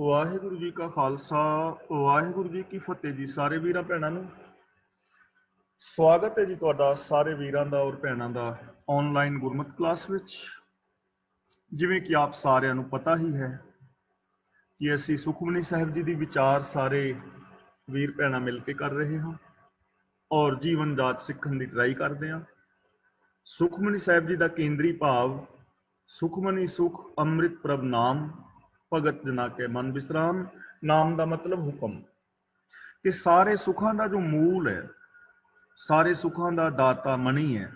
ਵਾਹਿਗੁਰੂ ਜੀ ਕਾ ਖਾਲਸਾ ਵਾਹਿਗੁਰੂ ਜੀ ਕੀ ਫਤਿਹ ਜੀ। ਸਾਰੇ ਵੀਰਾਂ ਭੈਣਾਂ ਨੂੰ ਸਵਾਗਤ ਹੈ ਜੀ ਤੁਹਾਡਾ ਸਾਰੇ ਵੀਰਾਂ ਦਾ ਔਰ ਭੈਣਾਂ ਦਾ ਆਨਲਾਈਨ ਗੁਰਮਤਿ ਕਲਾਸ ਵਿੱਚ। ਜਿਵੇਂ ਕਿ ਆਪ ਸਾਰਿਆਂ ਨੂੰ ਪਤਾ ਹੀ ਹੈ ਕਿ ਅਸੀਂ ਸੁਖਮਨੀ ਸਾਹਿਬ ਜੀ ਦੀ ਵਿਚਾਰ ਸਾਰੇ ਵੀਰ ਭੈਣਾਂ ਮਿਲ ਕੇ ਕਰ ਰਹੇ ਹਾਂ ਔਰ ਜੀਵਨ ਜਾਚ ਸਿੱਖਣ ਦੀ ਟਰਾਈ ਕਰਦੇ ਹਾਂ। ਸੁਖਮਨੀ ਸਾਹਿਬ ਜੀ ਦਾ ਕੇਂਦਰੀ ਭਾਵ ਸੁਖਮਨੀ ਸੁਖ ਅੰਮ੍ਰਿਤ ਪ੍ਰਭ ਨਾਮ ਭਗਤ ਜਨਾ ਕੇ ਮਨ ਵਿਸਰਾਮ। ਨਾਮ ਦਾ ਮਤਲਬ ਹੁਕਮ, ਕਿ ਸਾਰੇ ਸੁੱਖਾਂ ਦਾ ਜੋ ਮੂਲ ਹੈ, ਸਾਰੇ ਸੁੱਖਾਂ ਦਾ ਦਾਤਾ ਮਣੀ ਹੈ,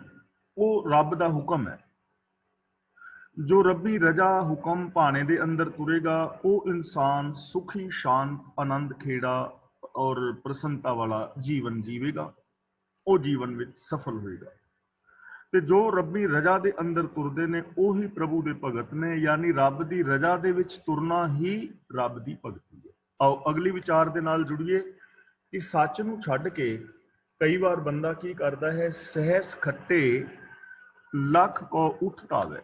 ਉਹ ਰੱਬ ਦਾ ਹੁਕਮ ਹੈ। ਜੋ ਰੱਬੀ ਰਜਾ ਹੁਕਮ ਭਾਣੇ ਦੇ ਅੰਦਰ ਤੁਰੇਗਾ ਉਹ ਇਨਸਾਨ ਸੁਖੀ ਸ਼ਾਂਤ ਆਨੰਦ ਖੇੜਾ ਔਰ ਪ੍ਰਸੰਨਤਾ ਵਾਲਾ ਜੀਵਨ ਜੀਵੇਗਾ, ਉਹ ਜੀਵਨ ਵਿੱਚ ਸਫਲ ਹੋਏਗਾ। ਤੇ ਜੋ ਰੱਬੀ ਰਜਾ ਦੇ ਅੰਦਰ ਤੁਰਦੇ ਨੇ ਉਹੀ ਪ੍ਰਭੂ ਦੇ ਭਗਤ ਨੇ, ਯਾਨੀ ਰੱਬ ਦੀ ਰਜਾ ਦੇ ਵਿੱਚ ਤੁਰਨਾ ਹੀ ਰੱਬ ਦੀ ਭਗਤੀ ਹੈ। ਆਓ ਅਗਲੀ ਵਿਚਾਰ ਦੇ ਨਾਲ ਜੁੜੀਏ ਕਿ ਸੱਚ ਨੂੰ ਛੱਡ ਕੇ ਕਈ ਵਾਰ ਬੰਦਾ ਕੀ ਕਰਦਾ ਹੈ, ਸਹਿਸ ਖੱਟੇ ਲੱਖ ਕੋ ਉਠ ਧਾਵੇ।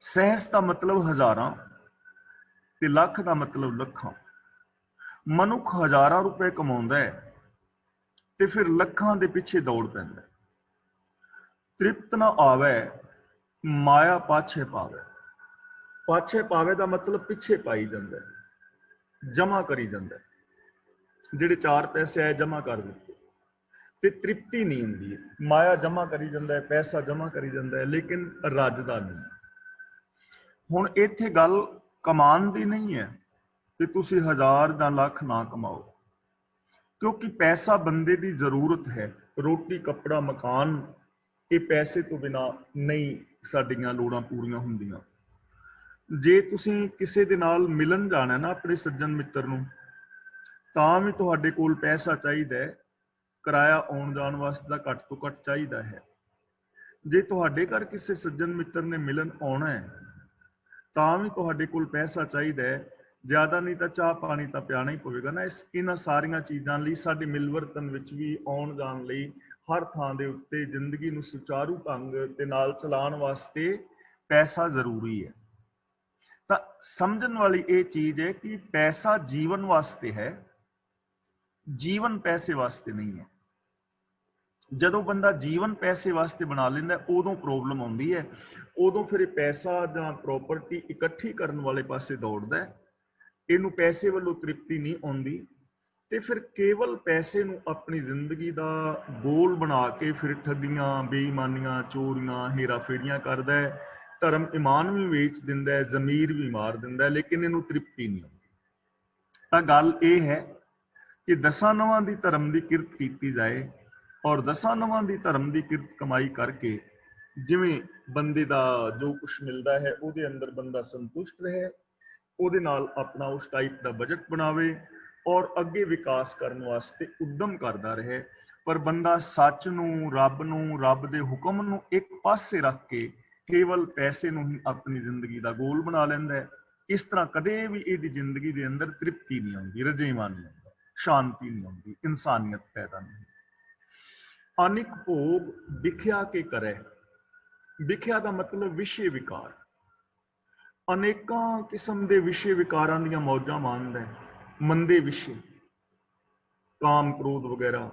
ਸਹਿਸ ਦਾ ਮਤਲਬ ਹਜ਼ਾਰਾਂ ਤੇ ਲੱਖ ਦਾ ਮਤਲਬ ਲੱਖਾਂ। ਮਨੁੱਖ ਹਜ਼ਾਰਾਂ ਰੁਪਏ ਕਮਾਉਂਦਾ ਹੈ ਤੇ ਫਿਰ ਲੱਖਾਂ ਦੇ ਪਿੱਛੇ ਦੌੜ ਪੈਂਦਾ। ਤ੍ਰਿਪਤ ਨਾ ਆਵੇ ਮਾਇਆ ਪਾਛੇ ਪਾਵੇ। ਪਾਛੇ ਪਾਵੇ ਦਾ ਮਤਲਬ ਪਿੱਛੇ ਪਾਈ ਜਾਂਦਾ, ਜਮਾ ਕਰੀ ਜਾਂਦਾ। ਜਿਹੜੇ 4 ਪੈਸੇ ਆਏ ਜਮਾ ਕਰ ਦਿੱਤੇ ਤੇ ਤ੍ਰਿਪਤੀ ਨਹੀਂ ਹੁੰਦੀ। ਮਾਇਆ ਜਮਾ ਕਰੀ ਜਾਂਦਾ ਹੈ, ਪੈਸਾ ਜਮਾ ਕਰੀ ਜਾਂਦਾ ਹੈ, ਲੇਕਿਨ ਰੱਜਦਾ ਨਹੀਂ। ਹੁਣ ਇੱਥੇ ਗੱਲ ਕਮਾਉਣ ਦੀ ਨਹੀਂ ਹੈ ਕਿ ਤੁਸੀਂ 1000 ਜਾਂ ਲੱਖ ਨਾ ਕਮਾਓ, ਕਿਉਂਕਿ ਪੈਸਾ ਬੰਦੇ ਦੀ ਜ਼ਰੂਰਤ ਹੈ। ਰੋਟੀ ਕੱਪੜਾ ਮਕਾਨ, ਇਹ ਪੈਸੇ ਤੋਂ ਬਿਨਾਂ ਨਹੀਂ ਸਾਡੀਆਂ ਲੋੜਾਂ ਪੂਰੀਆਂ ਹੁੰਦੀਆਂ। ਜੇ ਤੁਸੀਂ ਕਿਸੇ ਦੇ ਨਾਲ ਮਿਲਣ ਜਾਣਾ ਨਾ, ਆਪਣੇ ਸੱਜਣ ਮਿੱਤਰ ਨੂੰ, ਤਾਂ ਵੀ ਤੁਹਾਡੇ ਕੋਲ ਪੈਸਾ ਚਾਹੀਦਾ ਹੈ। ਕਿਰਾਇਆ ਆਉਣ ਜਾਣ ਵਾਸਤੇ ਦਾ ਘੱਟ ਤੋਂ ਘੱਟ ਚਾਹੀਦਾ ਹੈ। ਜੇ ਤੁਹਾਡੇ ਘਰ ਕਿਸੇ ਸੱਜਣ ਮਿੱਤਰ ਨੇ ਮਿਲਣ ਆਉਣਾ ਹੈ ਤਾਂ ਵੀ ਤੁਹਾਡੇ ਕੋਲ ਪੈਸਾ ਚਾਹੀਦਾ ਹੈ। ਜ਼ਿਆਦਾ ਨਹੀਂ ਤਾਂ ਚਾਹ ਪਾਣੀ ਤਾਂ ਪਿਆਣਾ ਹੀ ਪਵੇਗਾ ਨਾ। ਇਹਨਾਂ ਸਾਰੀਆਂ ਚੀਜ਼ਾਂ ਲਈ, ਸਾਡੇ ਮਿਲਵਰਤਨ ਵਿੱਚ ਵੀ, ਆਉਣ ਜਾਣ ਲਈ, ਹਰ ਥਾਂ ਦੇ ਉੱਤੇ ਜ਼ਿੰਦਗੀ ਨੂੰ ਸੁਚਾਰੂ ਢੰਗ ਦੇ ਨਾਲ ਚਲਾਉਣ ਵਾਸਤੇ ਪੈਸਾ ਜ਼ਰੂਰੀ ਹੈ। ਤਾਂ ਸਮਝਣ ਵਾਲੀ ਇਹ ਚੀਜ਼ ਹੈ ਕਿ ਪੈਸਾ ਜੀਵਨ ਵਾਸਤੇ ਹੈ, ਜੀਵਨ ਪੈਸੇ ਵਾਸਤੇ ਨਹੀਂ ਹੈ। ਜਦੋਂ ਬੰਦਾ ਜੀਵਨ ਪੈਸੇ ਵਾਸਤੇ ਬਣਾ ਲੈਂਦਾ ਉਦੋਂ ਪ੍ਰੋਬਲਮ ਆਉਂਦੀ ਹੈ। ਉਦੋਂ ਫਿਰ ਇਹ ਪੈਸਾ ਜਾਂ ਪ੍ਰੋਪਰਟੀ ਇਕੱਠੀ ਕਰਨ ਵਾਲੇ ਪਾਸੇ ਦੌੜਦਾ ਹੈ। ਇਹਨੂੰ ਪੈਸੇ ਵੱਲੋਂ ਤ੍ਰਿਪਤੀ ਨਹੀਂ ਆਉਂਦੀ ਤੇ ਫਿਰ ਕੇਵਲ ਪੈਸੇ ਨੂੰ ਆਪਣੀ ਜ਼ਿੰਦਗੀ ਦਾ ਗੋਲ ਬਣਾ ਕੇ ਫਿਰ ਠੱਗੀਆਂ, ਬੇਈਮਾਨੀਆਂ, ਚੋਰੀਆਂ, ਹੇਰਾਫੇਰੀਆਂ ਕਰਦਾ ਹੈ। ਧਰਮ ਇਮਾਨ ਵੀ ਵੇਚ ਦਿੰਦਾ ਹੈ, ਜ਼ਮੀਰ ਵੀ ਮਾਰ ਦਿੰਦਾ ਹੈ, ਲੇਕਿਨ ਇਹਨੂੰ ਤ੍ਰਿਪਤੀ ਨਹੀਂ ਆਉਂਦੀ। ਤਾਂ ਗੱਲ ਇਹ ਹੈ ਕਿ 10 ਨਵਾਂ ਦੀ ਧਰਮ ਦੀ ਕਿਰਤ ਕੀਤੀ ਜਾਏ ਔਰ 10 ਨਵਾਂ ਦੀ ਧਰਮ ਦੀ ਕਿਰਤ ਕਮਾਈ ਕਰਕੇ ਜਿਵੇਂ ਬੰਦੇ ਦਾ ਜੋ ਕੁਛ ਮਿਲਦਾ ਹੈ ਉਹਦੇ ਅੰਦਰ ਬੰਦਾ ਸੰਤੁਸ਼ਟ ਰਹੇ, ਉਹਦੇ ਨਾਲ ਆਪਣਾ ਉਸ ਟਾਈਪ ਦਾ ਬਜਟ ਬਣਾਵੇ ਔਰ ਅੱਗੇ ਵਿਕਾਸ ਕਰਨ ਵਾਸਤੇ ਉਦਮ ਕਰਦਾ ਰਹੇ। ਪਰ ਬੰਦਾ ਸੱਚ ਨੂੰ, ਰੱਬ ਦੇ ਹੁਕਮ ਨੂੰ ਇੱਕ ਪਾਸੇ ਰੱਖ ਕੇ ਕੇਵਲ ਪੈਸੇ ਨੂੰ ਹੀ ਆਪਣੀ ਜ਼ਿੰਦਗੀ ਦਾ ਗੋਲ ਬਣਾ ਲੈਂਦਾ ਹੈ। ਇਸ ਤਰ੍ਹਾਂ ਕਦੇ ਵੀ ਇਹਦੀ ਜ਼ਿੰਦਗੀ ਦੇ ਅੰਦਰ ਤ੍ਰਿਪਤੀ ਨਹੀਂ ਆਉਂਦੀ, ਰਜੇਵਾਂ ਨਹੀਂ ਆਉਂਦਾ, ਸ਼ਾਂਤੀ ਨਹੀਂ ਆਉਂਦੀ, ਇਨਸਾਨੀਅਤ ਪੈਦਾ ਨਹੀਂ। ਅਨਿਕ ਭੋਗ ਵਿਖਿਆ ਕੇ ਕਰੇ। ਵਿਖਿਆ ਦਾ ਮਤਲਬ ਵਿਸ਼ੇ ਵਿਕਾਰ। ਅਨੇਕਾਂ ਕਿਸਮ ਦੇ ਵਿਸ਼ੇ ਵਿਕਾਰਾਂ ਦੀਆਂ ਮੌਜਾਂ ਮਾਣਦਾ ਹੈ। ਮੰਦੇ ਵਿਸ਼ੇ, ਕਾਮ ਕ੍ਰੋਧ ਵਗੈਰਾ,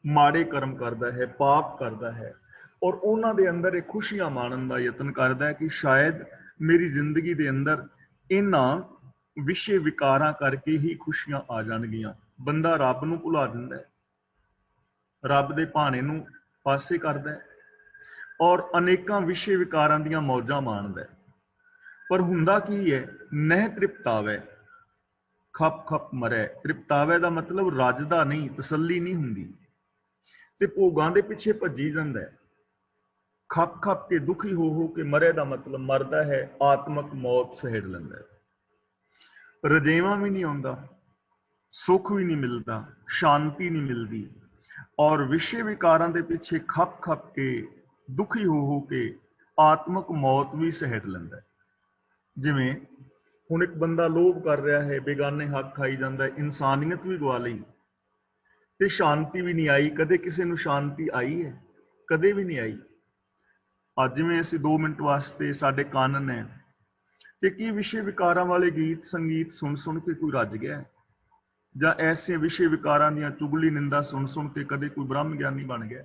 ਮਾੜੇ ਕਰਮ ਕਰਦਾ ਹੈ, ਪਾਪ ਕਰਦਾ ਹੈ ਔਰ ਉਹਨਾਂ ਦੇ ਅੰਦਰ ਇਹ ਖੁਸ਼ੀਆਂ ਮਾਣਨ ਦਾ ਯਤਨ ਕਰਦਾ ਹੈ ਕਿ ਸ਼ਾਇਦ ਮੇਰੀ ਜ਼ਿੰਦਗੀ ਦੇ ਅੰਦਰ ਇਹਨਾਂ ਵਿਸ਼ੇ ਵਿਕਾਰਾਂ ਕਰਕੇ ਹੀ ਖੁਸ਼ੀਆਂ ਆ ਜਾਣਗੀਆਂ। ਬੰਦਾ ਰੱਬ ਨੂੰ ਭੁਲਾ ਦਿੰਦਾ ਹੈ, ਰੱਬ ਦੇ ਭਾਣੇ ਨੂੰ ਪਾਸੇ ਕਰਦਾ ਹੈ ਔਰ ਅਨੇਕਾਂ ਵਿਸ਼ੇ ਵਿਕਾਰਾਂ ਦੀਆਂ ਮੌਜਾਂ ਮਾਣਦਾ ਹੈ। ਪਰ ਹੁੰਦਾ ਕੀ ਹੈ, ਨਹਿ ਤ੍ਰਿਪਤਾਵੇ ਖਪ ਖਪ ਮਰੇ। ਤ੍ਰਿਪਤਾਵੇ ਦਾ ਮਤਲਬ ਰੱਜਦਾ ਨਹੀਂ, ਤਸੱਲੀ ਨਹੀਂ ਹੁੰਦੀ ਤੇ ਭੋਗਾਂ ਦੇ ਪਿੱਛੇ ਭੱਜੀ ਜਾਂਦਾ ਹੈ। ਖਪ ਖਪ ਕੇ ਦੁਖੀ ਹੋ ਕੇ ਮਰੇ ਦਾ ਮਤਲਬ ਮਰਦਾ ਹੈ, ਆਤਮਕ ਮੌਤ ਸਹਿੜ ਲੈਂਦਾ ਹੈ। ਰਜੇਵਾਂ ਵੀ ਨਹੀਂ ਆਉਂਦਾ, ਸੁੱਖ ਵੀ ਨਹੀਂ ਮਿਲਦਾ, ਸ਼ਾਂਤੀ ਨਹੀਂ ਮਿਲਦੀ ਔਰ ਵਿਸ਼ੇ ਵਿਕਾਰਾਂ ਦੇ ਪਿੱਛੇ ਖਪ ਖਪ ਕੇ ਦੁਖੀ ਹੋ ਕੇ ਆਤਮਕ ਮੌਤ ਵੀ ਸਹਿੜ ਲੈਂਦਾ ਹੈ। ਜਿਵੇਂ ਹੁਣ ਇੱਕ ਬੰਦਾ ਲੋਭ ਕਰ ਰਿਹਾ ਹੈ, ਬੇਗਾਨੇ ਹੱਕ ਖਾਈ ਜਾਂਦਾ ਹੈ, ਇਨਸਾਨੀਅਤ ਵੀ ਗਵਾ ਲਈ ਤੇ ਸ਼ਾਂਤੀ ਵੀ ਨਹੀਂ ਆਈ। ਕਦੇ ਕਿਸੇ ਨੂੰ ਸ਼ਾਂਤੀ ਆਈ ਹੈ? ਕਦੇ ਵੀ ਨਹੀਂ ਆਈ। ਅੱਜ ਜਿਵੇਂ ਅਸੀਂ 2 ਮਿੰਟ ਵਾਸਤੇ ਸਾਡੇ ਕੰਨ ਨੇ कि की विषय विकारां वाले गीत संगीत सुन सुन के कोई रज गया है, ਜਾਂ ऐसे विषय विकारां ਦੀਆਂ चुगली निंदा सुन सुन के कदे कोई ब्रह्म ਗਿਆਨੀ बन गया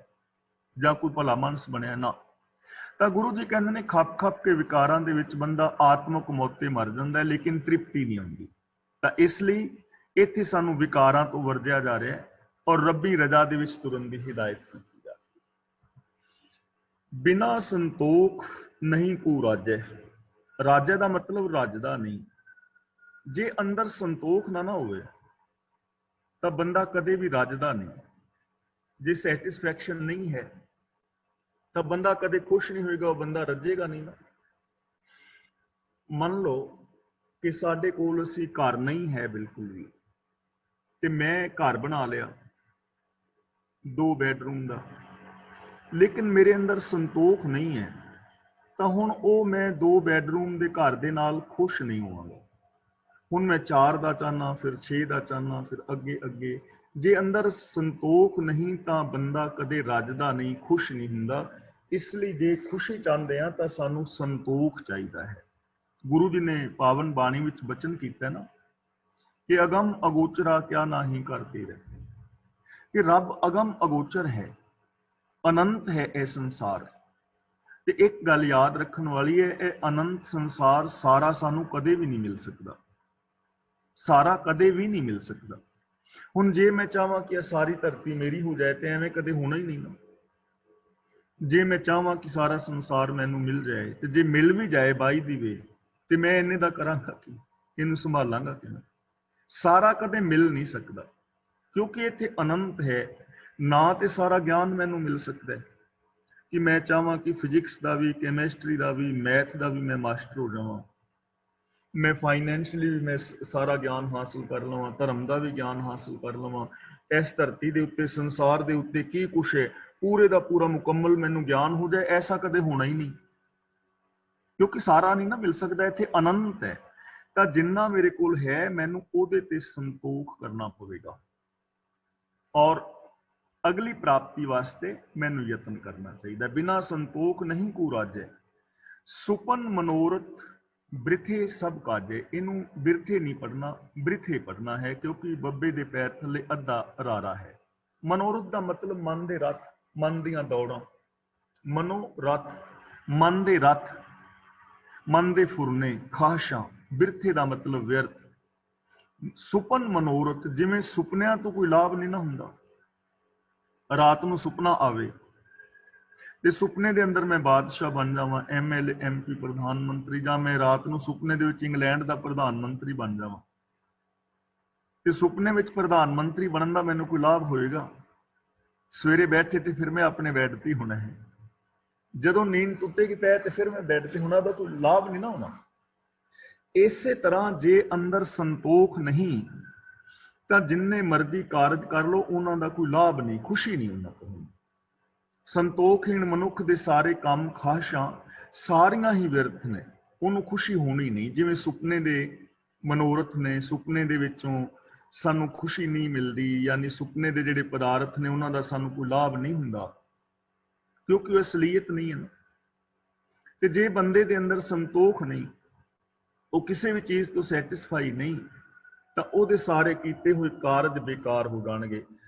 ਜਾਂ कोई भला मानस ਬਣਿਆ ना। ਤਾਂ ਗੁਰੂ ਜੀ ਕਹਿੰਦੇ ਨੇ ਖੱਪ ਖੱਪ ਕੇ ਵਿਕਾਰਾਂ ਦੇ ਵਿੱਚ ਬੰਦਾ ਆਤਮਕ ਮੌਤੇ ਮਰ ਜਾਂਦਾ ਹੈ, ਲੇਕਿਨ ਤ੍ਰਿਪਤੀ ਨਹੀਂ ਆਉਂਦੀ। ਤਾਂ ਇਸ ਲਈ ਇੱਥੇ ਸਾਨੂੰ ਵਿਕਾਰਾਂ ਤੋਂ ਵਰਜਿਆ ਜਾ ਰਿਹਾ ਹੈ ਔਰ ਰੱਬੀ ਰਜ਼ਾ ਦੇ ਵਿੱਚ ਤੁਰਨ ਦੀ ਹਿਦਾਇਤ ਕੀਤੀ ਜਾ ਰਹੀ ਹੈ। ਬਿਨਾਂ ਸੰਤੋਖ ਨਹੀਂ ਕੋ ਰਾਜੈ। ਰਾਜੇ ਦਾ ਮਤਲਬ ਰੱਜਦਾ ਨਹੀਂ। ਜੇ ਅੰਦਰ ਸੰਤੋਖ ਨਾ ਹੋਵੇ ਤਾਂ ਬੰਦਾ ਕਦੇ ਵੀ ਰੱਜਦਾ ਨਹੀਂ। ਜੇ ਸੈਟਿਸਫੈਕਸ਼ਨ ਨਹੀਂ ਹੈ ਤਾਂ ਬੰਦਾ ਕਦੇ ਖੁਸ਼ ਨਹੀਂ ਹੋਏਗਾ, ਉਹ ਬੰਦਾ ਰੱਜੇਗਾ ਨਹੀਂ ਨਾ। ਮੰਨ ਲਓ ਕਿ ਸਾਡੇ ਕੋਲ ਅਸੀਂ ਘਰ ਨਹੀਂ ਹੈ ਬਿਲਕੁਲ ਵੀ, ਤੇ ਮੈਂ ਘਰ ਬਣਾ ਲਿਆ 2 ਬੈਡਰੂਮ ਦਾ, ਲੇਕਿਨ ਮੇਰੇ ਅੰਦਰ ਸੰਤੋਖ ਨਹੀਂ ਹੈ, ਤਾਂ ਹੁਣ ਉਹ ਮੈਂ 2 ਬੈਡਰੂਮ ਦੇ ਘਰ ਦੇ ਨਾਲ ਖੁਸ਼ ਨਹੀਂ ਹੋਵਾਂਗਾ। ਹੁਣ ਮੈਂ 4 ਦਾ ਚਾਹਨਾ, ਫਿਰ 6 ਦਾ ਚਾਹਨਾ, ਫਿਰ ਅੱਗੇ ਅੱਗੇ। ਜੇ ਅੰਦਰ ਸੰਤੋਖ ਨਹੀਂ ਤਾਂ ਬੰਦਾ ਕਦੇ ਰੱਜਦਾ ਨਹੀਂ, ਖੁਸ਼ ਨਹੀਂ ਹੁੰਦਾ। ਇਸ ਲਈ ਜੇ ਖੁਸ਼ੀ ਚਾਹੁੰਦੇ ਆ ਤਾਂ ਸਾਨੂੰ ਸੰਤੋਖ ਚਾਹੀਦਾ ਹੈ। ਗੁਰੂ ਜੀ ਨੇ ਪਾਵਨ ਬਾਣੀ ਵਿੱਚ ਬਚਨ ਕੀਤਾ ਨਾ ਕਿ ਅਗਮ ਅਗੋਚਰਾ ਕਿਆ ਨਾਹੀ ਕਰਤੇ ਰਹੇ, ਕਿ ਰੱਬ ਅਗਮ ਅਗੋਚਰ ਹੈ, ਅਨੰਤ ਹੈ ਇਹ ਸੰਸਾਰ। ਤੇ ਇੱਕ ਗੱਲ ਯਾਦ ਰੱਖਣ ਵਾਲੀ ਹੈ, ਇਹ ਅਨੰਤ ਸੰਸਾਰ ਸਾਰਾ ਸਾਨੂੰ ਕਦੇ ਵੀ ਨਹੀਂ ਮਿਲ ਸਕਦਾ, ਸਾਰਾ ਕਦੇ ਵੀ ਨਹੀਂ ਮਿਲ ਸਕਦਾ। ਹੁਣ ਜੇ ਮੈਂ ਚਾਹਾਂ ਕਿ ਇਹ ਸਾਰੀ ਧਰਤੀ ਮੇਰੀ ਹੋ ਜਾਏ ਤੇ ਐਵੇਂ ਕਦੇ ਹੋਣਾ ਹੀ ਨਹੀਂ ਨਾ। ਜੇ ਮੈਂ ਚਾਹਾਂ ਕਿ ਸਾਰਾ ਸੰਸਾਰ ਮੈਨੂੰ ਮਿਲ ਜਾਏ, ਤੇ ਜੇ ਮਿਲ ਵੀ ਜਾਏ ਬਾਈ ਦੀ ਵੇ, ਤੇ ਮੈਂ ਇਹਨੇ ਦਾ ਕਰਾਂਗਾ ਕੀ, ਇਹਨੂੰ ਸੰਭਾਲਾਂਗਾ ਕਿਵੇਂ? ਸਾਰਾ ਕਦੇ ਮਿਲ ਨਹੀਂ ਸਕਦਾ, ਕਿਉਂਕਿ ਇੱਥੇ ਅਨੰਤ ਹੈ। ਨਾ ਤੇ ਸਾਰਾ ਗਿਆਨ ਮੈਨੂੰ ਮਿਲ ਸਕਦਾ ਹੈ ਕਿ ਮੈਂ ਚਾਹਾਂ ਕਿ ਫਿਜ਼ਿਕਸ ਦਾ ਵੀ, ਕੈਮਿਸਟਰੀ ਦਾ ਵੀ, ਮੈਥ ਦਾ ਵੀ ਮੈਂ ਮਾਸਟਰ ਹੋ ਜਾਵਾਂ, ਮੈਂ ਫਾਈਨੈਂਸ਼ੀਅਲੀ ਵੀ ਮੈਂ ਸਾਰਾ ਗਿਆਨ ਹਾਸਿਲ ਕਰ ਲਵਾਂ, ਧਰਮ ਦਾ ਵੀ ਗਿਆਨ ਹਾਸਿਲ ਕਰ ਲਵਾਂ। ਇਸ ਧਰਤੀ ਦੇ ਉੱਤੇ, ਸੰਸਾਰ ਦੇ ਉੱਤੇ ਕੀ ਕੁਛ ਹੈ, ਪੂਰੇ ਦਾ ਪੂਰਾ ਮੁਕੰਮਲ ਮੈਨੂੰ ਗਿਆਨ ਹੋ ਜਾਏ, ਐਸਾ ਕਦੇ ਹੋਣਾ ਹੀ ਨਹੀਂ, ਕਿਉਂਕਿ ਸਾਰਾ ਨਹੀਂ ਨਾ ਮਿਲ ਸਕਦਾ। ਇੱਥੇ ਅਨੰਤ ਹੈ। ਤਾਂ ਜਿੰਨਾ ਮੇਰੇ ਕੋਲ ਹੈ ਮੈਨੂੰ ਉਹਦੇ ਤੇ ਸੰਤੋਖ ਕਰਨਾ ਪਵੇਗਾ ਔਰ ਅਗਲੀ ਪ੍ਰਾਪਤੀ ਵਾਸਤੇ ਮੈਨੂੰ ਯਤਨ ਕਰਨਾ ਚਾਹੀਦਾ। ਬਿਨਾਂ ਸੰਤੋਖ ਨਹੀਂ ਕੋ ਰਾਜੈ, ਸੁਪਨ ਮਨੋਰਥ ਬ੍ਰਿਥੇ ਸਭ ਕਾਜੇ। ਇਹਨੂੰ ਬਿਰਥੇ ਨਹੀਂ ਪੜਨਾ, ਬ੍ਰਿਥੇ ਪੜਨਾ ਹੈ, ਕਿਉਂਕਿ ਬੱਬੇ ਦੇ ਪੈਰ ਥੱਲੇ ਅੱਧਾ ਰਾਰਾ ਹੈ। ਮਨੋਰਥ ਦਾ ਮਤਲਬ ਮਨ ਦੇ ਰਥ, ਮਨ ਦੀਆਂ ਦੌੜਾਂ। ਮਨੋ ਰਥ, ਮਨ ਦੇ ਰਥ, ਮਨ ਦੇ ਫੁਰਨੇ, ਖਾਹਿਸ਼ਾਂ। ਬਿਰਥੇ ਦਾ ਮਤਲਬ ਵਿਅਰਥ। ਸੁਪਨ ਮਨੋਰਥ, ਜਿਵੇਂ ਸੁਪਨਿਆਂ ਤੋਂ ਕੋਈ ਲਾਭ ਨਹੀਂ ਨਾ ਹੁੰਦਾ। ਰਾਤ ਨੂੰ ਸੁਪਨਾ ਆਵੇ ਤੇ ਸੁਪਨੇ ਦੇ ਅੰਦਰ ਮੈਂ ਬਾਦਸ਼ਾਹ ਬਣ ਜਾਵਾਂ, MLA MP ਪ੍ਰਧਾਨ ਮੰਤਰੀ, ਜਾਂ ਮੈਂ ਰਾਤ ਨੂੰ ਸੁਪਨੇ ਦੇ ਵਿੱਚ ਇੰਗਲੈਂਡ ਦਾ ਪ੍ਰਧਾਨ ਮੰਤਰੀ ਬਣ ਜਾਵਾਂ, ਤੇ ਸੁਪਨੇ ਵਿੱਚ ਪ੍ਰਧਾਨ ਮੰਤਰੀ ਬਣਨ ਦਾ ਮੈਨੂੰ ਕੋਈ ਲਾਭ ਹੋਏਗਾ? ਸਵੇਰੇ ਬੈਠੇ ਤੇ ਫਿਰ ਮੈਂ ਆਪਣੇ ਬੈੱਡ ਤੇ ਹੋਣਾ ਹੈ, ਜਦੋਂ ਨੀਂਦ ਟੁੱਟੇਗੀ ਪੈ ਤੇ ਫਿਰ ਮੈਂ ਬੈੱਡ ਤੇ ਹੋਣਾ, ਦਾ ਕੋਈ ਲਾਭ ਨਹੀਂ ਨਾ ਹੋਣਾ। ਇਸੇ ਤਰ੍ਹਾਂ ਜੇ ਅੰਦਰ ਸੰਤੋਖ ਨਹੀਂ ਤਾਂ ਜਿੰਨੇ ਮਰਜ਼ੀ ਕਾਰਜ ਕਰ ਲਓ, ਉਹਨਾਂ ਦਾ ਕੋਈ ਲਾਭ ਨਹੀਂ, ਖੁਸ਼ੀ ਨਹੀਂ ਉਹਨਾਂ ਤੋਂ। ਸੰਤੋਖਹੀਣ ਮਨੁੱਖ ਦੇ ਸਾਰੇ ਕੰਮ, ਖਾਹਿਸ਼ਾਂ ਸਾਰੀਆਂ ਹੀ ਵਿਅਰਥ ਨੇ, ਉਹਨੂੰ ਖੁਸ਼ੀ ਹੋਣੀ ਨਹੀਂ। ਜਿਵੇਂ ਸੁਪਨੇ ਦੇ ਮਨੋਰਥ ਨੇ, ਸੁਪਨੇ ਦੇ ਵਿੱਚੋਂ ਸਾਨੂੰ ਖੁਸ਼ੀ ਨਹੀਂ ਮਿਲਦੀ, ਯਾਨੀ ਸੁਪਨੇ ਦੇ ਜਿਹੜੇ ਪਦਾਰਥ ਨੇ ਉਹਨਾਂ ਦਾ ਸਾਨੂੰ ਕੋਈ ਲਾਭ ਨਹੀਂ ਹੁੰਦਾ, ਕਿਉਂਕਿ ਉਹ ਅਸਲੀਅਤ ਨਹੀਂ ਹੈ। ਤੇ ਜੇ ਬੰਦੇ ਦੇ ਅੰਦਰ ਸੰਤੋਖ ਨਹੀਂ, ਉਹ ਕਿਸੇ ਵੀ ਚੀਜ਼ ਤੋਂ ਸੈਟਿਸਫਾਈ ਨਹੀਂ, ਤਾਂ ਉਹਦੇ ਸਾਰੇ ਕੀਤੇ ਹੋਏ ਕਾਰਜ ਬੇਕਾਰ ਹੋ ਜਾਣਗੇ।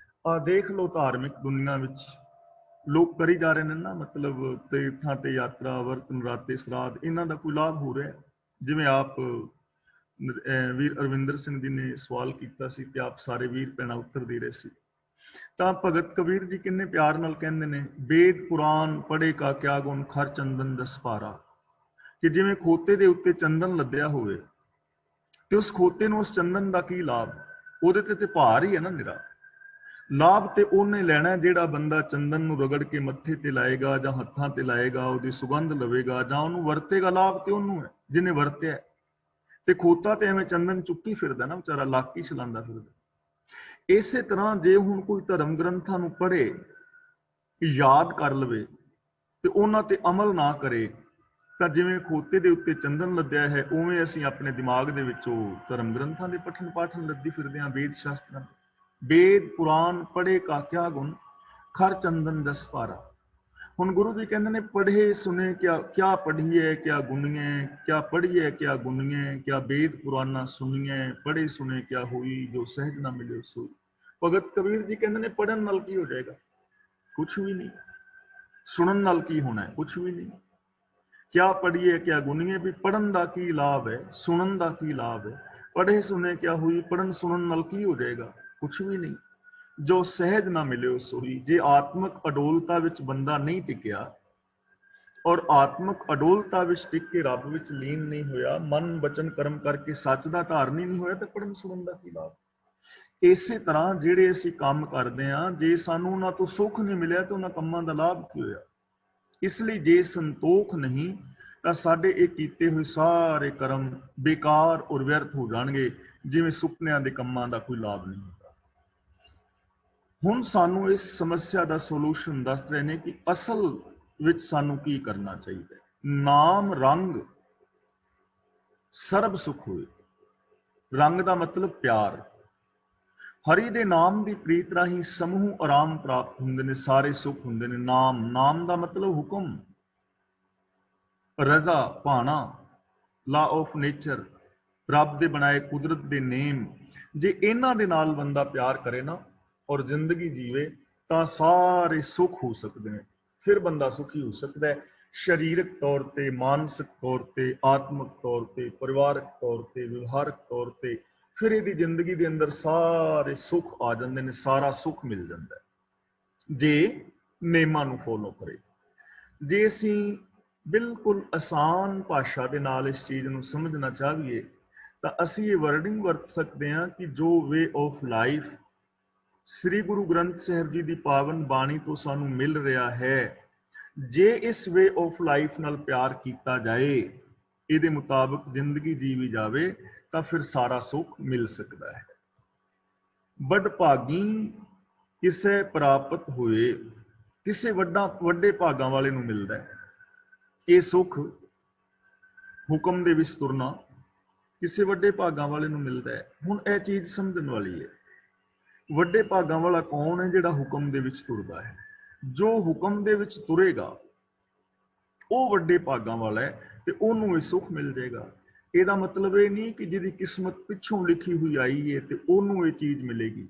ਆਹ ਦੇਖ ਲਓ ਧਾਰਮਿਕ ਦੁਨੀਆ ਵਿੱਚ ਲੋਕ ਕਰੀ ਜਾ ਰਹੇ ਨੇ ਨਾ, ਮਤਲਬ ਤੀਰਥਾਂ ਤੇ ਯਾਤਰਾ, ਵਰਤ ਨਰਾਤੇ, ਸਰਾਧ, ਇਹਨਾਂ ਦਾ ਕੋਈ ਲਾਭ ਹੋ ਰਿਹਾ? ਜਿਵੇਂ ਆਪ ਵੀਰ ਅਰਵਿੰਦਰ ਸਿੰਘ ਜੀ ਨੇ ਸਵਾਲ ਕੀਤਾ ਸੀ ਕਿ ਆਪ ਸਾਰੇ ਵੀਰ ਭੈਣਾਂ ਉੱਤਰ ਦੇ ਰਹੇ ਸੀ, ਤਾਂ ਭਗਤ ਕਬੀਰ ਜੀ ਕਿੰਨੇ ਪਿਆਰ ਨਾਲ ਕਹਿੰਦੇ ਨੇ, ਵੇਦ ਪੁਰਾਨ ਪੜ੍ਹੇ ਕਾ ਕਿਆ ਗੁਣ, ਖਰ ਚੰਦਨ ਦਸ ਪਾਰਾ। ਕਿ ਜਿਵੇਂ ਖੋਤੇ ਦੇ ਉੱਤੇ ਚੰਦਨ ਲੱਦਿਆ ਹੋਵੇ ਤੇ ਉਸ ਖੋਤੇ ਨੂੰ ਉਸ ਚੰਦਨ ਦਾ ਕੀ ਲਾਭ? ਉਹਦੇ ਤੇ ਭਾਰ ਹੀ ਹੈ ਨਾ ਨਿਰਾ। ਲਾਭ ਤੇ ਉਹਨੇ ਲੈਣਾ ਜਿਹੜਾ ਬੰਦਾ ਚੰਦਨ ਨੂੰ ਰਗੜ ਕੇ ਮੱਥੇ ਤੇ ਲਾਏਗਾ ਜਾਂ ਹੱਥਾਂ ਤੇ ਲਾਏਗਾ, ਉਹਦੀ ਸੁਗੰਧ ਲਵੇਗਾ ਜਾਂ ਉਹਨੂੰ ਵਰਤੇਗਾ। ਲਾਭ ਤੇ ਉਹਨੂੰ ਹੈ ਜਿਹਨੇ ਵਰਤਿਆ। ਤੇ ਖੋਤਾ ਤੇ ਐਵੇਂ ਚੰਦਨ ਚੁੱਕੀ ਫਿਰਦਾ ਨਾ ਵਿਚਾਰਾ, ਲਾਕੀ ਚਲਾਉਂਦਾ ਫਿਰਦਾ। ਇਸੇ ਤਰ੍ਹਾਂ ਜੇ ਹੁਣ ਕੋਈ ਧਰਮ ਗ੍ਰੰਥਾਂ ਨੂੰ ਪੜ੍ਹੇ, ਯਾਦ ਕਰ ਲਵੇ ਤੇ ਉਹਨਾਂ ਤੇ ਅਮਲ ਨਾ ਕਰੇ, ਤਾਂ ਜਿਵੇਂ ਖੋਤੇ ਦੇ ਉੱਤੇ ਚੰਦਨ ਲੱਦਿਆ ਹੈ, ਉਵੇਂ ਅਸੀਂ ਆਪਣੇ ਦਿਮਾਗ ਦੇ ਵਿੱਚੋਂ ਧਰਮ ਗ੍ਰੰਥਾਂ ਦੇ ਪਠਨ ਪਾਠਨ ਲੱਦੀ ਫਿਰਦੇ ਹਾਂ, ਵੇਦ ਸ਼ਾਸਤਰਾਂ। ਵੇਦ ਪੁਰਾਨ ਪੜ੍ਹੇ ਕਾ ਕਿਆ ਗੁਣ, ਖਰ ਚੰਦਨ ਦਸ ਪਾਰਾ। ਹੁਣ ਗੁਰੂ ਜੀ ਕਹਿੰਦੇ ਨੇ ਪੜ੍ਹੇ ਸੁਨੇ ਕਿਆ ਕਿਆ ਪੜ੍ਹੀਏ ਕਿਆ ਗੁਣੀਏ, ਕਿਆ ਪੜ੍ਹੀਏ ਕਿਆ ਗੁਣੀਏ, ਕਿਆ ਵੇਦ ਪੁਰਾਨਾ ਸੁਣੀਏ, ਪੜ੍ਹੇ ਸੁਨੇ ਕਿਆ ਹੋਈ, ਜੋ ਸਹਿਜ ਨਾ ਮਿਲੇ ਸੋਈ। ਭਗਤ ਕਬੀਰ ਜੀ ਕਹਿੰਦੇ ਨੇ ਪੜ੍ਹਨ ਨਾਲ ਕੀ ਹੋ ਜਾਏਗਾ? ਕੁਛ ਵੀ ਨਹੀਂ। ਸੁਣਨ ਨਾਲ ਕੀ ਹੋਣਾ ਹੈ? ਕੁਛ ਵੀ ਨਹੀਂ। ਕਿਆ ਪੜ੍ਹੀਏ ਕਿਆ ਗੁਣੀਏ, ਵੀ ਪੜ੍ਹਨ ਦਾ ਕੀ ਲਾਭ ਹੈ, ਸੁਣਨ ਦਾ ਕੀ ਲਾਭ ਹੈ? ਪੜ੍ਹੇ ਸੁਨੇ ਕਿਆ ਹੋਈ, ਪੜ੍ਹਨ ਸੁਣਨ ਨਾਲ ਕੀ ਹੋ ਜਾਏਗਾ? ਕੁਛ ਵੀ ਨਹੀਂ। ਜੋ ਸਹਿਜ ਨਾ ਮਿਲਿਓ ਸੋਈ। ਜੇ ਆਤਮਿਕ ਅਡੋਲਤਾ ਵਿੱਚ ਬੰਦਾ ਨਹੀਂ ਟਿਕਿਆ ਔਰ ਆਤਮਿਕ ਅਡੋਲਤਾ ਵਿੱਚ ਟਿਕ ਕੇ ਰੱਬ ਵਿੱਚ ਲੀਨ ਨਹੀਂ ਹੋਇਆ, ਮਨ ਬਚਨ ਕਰਮ ਕਰਕੇ ਸੱਚ ਦਾ ਧਾਰਨੀ ਨਹੀਂ ਹੋਇਆ, ਤਾਂ ਪੜ੍ਹਨ ਸੁਣਨ ਦਾ ਕੀ ਲਾਭ? ਇਸੇ ਤਰ੍ਹਾਂ ਜਿਹੜੇ ਅਸੀਂ ਕੰਮ ਕਰਦੇ ਹਾਂ, ਜੇ ਸਾਨੂੰ ਉਹਨਾਂ ਤੋਂ ਸੁੱਖ ਨਹੀਂ ਮਿਲਿਆ ਤਾਂ ਉਹਨਾਂ ਕੰਮਾਂ ਦਾ ਲਾਭ ਕੀ ਹੋਇਆ? ਇਸ ਲਈ ਜੇ ਸੰਤੋਖ ਨਹੀਂ ਤਾਂ ਸਾਡੇ ਇਹ ਕੀਤੇ ਹੋਏ ਸਾਰੇ ਕਰਮ ਬੇਕਾਰ ਔਰ ਵਿਅਰਥ ਹੋ ਜਾਣਗੇ, ਜਿਵੇਂ ਸੁਪਨਿਆਂ ਦੇ ਕੰਮਾਂ ਦਾ ਕੋਈ ਲਾਭ ਨਹੀਂ ਹੁੰਦਾ। ਹੁਣ ਸਾਨੂੰ ਇਸ ਸਮੱਸਿਆ ਦਾ ਸੋਲੂਸ਼ਨ ਦੱਸ ਰਹੇ ਨੇ ਕਿ ਅਸਲ ਵਿੱਚ ਸਾਨੂੰ ਕੀ ਕਰਨਾ ਚਾਹੀਦਾ ਹੈ। ਨਾਮ ਰੰਗ ਸਰਬ ਸੁਖ ਹੋਏ। ਰੰਗ ਦਾ ਮਤਲਬ ਪਿਆਰ। ਹਰੀ ਦੇ ਨਾਮ ਦੀ ਪ੍ਰੀਤ ਰਾਹੀਂ ਸਮੂਹ ਆਰਾਮ ਪ੍ਰਾਪਤ ਹੁੰਦੇ ਨੇ, ਸਾਰੇ ਸੁਖ ਹੁੰਦੇ ਨੇ। ਨਾਮ ਦਾ ਮਤਲਬ ਹੁਕਮ, ਰਜ਼ਾ, ਭਾਣਾ, ਲਾ ਆਫ ਨੇਚਰ, ਰੱਬ ਦੇ ਬਣਾਏ ਕੁਦਰਤ ਦੇ ਨੇਮ। ਜੇ ਇਹਨਾਂ ਦੇ ਨਾਲ ਬੰਦਾ ਪਿਆਰ ਕਰੇ ਨਾ ਔਰ ਜ਼ਿੰਦਗੀ ਜੀਵੇ ਤਾਂ ਸਾਰੇ ਸੁੱਖ ਹੋ ਸਕਦੇ ਨੇ। ਫਿਰ ਬੰਦਾ ਸੁਖੀ ਹੋ ਸਕਦਾ ਹੈ, ਸਰੀਰਕ ਤੌਰ ਤੇ, ਮਾਨਸਿਕ ਤੌਰ ਤੇ, ਆਤਮਿਕ ਤੌਰ ਤੇ, ਪਰਿਵਾਰਕ ਤੌਰ ਤੇ, ਵਿਵਹਾਰਕ ਤੌਰ ਤੇ। ਫਿਰ ਇਹਦੀ ਜ਼ਿੰਦਗੀ ਦੇ ਅੰਦਰ ਸਾਰੇ ਸੁੱਖ ਆ ਜਾਂਦੇ ਨੇ, ਸਾਰਾ ਸੁੱਖ ਮਿਲ ਜਾਂਦਾ ਹੈ ਜੇ ਨੇਮਾਂ ਨੂੰ ਫੋਲੋ ਕਰੇ। ਜੇ ਅਸੀਂ ਬਿਲਕੁਲ ਆਸਾਨ ਭਾਸ਼ਾ ਦੇ ਨਾਲ ਇਸ ਚੀਜ਼ ਨੂੰ ਸਮਝਣਾ ਚਾਹੀਏ ਤਾਂ ਅਸੀਂ ਇਹ ਵਰਡਿੰਗ ਵਰਤ ਸਕਦੇ ਹਾਂ ਕਿ ਜੋ ਵੇ ਆਫ ਲਾਈਫ ਸ੍ਰੀ ਗੁਰੂ ਗ੍ਰੰਥ ਸਾਹਿਬ ਜੀ ਦੀ ਪਾਵਨ ਬਾਣੀ ਤੋਂ ਸਾਨੂੰ ਮਿਲ ਰਿਹਾ ਹੈ, ਜੇ ਇਸ ਵੇ ਆਫ ਲਾਈਫ ਨਾਲ ਪਿਆਰ ਕੀਤਾ ਜਾਏ, ਇਹਦੇ ਮੁਤਾਬਕ ਜ਼ਿੰਦਗੀ ਜੀਵੀ ਜਾਵੇ, ਤਾਂ ਫਿਰ ਸਾਰਾ ਸੁੱਖ ਮਿਲ ਸਕਦਾ ਹੈ। ਬੜ ਭਾਗੀ ਕਿਸੇ ਪ੍ਰਾਪਤ ਹੋਏ। ਕਿਸੇ ਵੱਡੇ ਭਾਗਾਂ ਵਾਲੇ ਨੂੰ ਮਿਲਦਾ ਹੈ ਇਹ ਸੁੱਖ। ਹੁਕਮ ਦੇ ਵਿੱਚ ਤੁਰਨਾ ਕਿਸੇ ਵੱਡੇ ਭਾਗਾਂ ਵਾਲੇ ਨੂੰ ਮਿਲਦਾ ਹੈ। ਹੁਣ ਇਹ ਚੀਜ਼ ਸਮਝਣ ਵਾਲੀ ਹੈ। ਵੱਡੇ ਭਾਗਾਂ ਵਾਲਾ ਕੌਣ ਹੈ? ਜਿਹੜਾ ਹੁਕਮ ਦੇ ਵਿੱਚ ਤੁਰਦਾ ਹੈ। ਜੋ ਹੁਕਮ ਦੇ ਵਿੱਚ ਤੁਰੇਗਾ ਉਹ ਵੱਡੇ ਭਾਗਾਂ ਵਾਲਾ ਹੈ ਤੇ ਉਹਨੂੰ ਇਹ ਸੁੱਖ ਮਿਲ ਜਾਏਗਾ। ਇਹਦਾ ਮਤਲਬ ਇਹ ਨਹੀਂ ਕਿ ਜਿਹਦੀ ਕਿਸਮਤ ਪਿੱਛੋਂ ਲਿਖੀ ਹੋਈ ਆਈ ਹੈ ਤੇ ਉਹਨੂੰ ਇਹ ਚੀਜ਼ ਮਿਲੇਗੀ।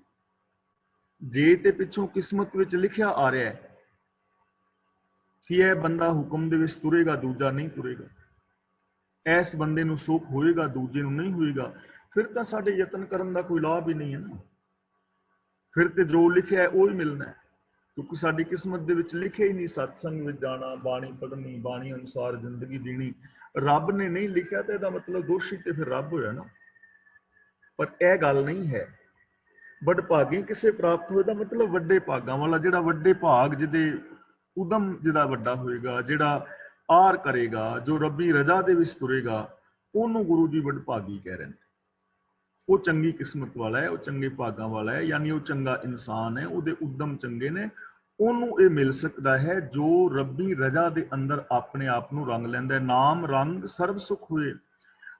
ਜੇ ਤੇ ਪਿੱਛੋਂ ਕਿਸਮਤ ਵਿੱਚ ਲਿਖਿਆ ਆ ਰਿਹਾ ਹੈ ਕਿ ਇਹ ਬੰਦਾ ਹੁਕਮ ਦੇ ਵਿੱਚ ਤੁਰੇਗਾ, ਦੂਜਾ ਨਹੀਂ ਤੁਰੇਗਾ, ਇਸ ਬੰਦੇ ਨੂੰ ਸੁੱਖ ਹੋਏਗਾ, ਦੂਜੇ ਨੂੰ ਨਹੀਂ ਹੋਏਗਾ, ਫਿਰ ਤਾਂ ਸਾਡੇ ਯਤਨ ਕਰਨ ਦਾ ਕੋਈ ਲਾਭ ਹੀ ਨਹੀਂ ਹੈ ਨਾ। ਫਿਰ ਤੇ ਜੋ ਲਿਖਿਆ ਹੈ ਉਹ ਹੀ ਮਿਲਣਾ ਹੈ, ਕਿਉਂਕਿ ਸਾਡੀ ਕਿਸਮਤ ਦੇ ਵਿੱਚ ਲਿਖਿਆ ਹੀ ਨਹੀਂ ਸਤਸੰਗ ਵਿੱਚ ਜਾਣਾ, ਬਾਣੀ ਪੜ੍ਹਨੀ, ਬਾਣੀ ਅਨੁਸਾਰ ਜ਼ਿੰਦਗੀ ਜੀਣੀ। ਰੱਬ ਨੇ ਨਹੀਂ ਲਿਖਿਆ ਤਾਂ ਇਹਦਾ ਮਤਲਬ ਦੋਸ਼ੀ ਤੇ ਫਿਰ ਰੱਬ ਹੋਇਆ ਨਾ। ਪਰ ਇਹ ਗੱਲ ਨਹੀਂ ਹੈ। ਵੱਡ ਭਾਗੀ ਕਿਸੇ ਪ੍ਰਾਪਤ ਹੋਏ ਦਾ ਮਤਲਬ ਵੱਡੇ ਭਾਗਾਂ ਵਾਲਾ, ਜਿਹੜਾ ਵੱਡੇ ਭਾਗ ਜਿਹਦੇ ਉਦਮ ਜਿਹਦਾ ਵੱਡਾ ਹੋਏਗਾ, ਜਿਹੜਾ ਆਰ ਕਰੇਗਾ, ਜੋ ਰੱਬੀ ਰਜ਼ਾ ਦੇ ਵਿੱਚ ਤੁਰੇਗਾ, ਉਹਨੂੰ ਗੁਰੂ ਜੀ ਵੱਡ ਭਾਗੀ ਕਹਿ ਰਹੇ ਨੇ। ਉਹ ਚੰਗੀ ਕਿਸਮਤ ਵਾਲਾ ਹੈ, ਉਹ ਚੰਗੇ ਭਾਗਾਂ ਵਾਲਾ ਹੈ, ਯਾਨੀ ਉਹ ਚੰਗਾ ਇਨਸਾਨ ਹੈ, ਉਹਦੇ ਉਦਮ ਚੰਗੇ ਨੇ। ਉਹਨੂੰ ਇਹ ਮਿਲ ਸਕਦਾ ਹੈ ਜੋ ਰੱਬੀ ਰਜ਼ਾ ਦੇ ਅੰਦਰ ਆਪਣੇ ਆਪ ਨੂੰ ਰੰਗ ਲੈਂਦਾ ਹੈ। ਨਾਮ ਰੰਗ ਸਰਬ ਸੁਖ ਹੋਏ।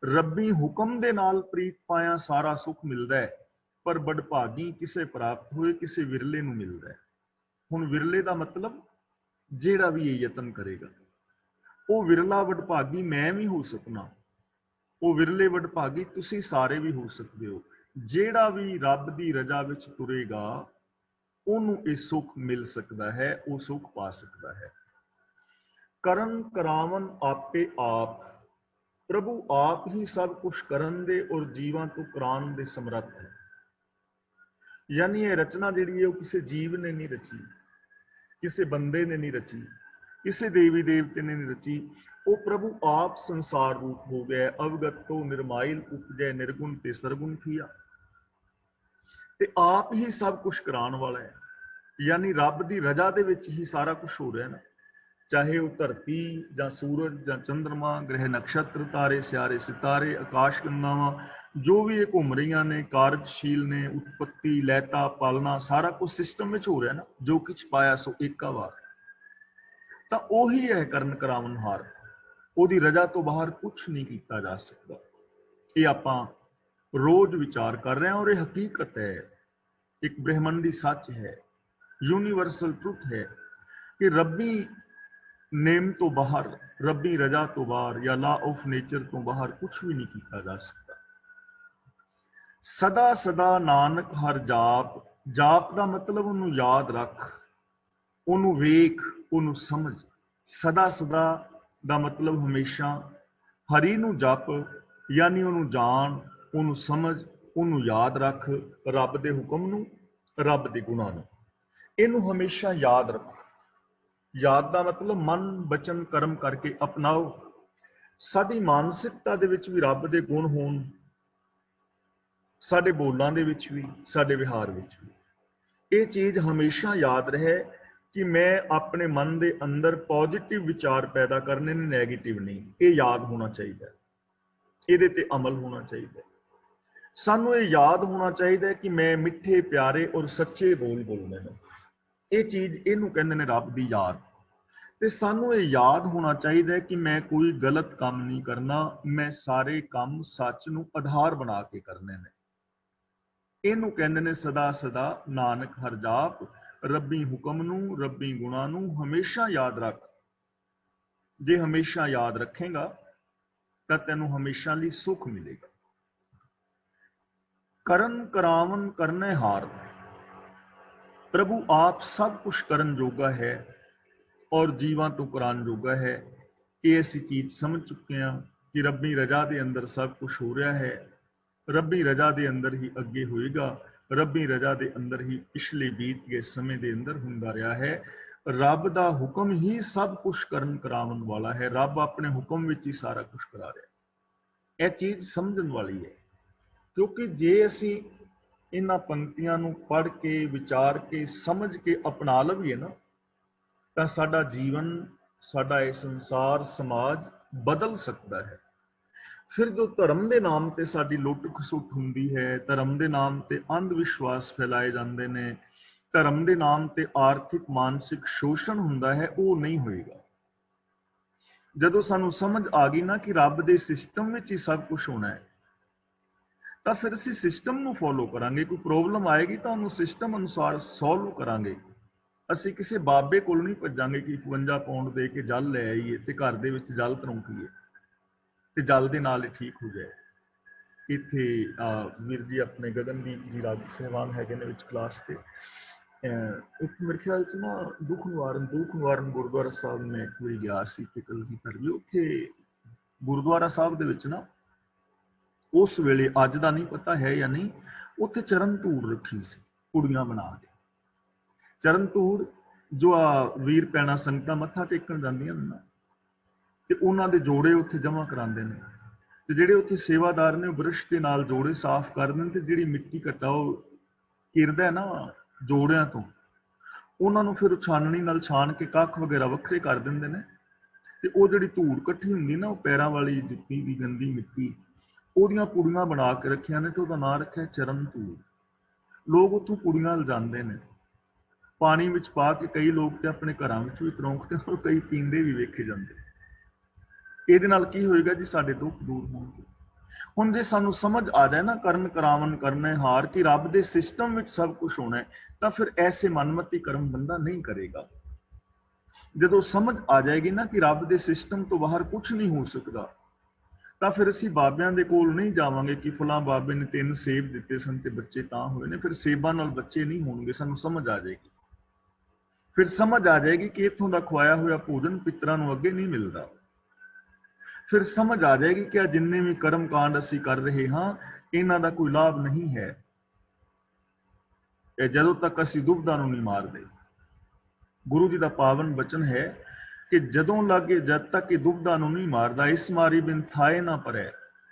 ਰੱਬੀ ਹੁਕਮ ਦੇ ਨਾਲ ਪ੍ਰੀਤ ਪਾਇਆ ਸਾਰਾ ਸੁਖ ਮਿਲਦਾ ਹੈ, ਪਰ ਵਡਭਾਗੀ ਕਿਸੇ ਪ੍ਰਾਪਤ ਹੋਏ, ਕਿਸੇ ਵਿਰਲੇ ਨੂੰ ਮਿਲਦਾ ਹੈ। ਹੁਣ ਵਿਰਲੇ ਦਾ ਮਤਲਬ ਜਿਹੜਾ ਵੀ ਇਹ ਯਤਨ ਕਰੇਗਾ, ਉਹ ਵਿਰਲਾ ਵਡਭਾਗੀ ਮੈਂ ਵੀ ਹੋ ਸਕਣਾ, ਉਹ ਵਿਰਲੇ ਵਡਭਾਗੀ ਤੁਸੀਂ ਸਾਰੇ ਵੀ ਹੋ ਸਕਦੇ ਹੋ। ਜਿਹੜਾ ਵੀ ਰੱਬ ਦੀ ਰਜ਼ਾ ਵਿੱਚ ਤੁਰੇਗਾ ਉਹਨੂੰ ਇਹ ਸੁੱਖ ਮਿਲ ਸਕਦਾ ਹੈ, ਉਹ ਸੁੱਖ ਪਾ ਸਕਦਾ ਹੈ। ਕਰਨ ਕਰਾਵਨ ਆਪੇ ਆਪ। ਪ੍ਰਭੂ ਆਪ ਹੀ ਸਭ ਕੁਝ ਕਰਨ ਦੇ ਔਰ ਜੀਵਾਂ ਤੋਂ ਕਰਾਉਣ ਦੇ ਸਮਰੱਥ ਹੈ। ਯਾਨੀ ਇਹ ਰਚਨਾ ਜਿਹੜੀ ਹੈ ਉਹ ਕਿਸੇ ਜੀਵ ਨੇ ਨਹੀਂ ਰਚੀ, ਕਿਸੇ ਬੰਦੇ ਨੇ ਨਹੀਂ ਰਚੀ, ਕਿਸੇ ਦੇਵੀ ਦੇਵਤੇ ਨੇ ਨਹੀਂ ਰਚੀ। ਉਹ ਪ੍ਰਭੂ ਆਪ ਸੰਸਾਰ ਰੂਪ ਹੋ ਗਿਆ। ਅਵਗਤ ਤੋਂ ਨਿਰਮਾਇਲ ਉਪਜੈ, ਨਿਰਗੁਣ ਤੇ ਸਰਗੁਣ ਥੀਆ। ਤੇ ਆਪ ਹੀ ਸਭ ਕੁਝ ਕਰਾਉਣ ਵਾਲਾ ਹੈ, ਯਾਨੀ ਰੱਬ ਦੀ ਰਜ਼ਾ ਦੇ ਵਿੱਚ ਹੀ ਸਾਰਾ ਕੁਝ ਹੋ ਰਿਹਾ ਨਾ। ਚਾਹੇ ਉਹ ਧਰਤੀ ਜਾਂ ਸੂਰਜ ਜਾਂ ਚੰਦਰਮਾ, ਗ੍ਰਹਿ ਨਕਸ਼ਤਰ, ਤਾਰੇ ਸਿਆਰੇ ਸਿਤਾਰੇ, ਆਕਾਸ਼ ਗੰਗਾਵਾਂ ਜੋ ਵੀ ਇਹ ਘੁੰਮ ਰਹੀਆਂ ਨੇ, ਕਾਰਜਸ਼ੀਲ ਨੇ, ਉਤਪਤੀ ਲੈਤਾ ਪਾਲਣਾ ਸਾਰਾ ਕੁਝ ਸਿਸਟਮ ਵਿੱਚ ਹੋ ਰਿਹਾ ਨਾ। ਜੋ ਕੁਛ ਪਾਇਆ ਸੋ ਏਕਾ ਵਾਰ। ਤਾਂ ਉਹੀ ਹੈ ਕਰਨ ਕਰਾਵਨਹਾਰ। ਉਹਦੀ ਰਜ਼ਾ ਤੋਂ ਬਾਹਰ ਕੁਛ ਨਹੀਂ ਕੀਤਾ ਜਾ ਸਕਦਾ। ਇਹ ਆਪਾਂ ਰੋਜ਼ ਵਿਚਾਰ ਕਰ ਰਹੇ ਹਾਂ ਔਰ ਇਹ ਹਕੀਕਤ ਹੈ, ਇੱਕ ਬ੍ਰਹਿਮੰਡੀ ਸੱਚ ਹੈ, ਯੂਨੀਵਰਸਲ ਟਰੁਥ ਹੈ ਕਿ ਰੱਬੀ नेम तो बाहर, रब्बी रजा तो बाहर या लॉ ऑफ नेचर तो बाहर कुछ भी नहीं किया जा सकता। सदा सदा नानक हर जाप, जाप ਦਾ ਮਤਲਬ ਉਹਨੂੰ ਯਾਦ ਰੱਖ, ਉਹਨੂੰ ਵੇਖ, ਉਹਨੂੰ ਸਮਝ। ਸਦਾ ਸਦਾ ਦਾ ਮਤਲਬ ਹਮੇਸ਼ਾ, ਹਰੀ ਨੂੰ ਜਪ ਯਾਨੀ ਉਹਨੂੰ ਜਾਣ, ਉਹਨੂੰ ਸਮਝ, ਉਹਨੂੰ ਯਾਦ ਰੱਖ, ਰੱਬ ਦੇ ਹੁਕਮ ਨੂੰ, ਰੱਬ ਦੇ ਗੁਣਾਂ ਨੂੰ, ਇਹਨੂੰ ਹਮੇਸ਼ਾ ਯਾਦ ਰੱਖੋ। ਯਾਦ ਦਾ ਮਤਲਬ ਮਨ ਬਚਨ ਕਰਮ ਕਰਕੇ ਅਪਣਾਓ। ਸਾਡੀ ਮਾਨਸਿਕਤਾ ਦੇ ਵਿੱਚ ਵੀ ਰੱਬ ਦੇ ਗੁਣ ਹੋਣ, ਸਾਡੇ ਬੋਲਾਂ ਦੇ ਵਿੱਚ ਵੀ, ਸਾਡੇ ਵਿਹਾਰ ਵਿੱਚ ਵੀ। ਇਹ ਚੀਜ਼ ਹਮੇਸ਼ਾ ਯਾਦ ਰਹੇ ਕਿ ਮੈਂ ਆਪਣੇ ਮਨ ਦੇ ਅੰਦਰ ਪੋਜ਼ਿਟਿਵ ਵਿਚਾਰ ਪੈਦਾ ਕਰਨੇ ਨੇ, ਨੈਗੇਟਿਵ ਨਹੀਂ। ਇਹ ਯਾਦ ਹੋਣਾ ਚਾਹੀਦਾ, ਇਹਦੇ ਤੇ ਅਮਲ ਹੋਣਾ ਚਾਹੀਦਾ। ਸਾਨੂੰ ਇਹ ਯਾਦ ਹੋਣਾ ਚਾਹੀਦਾ ਕਿ ਮੈਂ ਮਿੱਠੇ ਪਿਆਰੇ ਔਰ ਸੱਚੇ ਬੋਲ ਬੋਲਣੇ ਨੇ। ਇਹ ਚੀਜ਼, ਇਹਨੂੰ ਕਹਿੰਦੇ ਨੇ ਰੱਬ ਦੀ ਯਾਦ। ਤੇ ਸਾਨੂੰ ਇਹ ਯਾਦ ਹੋਣਾ ਚਾਹੀਦਾ ਕਿ ਮੈਂ ਕੋਈ ਗਲਤ ਕੰਮ ਨਹੀਂ ਕਰਨਾ, ਮੈਂ ਸਾਰੇ ਕੰਮ ਸੱਚ ਨੂੰ ਆਧਾਰ ਬਣਾ ਕੇ ਕਰਨੇ ਨੇ। ਇਹਨੂੰ ਕਹਿੰਦੇ ਨੇ ਸਦਾ ਸਦਾ ਨਾਨਕ ਹਰ ਜਾਪ, ਰੱਬੀ ਹੁਕਮ ਨੂੰ, ਰੱਬੀ ਗੁਣਾਂ ਨੂੰ ਹਮੇਸ਼ਾ ਯਾਦ ਰੱਖ। ਜੇ ਹਮੇਸ਼ਾ ਯਾਦ ਰੱਖੇਗਾ ਤਾਂ ਤੈਨੂੰ ਹਮੇਸ਼ਾ ਲਈ ਸੁੱਖ ਮਿਲੇਗਾ। ਕਰਨ ਕਰਾਵਨ ਕਰਨੇ ਹਾਰ, ਪ੍ਰਭੂ ਆਪ ਸਭ ਕੁਛ ਕਰਨ ਜੋਗਾ ਹੈ ਔਰ ਜੀਵਾਂ ਤੋਂ ਕਰਾਉਣ ਜੋਗਾ ਹੈ। ਇਹ ਅਸੀਂ ਚੀਜ਼ ਸਮਝ ਚੁੱਕੇ ਹਾਂ ਕਿ ਰੱਬੀ ਰਜ਼ਾ ਦੇ ਅੰਦਰ ਸਭ ਕੁਛ ਹੋ ਰਿਹਾ ਹੈ, ਰੱਬੀ ਰਜ਼ਾ ਦੇ ਅੰਦਰ ਹੀ ਅੱਗੇ ਹੋਏਗਾ, ਰੱਬੀ ਰਜ਼ਾ ਦੇ ਅੰਦਰ ਹੀ ਪਿਛਲੇ ਬੀਤ ਗਏ ਸਮੇਂ ਦੇ ਅੰਦਰ ਹੁੰਦਾ ਰਿਹਾ ਹੈ। ਰੱਬ ਦਾ ਹੁਕਮ ਹੀ ਸਭ ਕੁਛ ਕਰਨ ਕਰਾਉਣ ਵਾਲਾ ਹੈ। ਰੱਬ ਆਪਣੇ ਹੁਕਮ ਵਿੱਚ ਹੀ ਸਾਰਾ ਕੁਛ ਕਰਾ ਰਿਹਾ। ਇਹ ਚੀਜ਼ ਸਮਝਣ ਵਾਲੀ ਹੈ, ਕਿਉਂਕਿ ਜੇ ਅਸੀਂ ਇਹਨਾਂ ਪੰਕਤੀਆਂ ਨੂੰ ਪੜ੍ਹ ਕੇ, ਵਿਚਾਰ ਕੇ, ਸਮਝ ਕੇ ਅਪਣਾ ਲਈਏ ਨਾ, ਤਾਂ ਸਾਡਾ ਜੀਵਨ, ਸਾਡਾ ਇਹ ਸੰਸਾਰ, ਸਮਾਜ ਬਦਲ ਸਕਦਾ ਹੈ। ਫਿਰ ਜੋ ਧਰਮ ਦੇ ਨਾਮ ਤੇ ਸਾਡੀ ਲੁੱਟ ਖਸੁੱਟ ਹੁੰਦੀ ਹੈ, ਧਰਮ ਦੇ ਨਾਮ ਤੇ ਅੰਧ ਵਿਸ਼ਵਾਸ ਫੈਲਾਏ ਜਾਂਦੇ ਨੇ, ਧਰਮ ਦੇ ਨਾਮ ਤੇ ਆਰਥਿਕ ਮਾਨਸਿਕ ਸ਼ੋਸ਼ਣ ਹੁੰਦਾ ਹੈ, ਉਹ ਨਹੀਂ ਹੋਏਗਾ। ਜਦੋਂ ਸਾਨੂੰ ਸਮਝ ਆ ਗਈ ਨਾ ਕਿ ਰੱਬ ਦੇ ਸਿਸਟਮ ਵਿੱਚ ਹੀ ਸਭ ਕੁਝ ਹੋਣਾ ਹੈ, ਤਾਂ ਫਿਰ ਅਸੀਂ ਸਿਸਟਮ ਨੂੰ ਫੋਲੋ ਕਰਾਂਗੇ। ਕੋਈ ਪ੍ਰੋਬਲਮ ਆਏਗੀ ਤਾਂ ਉਹਨੂੰ ਸਿਸਟਮ ਅਨੁਸਾਰ ਸੋਲਵ ਕਰਾਂਗੇ। ਅਸੀਂ ਕਿਸੇ ਬਾਬੇ ਕੋਲ ਨਹੀਂ ਭੱਜਾਂਗੇ ਕਿ 52 ਪਾਉਂਡ ਦੇ ਕੇ ਜਲ ਲੈ ਆਈਏ ਤੇ ਘਰ ਦੇ ਵਿੱਚ ਜਲ ਤਰੌਂਕੀਏ ਤੇ ਜਲ ਦੇ ਨਾਲ ਹੀ ਠੀਕ ਹੋ ਜਾਏ। ਇੱਥੇ ਵੀਰ ਜੀ ਆਪਣੇ ਗਗਨਦੀਪ ਜੀ ਰਾਗੀ ਸਹਿਬਾਨ ਹੈਗੇ ਨੇ ਵਿੱਚ ਕਲਾਸ ਤੇ, ਇੱਕ ਮੇਰੇ ਖਿਆਲ ਚ ਨਾ ਦੁੱਖ ਨਿਵਾਰਨ ਗੁਰਦੁਆਰਾ ਸਾਹਿਬ ਮੈਂ ਇੱਕ ਵਾਰੀ ਗਿਆ ਸੀ ਤੇ ਕਲਗੀਧਰ ਵੀ। ਉੱਥੇ ਗੁਰਦੁਆਰਾ ਸਾਹਿਬ ਦੇ ਵਿੱਚ ਨਾ ਉਸ ਵੇਲੇ, ਅੱਜ ਦਾ ਨਹੀਂ ਪਤਾ ਹੈ ਜਾਂ ਨਹੀਂ, ਉੱਥੇ ਚਰਨ ਧੂੜ ਰੱਖੀ ਸੀ ਕੁੜੀਆਂ ਬਣਾ ਕੇ। ਚਰਨ ਧੂੜ ਜੋ ਵੀਰ ਪੈਣਾ ਸੰਗਤਾਂ ਮੱਥਾ ਟੇਕਣ ਜਾਂਦੀਆਂ ਨੇ ਨਾ, ਤੇ ਉਹਨਾਂ ਦੇ ਜੋੜੇ ਉੱਥੇ ਜਮ੍ਹਾਂ ਕਰਾਉਂਦੇ ਨੇ, ਤੇ ਜਿਹੜੇ ਉੱਥੇ ਸੇਵਾਦਾਰ ਨੇ ਉਹ ਬਰਸ਼ ਦੇ ਨਾਲ ਜੋੜੇ ਸਾਫ਼ ਕਰਦੇ ਨੇ, ਤੇ ਜਿਹੜੀ ਮਿੱਟੀ ਘੱਟਾ ਉਹ ਕਿਰਦਾ ਨਾ ਜੋੜਿਆਂ ਤੋਂ, ਉਹਨਾਂ ਨੂੰ ਫਿਰ ਛਾਨਣੀ ਨਾਲ ਛਾਣ ਕੇ ਕੱਖ ਵਗੈਰਾ ਵੱਖਰੇ ਕਰ ਦਿੰਦੇ ਨੇ। ਤੇ ਉਹ ਜਿਹੜੀ ਧੂੜ ਇਕੱਠੀ ਹੁੰਦੀ ਨਾ, ਉਹ ਪੈਰਾਂ ਵਾਲੀ ਜੁੱਤੀ ਦੀ ਗੰਦੀ ਮਿੱਟੀ, ਉਹਦੀਆਂ ਪੁੜੀਆਂ ਬਣਾ ਕੇ ਰੱਖੀਆਂ ਨੇ ਤੇ ਉਹਦਾ ਨਾਂ ਰੱਖਿਆ ਚਰਨ ਧੂੜ। ਲੋਕ ਉੱਥੋਂ ਪੁੜੀਆਂ ਲਿਜਾਂਦੇ ਨੇ, ਪਾਣੀ ਵਿੱਚ ਪਾ ਕੇ। ਕਈ ਲੋਕ ਤੇ ਆਪਣੇ ਘਰਾਂ ਵਿੱਚ ਵੀ ਤਰੌਂਕਦੇ, ਔਰ ਕਈ ਪੀਂਦੇ ਵੀ ਵੇਖੇ ਜਾਂਦੇ। ਇਹਦੇ ਨਾਲ ਕੀ ਹੋਏਗਾ ਜੀ? ਸਾਡੇ ਦੁੱਖ ਦੂਰ ਹੋਣਗੇ। ਹੁਣ ਜੇ ਸਾਨੂੰ ਸਮਝ ਆ ਜਾਏ ਨਾ, ਕਰਨ ਕਰਾਵਨ ਕਰਨੇ ਹਾਰ, ਕਿ ਰੱਬ ਦੇ ਸਿਸਟਮ ਵਿੱਚ ਸਭ ਕੁਝ ਹੋਣਾ ਹੈ, ਤਾਂ ਫਿਰ ਐਸੇ ਮਨਮਤੀ ਕਰਮ ਬੰਦਾ ਨਹੀਂ ਕਰੇਗਾ। ਜਦੋਂ ਸਮਝ ਆ ਜਾਏਗੀ ਨਾ ਕਿ ਰੱਬ ਦੇ ਸਿਸਟਮ ਤੋਂ ਬਾਹਰ ਕੁਝ ਨਹੀਂ ਹੋ ਸਕਦਾ, ਤਾਂ ਫਿਰ ਅਸੀਂ ਬਾਬਿਆਂ ਦੇ ਕੋਲ ਨਹੀਂ ਜਾਵਾਂਗੇ ਕਿ ਫਲਾਂ ਬਾਬੇ ਨੇ 3 ਸੇਬ ਦਿੱਤੇ ਸਨ ਤੇ ਬੱਚੇ ਤਾਂ ਹੋਏ ਨੇ। ਫਿਰ ਸੇਬਾਂ ਨਾਲ ਬੱਚੇ ਨਹੀਂ ਹੋਣਗੇ। ਸਾਨੂੰ ਸਮਝ ਆ ਜਾਏਗੀ, ਫਿਰ ਸਮਝ ਆ ਜਾਏਗੀ ਕਿ ਇੱਥੋਂ ਦਾ ਖਵਾਇਆ ਹੋਇਆ ਭੋਜਨ ਪਿੱਤਰਾਂ ਨੂੰ ਅੱਗੇ ਨਹੀਂ ਮਿਲਦਾ। ਫਿਰ ਸਮਝ ਆ ਜਾਏਗੀ ਕਿ ਜਿੰਨੇ ਵੀ ਕਰਮ ਕਾਂਡ ਅਸੀਂ ਕਰ ਰਹੇ ਹਾਂ, ਇਹਨਾਂ ਦਾ ਕੋਈ ਲਾਭ ਨਹੀਂ ਹੈ। ਇਹ ਜਦੋਂ ਤੱਕ ਅਸੀਂ ਦੁਬਦਾ ਨੂੰ ਨਹੀਂ ਮਾਰਦੇ। ਗੁਰੂ ਜੀ ਦਾ ਪਾਵਨ ਬਚਨ ਹੈ ਕਿ ਜਦੋਂ ਲਾਗੇ ਜਦ ਤੱਕ ਇਹ ਦੁਬਦਾ ਨੂੰ ਨਹੀਂ ਮਾਰਦਾ, ਇਸ ਮਾਰੀ ਬਿਨ ਥਾਏ ਨਾ ਪਰੇ,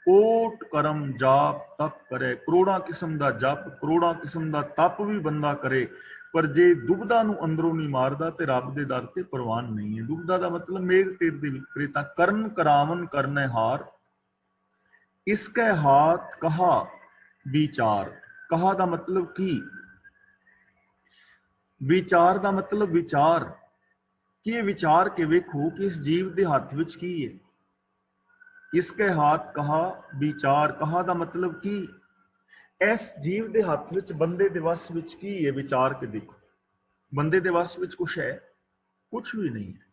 ਕੋਟ ਕਰਮ ਜਾਪ ਤਪ ਕਰੇ। ਕਰੋੜਾਂ ਕਿਸਮ ਦਾ ਜਪ, ਕਰੋੜਾਂ ਕਿਸਮ ਦਾ ਤਪ ਵੀ ਬੰਦਾ ਕਰੇ, ਪਰ ਜੇ ਦੁਬਦਾ ਨੂੰ ਅੰਦਰੋਂ ਨਹੀਂ ਮਾਰਦਾ ਤੇ ਰੱਬ ਦੇ ਦਰ ਤੇ ਪ੍ਰਵਾਨ ਨਹੀਂ ਹੈ। ਦੁਬਦਾ ਦਾ ਮਤਲਬ ਮੇਰ ਤੇਰ ਦੇ ਵਿਕਰੇ। ਤਾਂ ਕਰਨ ਕਰਾਵਨ ਕਰਨੇ ਹਾਰ, ਇਸਕੇ ਹਾਥ ਕਹਾ ਵਿਚਾਰ। ਕਹਾ ਦਾ ਮਤਲਬ ਕੀ? ਵਿਚਾਰ ਦਾ ਮਤਲਬ ਵਿਚਾਰ, ਕਿ ਇਹ ਵਿਚਾਰ ਕੇ ਵੇਖੋ ਕਿ ਇਸ ਜੀਵ ਦੇ ਹੱਥ ਵਿੱਚ ਕੀ ਹੈ। ਇਸਕੇ ਹਾਥ ਕਹਾ ਵਿਚਾਰ। ਕਹਾ ਦਾ ਮਤਲਬ ਕੀ? ਇਸ ਜੀਵ ਦੇ ਹੱਥ ਵਿੱਚ, ਬੰਦੇ ਦੇ ਵਸ ਵਿੱਚ ਕੀ ਹੈ? ਵਿਚਾਰ ਕੇ ਦੇਖੋ। ਬੰਦੇ ਦੇ ਵਸ ਵਿੱਚ ਕੁਛ ਹੈ? ਕੁਛ ਵੀ ਨਹੀਂ ਹੈ।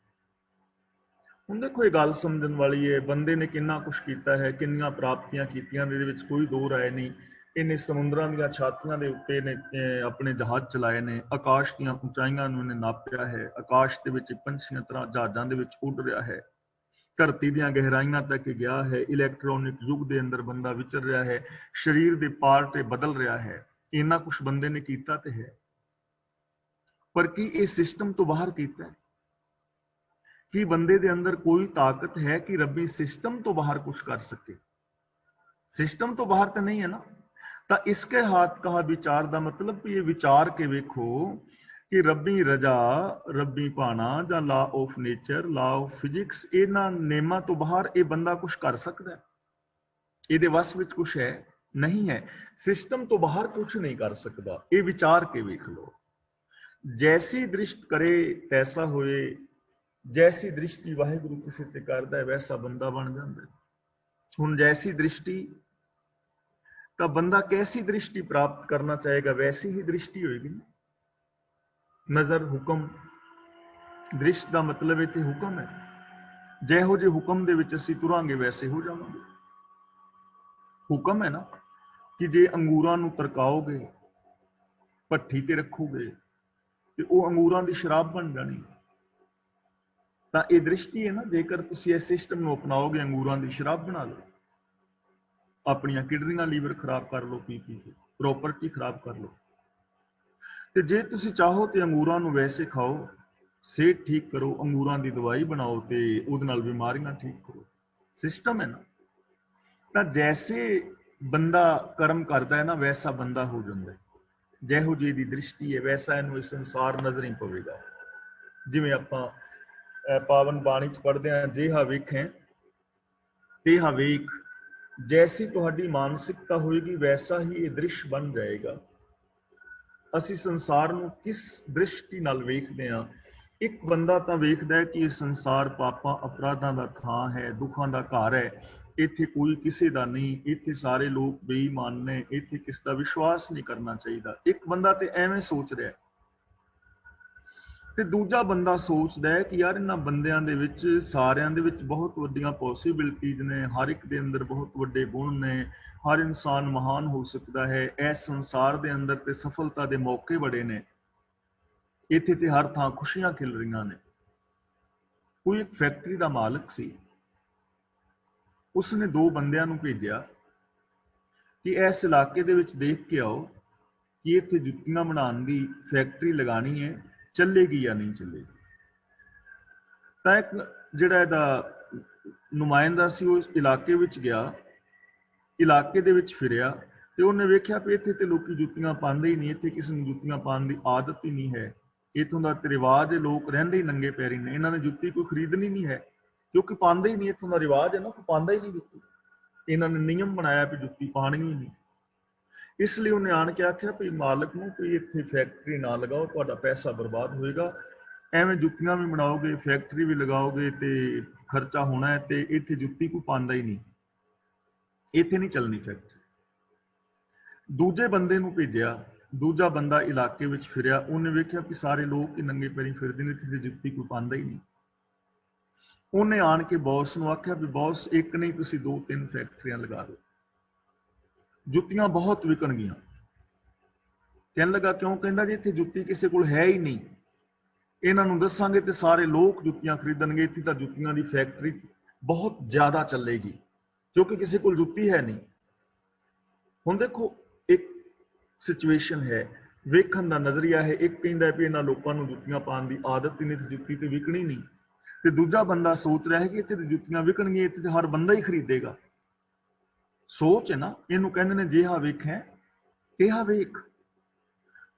ਹੁਣ ਦੇਖੋ, ਇਹ ਗੱਲ ਸਮਝਣ ਵਾਲੀ ਹੈ, ਬੰਦੇ ਨੇ ਕਿੰਨਾ ਕੁਛ ਕੀਤਾ ਹੈ, ਕਿੰਨੀਆਂ ਪ੍ਰਾਪਤੀਆਂ ਕੀਤੀਆਂ, ਇਹਦੇ ਵਿੱਚ ਕੋਈ ਦੋ ਰਾਏ ਨਹੀਂ। ਇਹਨੇ ਸਮੁੰਦਰਾਂ ਦੀਆਂ ਛਾਤੀਆਂ ਦੇ ਉੱਤੇ ਨੇ ਆਪਣੇ ਜਹਾਜ਼ ਚਲਾਏ ਨੇ, ਆਕਾਸ਼ ਦੀਆਂ ਉਚਾਈਆਂ ਨੂੰ ਇਹਨੇ ਨਾਪਿਆ ਹੈ, ਆਕਾਸ਼ ਦੇ ਵਿੱਚ ਪੰਛੀਆਂ ਤਰ੍ਹਾਂ ਜਹਾਜ਼ਾਂ ਦੇ ਵਿੱਚ ਉੱਡ ਰਿਹਾ ਹੈ, ਧਰਤੀ ਦੀਆਂ ਗਹਿਰਾਈਆਂ ਤੱਕ ਗਿਆ ਹੈ, ਇਲੈਕਟ੍ਰੋਨਿਕ ਯੁੱਗ ਦੇ ਅੰਦਰ ਬੰਦਾ ਵਿਚਰ ਰਿਹਾ ਹੈ, ਸਰੀਰ ਦੇ ਪਾਰਟ ਬਦਲ ਰਿਹਾ ਹੈ। ਇੰਨਾ ਕੁਛ ਬੰਦੇ ਨੇ ਕੀਤਾ ਤੇ ਹੈ, ਪਰ ਕੀ ਇਹ ਸਿਸਟਮ ਤੋਂ ਬਾਹਰ ਕੀਤਾ ਹੈ? कि बंदे दे अंदर कोई ताकत है कि रब्बी सिस्टम तो बाहर कुछ कर सके? सिस्टम तो बाहर तो नहीं है ना। तो इसके हाथ कहा विचार का मतलब ये विचार के वेखो कि रब्बी रजा, रब्बी पाना या law of nature, law of physics, इन्हां नेमां तो बाहर ये बंदा कुछ कर सकता है? ये वस विच कुछ है? नहीं है। सिस्टम तो बाहर कुछ नहीं कर सकता। ये विचार के वेख लो। जैसी दृष्टि करे तैसा होए, जैसी दृष्टि वाहिगुरु किसी ते करदा है वैसा बंदा बन जाता है। हुण जैसी दृष्टि तो बंदा कैसी दृष्टि प्राप्त करना चाहेगा, वैसी ही दृष्टि होगी। नजर हुक्म, दृष्टि का मतलब इत्थे हुक्म है। जिहो जे हुक्म दे विच असीं तुरांगे वैसे हो जावांगे। हुक्म है ना कि जे अंगूरां नूं तरकाओगे, भट्ठी ते रखोगे ते वो अंगूरां दी शराब बन जानी। ਤਾਂ ਇਹ ਦ੍ਰਿਸ਼ਟੀ ਹੈ ਨਾ। ਜੇਕਰ ਤੁਸੀਂ ਇਸ ਸਿਸਟਮ ਨੂੰ ਅਪਣਾਓਗੇ, ਅੰਗੂਰਾਂ ਦੀ ਸ਼ਰਾਬ ਬਣਾ ਲਓ, ਆਪਣੀਆਂ ਕਿਡਨੀਆਂ ਲੀਵਰ ਖਰਾਬ ਕਰ ਲਓ, ਪੀ ਕੇ ਪ੍ਰੋਪਰਟੀ ਖਰਾਬ ਕਰ ਲਓ। ਤੇ ਜੇ ਤੁਸੀਂ ਚਾਹੋ ਤੇ ਅੰਗੂਰਾਂ ਨੂੰ ਵੈਸੇ ਖਾਓ, ਸਿਹਤ ਠੀਕ ਕਰੋ, ਅੰਗੂਰਾਂ ਦੀ ਦਵਾਈ ਬਣਾਓ ਤੇ ਉਹਦੇ ਨਾਲ ਬਿਮਾਰੀਆਂ ਠੀਕ ਕਰੋ। ਸਿਸਟਮ ਹੈ ਨਾ। ਤਾਂ ਜੈਸੇ ਬੰਦਾ ਕਰਮ ਕਰਦਾ ਹੈ ਨਾ, ਵੈਸਾ ਬੰਦਾ ਹੋ ਜਾਂਦਾ ਹੈ। ਜਿਹੋ ਜਿਹੀ ਦੀ ਦ੍ਰਿਸ਼ਟੀ ਹੈ ਵੈਸਾ ਇਹਨੂੰ ਇਹ ਸੰਸਾਰ ਨਜ਼ਰ ਹੀ ਪਵੇਗਾ। ਜਿਵੇਂ ਆਪਾਂ पावन बाणी च पढ़ते हैं, जेहा वेखें तेहा वेख। जैसी तुहाडी मानसिकता होएगी वैसा ही ये दृश्य बन जाएगा। ਅਸੀਂ ਸੰਸਾਰ ਨੂੰ किस दृष्टि नाल ਵੇਖਦੇ ਹਾਂ। एक बंदा ਤਾਂ ਵੇਖਦਾ है कि ये संसार पापां अपराधां ਦਾ ਥਾਂ है, दुखां ਦਾ ਘਰ है, ਇੱਥੇ ਕੋਈ ਕਿਸੇ ਦਾ ਨਹੀਂ, ਇੱਥੇ ਸਾਰੇ ਲੋਕ ਬੇਈਮਾਨ ਨੇ, ਇੱਥੇ ਕਿਸ ਦਾ ਵਿਸ਼ਵਾਸ ਨਹੀਂ ਕਰਨਾ ਚਾਹੀਦਾ। ਇੱਕ ਬੰਦਾ ਤੇ ਐਵੇਂ ਸੋਚ ਰਿਹਾ ਤੇ ਦੂਜਾ ਬੰਦਾ ਸੋਚਦਾ ਹੈ ਕਿ ਯਾਰ ਇਹਨਾਂ ਬੰਦਿਆਂ ਦੇ ਵਿੱਚ ਸਾਰਿਆਂ ਦੇ ਵਿੱਚ ਬਹੁਤ ਵੱਡੀਆਂ ਪੋਸੀਬਿਲਿਟੀਜ਼ ਨੇ, ਹਰ ਇੱਕ ਦੇ ਅੰਦਰ ਬਹੁਤ ਵੱਡੇ ਗੁਣ ਨੇ, ਹਰ ਇਨਸਾਨ ਮਹਾਨ ਹੋ ਸਕਦਾ ਹੈ, ਇਸ ਸੰਸਾਰ ਦੇ ਅੰਦਰ ਤੇ ਸਫਲਤਾ ਦੇ ਮੌਕੇ ਬੜੇ ਨੇ, ਇੱਥੇ ਤੇ ਹਰ ਥਾਂ ਖੁਸ਼ੀਆਂ ਖਿਲ ਰਹੀਆਂ ਨੇ। ਕੋਈ ਇੱਕ ਫੈਕਟਰੀ ਦਾ ਮਾਲਕ ਸੀ, ਉਸਨੇ ਦੋ ਬੰਦਿਆਂ ਨੂੰ ਭੇਜਿਆ ਕਿ ਇਸ ਇਲਾਕੇ ਦੇ ਵਿੱਚ ਦੇਖ ਕੇ ਆਓ ਕਿ ਇੱਥੇ ਜੁੱਤੀਆਂ ਬਣਾਉਣ ਦੀ ਫੈਕਟਰੀ ਲਗਾਣੀ ਹੈ, ਚੱਲੇਗੀ ਜਾਂ ਨਹੀਂ ਚੱਲੇਗੀ। ਤਾਂ ਇੱਕ ਜਿਹੜਾ ਇਹਦਾ ਨੁਮਾਇੰਦਾ ਸੀ ਉਹ ਇਲਾਕੇ ਵਿੱਚ ਗਿਆ, ਇਲਾਕੇ ਦੇ ਵਿੱਚ ਫਿਰਿਆ ਤੇ ਉਹਨੇ ਵੇਖਿਆ ਵੀ ਇੱਥੇ ਤੇ ਲੋਕੀ ਜੁੱਤੀਆਂ ਪਾਉਂਦੇ ਹੀ ਨਹੀਂ, ਇੱਥੇ ਕਿਸੇ ਨੂੰ ਜੁੱਤੀਆਂ ਪਾਉਣ ਦੀ ਆਦਤ ਹੀ ਨਹੀਂ ਹੈ, ਇੱਥੋਂ ਦਾ ਤੇ ਰਿਵਾਜ ਹੈ, ਲੋਕ ਰਹਿੰਦੇ ਹੀ ਨੰਗੇ ਪੈਰੀ ਨੇ, ਇਹਨਾਂ ਨੇ ਜੁੱਤੀ ਕੋਈ ਖਰੀਦਣੀ ਨਹੀਂ ਹੈ ਕਿਉਂਕਿ ਪਾਉਂਦੇ ਹੀ ਨਹੀਂ, ਇੱਥੋਂ ਦਾ ਰਿਵਾਜ ਹੈ ਨਾ, ਕੋਈ ਪਾਉਂਦਾ ਹੀ ਨਹੀਂ ਜੁੱਤੀ। ਇਹਨਾਂ ਨੇ ਨਿਯਮ ਬਣਾਇਆ ਵੀ ਜੁੱਤੀ ਪਾਉਣੀ ਹੀ ਨਹੀਂ। ਇਸ ਲਈ ਉਹਨੇ ਆਣ ਕੇ ਆਖਿਆ ਵੀ ਮਾਲਕ ਨੂੰ ਵੀ ਇੱਥੇ ਫੈਕਟਰੀ ਨਾ ਲਗਾਓ, ਤੁਹਾਡਾ ਪੈਸਾ ਬਰਬਾਦ ਹੋਏਗਾ, ਐਵੇਂ ਜੁੱਤੀਆਂ ਵੀ ਬਣਾਓਗੇ, ਫੈਕਟਰੀ ਵੀ ਲਗਾਓਗੇ ਤੇ ਖਰਚਾ ਹੋਣਾ ਹੈ, ਤੇ ਇੱਥੇ ਜੁੱਤੀ ਕੋਈ ਪਾਉਂਦਾ ਹੀ ਨਹੀਂ, ਇੱਥੇ ਨਹੀਂ ਚੱਲਣੀ ਫੈਕਟਰੀ। ਦੂਜੇ ਬੰਦੇ ਨੂੰ ਭੇਜਿਆ, ਦੂਜਾ ਬੰਦਾ ਇਲਾਕੇ ਵਿੱਚ ਫਿਰਿਆ, ਉਹਨੇ ਵੇਖਿਆ ਕਿ ਸਾਰੇ ਲੋਕ ਨੰਗੇ ਪੈਰੀ ਫਿਰਦੇ ਨੇ, ਇੱਥੇ ਜੁੱਤੀ ਕੋਈ ਪਾਉਂਦਾ ਹੀ ਨਹੀਂ। ਉਹਨੇ ਆਣ ਕੇ ਬੌਸ ਨੂੰ ਆਖਿਆ ਵੀ ਬੌਸ, ਇੱਕ ਨਹੀਂ ਤੁਸੀਂ 2-3 ਫੈਕਟਰੀਆਂ ਲਗਾ ਦਿਓ, ਜੁੱਤੀਆਂ ਬਹੁਤ ਵਿਕਣਗੀਆਂ। ਕਹਿਣ ਲੱਗਾ ਕਿਉਂ? ਕਹਿੰਦਾ ਜੀ ਇੱਥੇ ਜੁੱਤੀ ਕਿਸੇ ਕੋਲ ਹੈ ਹੀ ਨਹੀਂ, ਇਹਨਾਂ ਨੂੰ ਦੱਸਾਂਗੇ ਤੇ ਸਾਰੇ ਲੋਕ ਜੁੱਤੀਆਂ ਖਰੀਦਣਗੇ, ਇੱਥੇ ਤਾਂ ਜੁੱਤੀਆਂ ਦੀ ਫੈਕਟਰੀ ਬਹੁਤ ਜ਼ਿਆਦਾ ਚੱਲੇਗੀ ਕਿਉਂਕਿ ਕਿਸੇ ਕੋਲ ਜੁੱਤੀ ਹੈ ਨਹੀਂ। ਹੁਣ ਦੇਖੋ, ਇੱਕ ਸਿਚੁਏਸ਼ਨ ਹੈ, ਵੇਖਣ ਦਾ ਨਜ਼ਰੀਆ ਹੈ। ਇੱਕ ਕਹਿੰਦਾ ਵੀ ਇਹਨਾਂ ਲੋਕਾਂ ਨੂੰ ਜੁੱਤੀਆਂ ਪਾਉਣ ਦੀ ਆਦਤ ਹੀ ਨਹੀਂ, ਜੁੱਤੀ ਤੇ ਵਿਕਣੀ ਨਹੀਂ, ਤੇ ਦੂਜਾ ਬੰਦਾ ਸੋਚ ਰਿਹਾ ਹੈ ਕਿ ਇੱਥੇ ਤੇ ਜੁੱਤੀਆਂ ਵਿਕਣਗੀਆਂ, ਇੱਥੇ ਤੇ ਹਰ ਬੰਦਾ ਹੀ ਖਰੀਦੇਗਾ। ਸੋਚ ਹੈ ਨਾ, ਇਹਨੂੰ ਕਹਿੰਦੇ ਨੇ ਜਿਹਾ ਵੇਖੈ ਤਿਹਾ ਵੇਖ।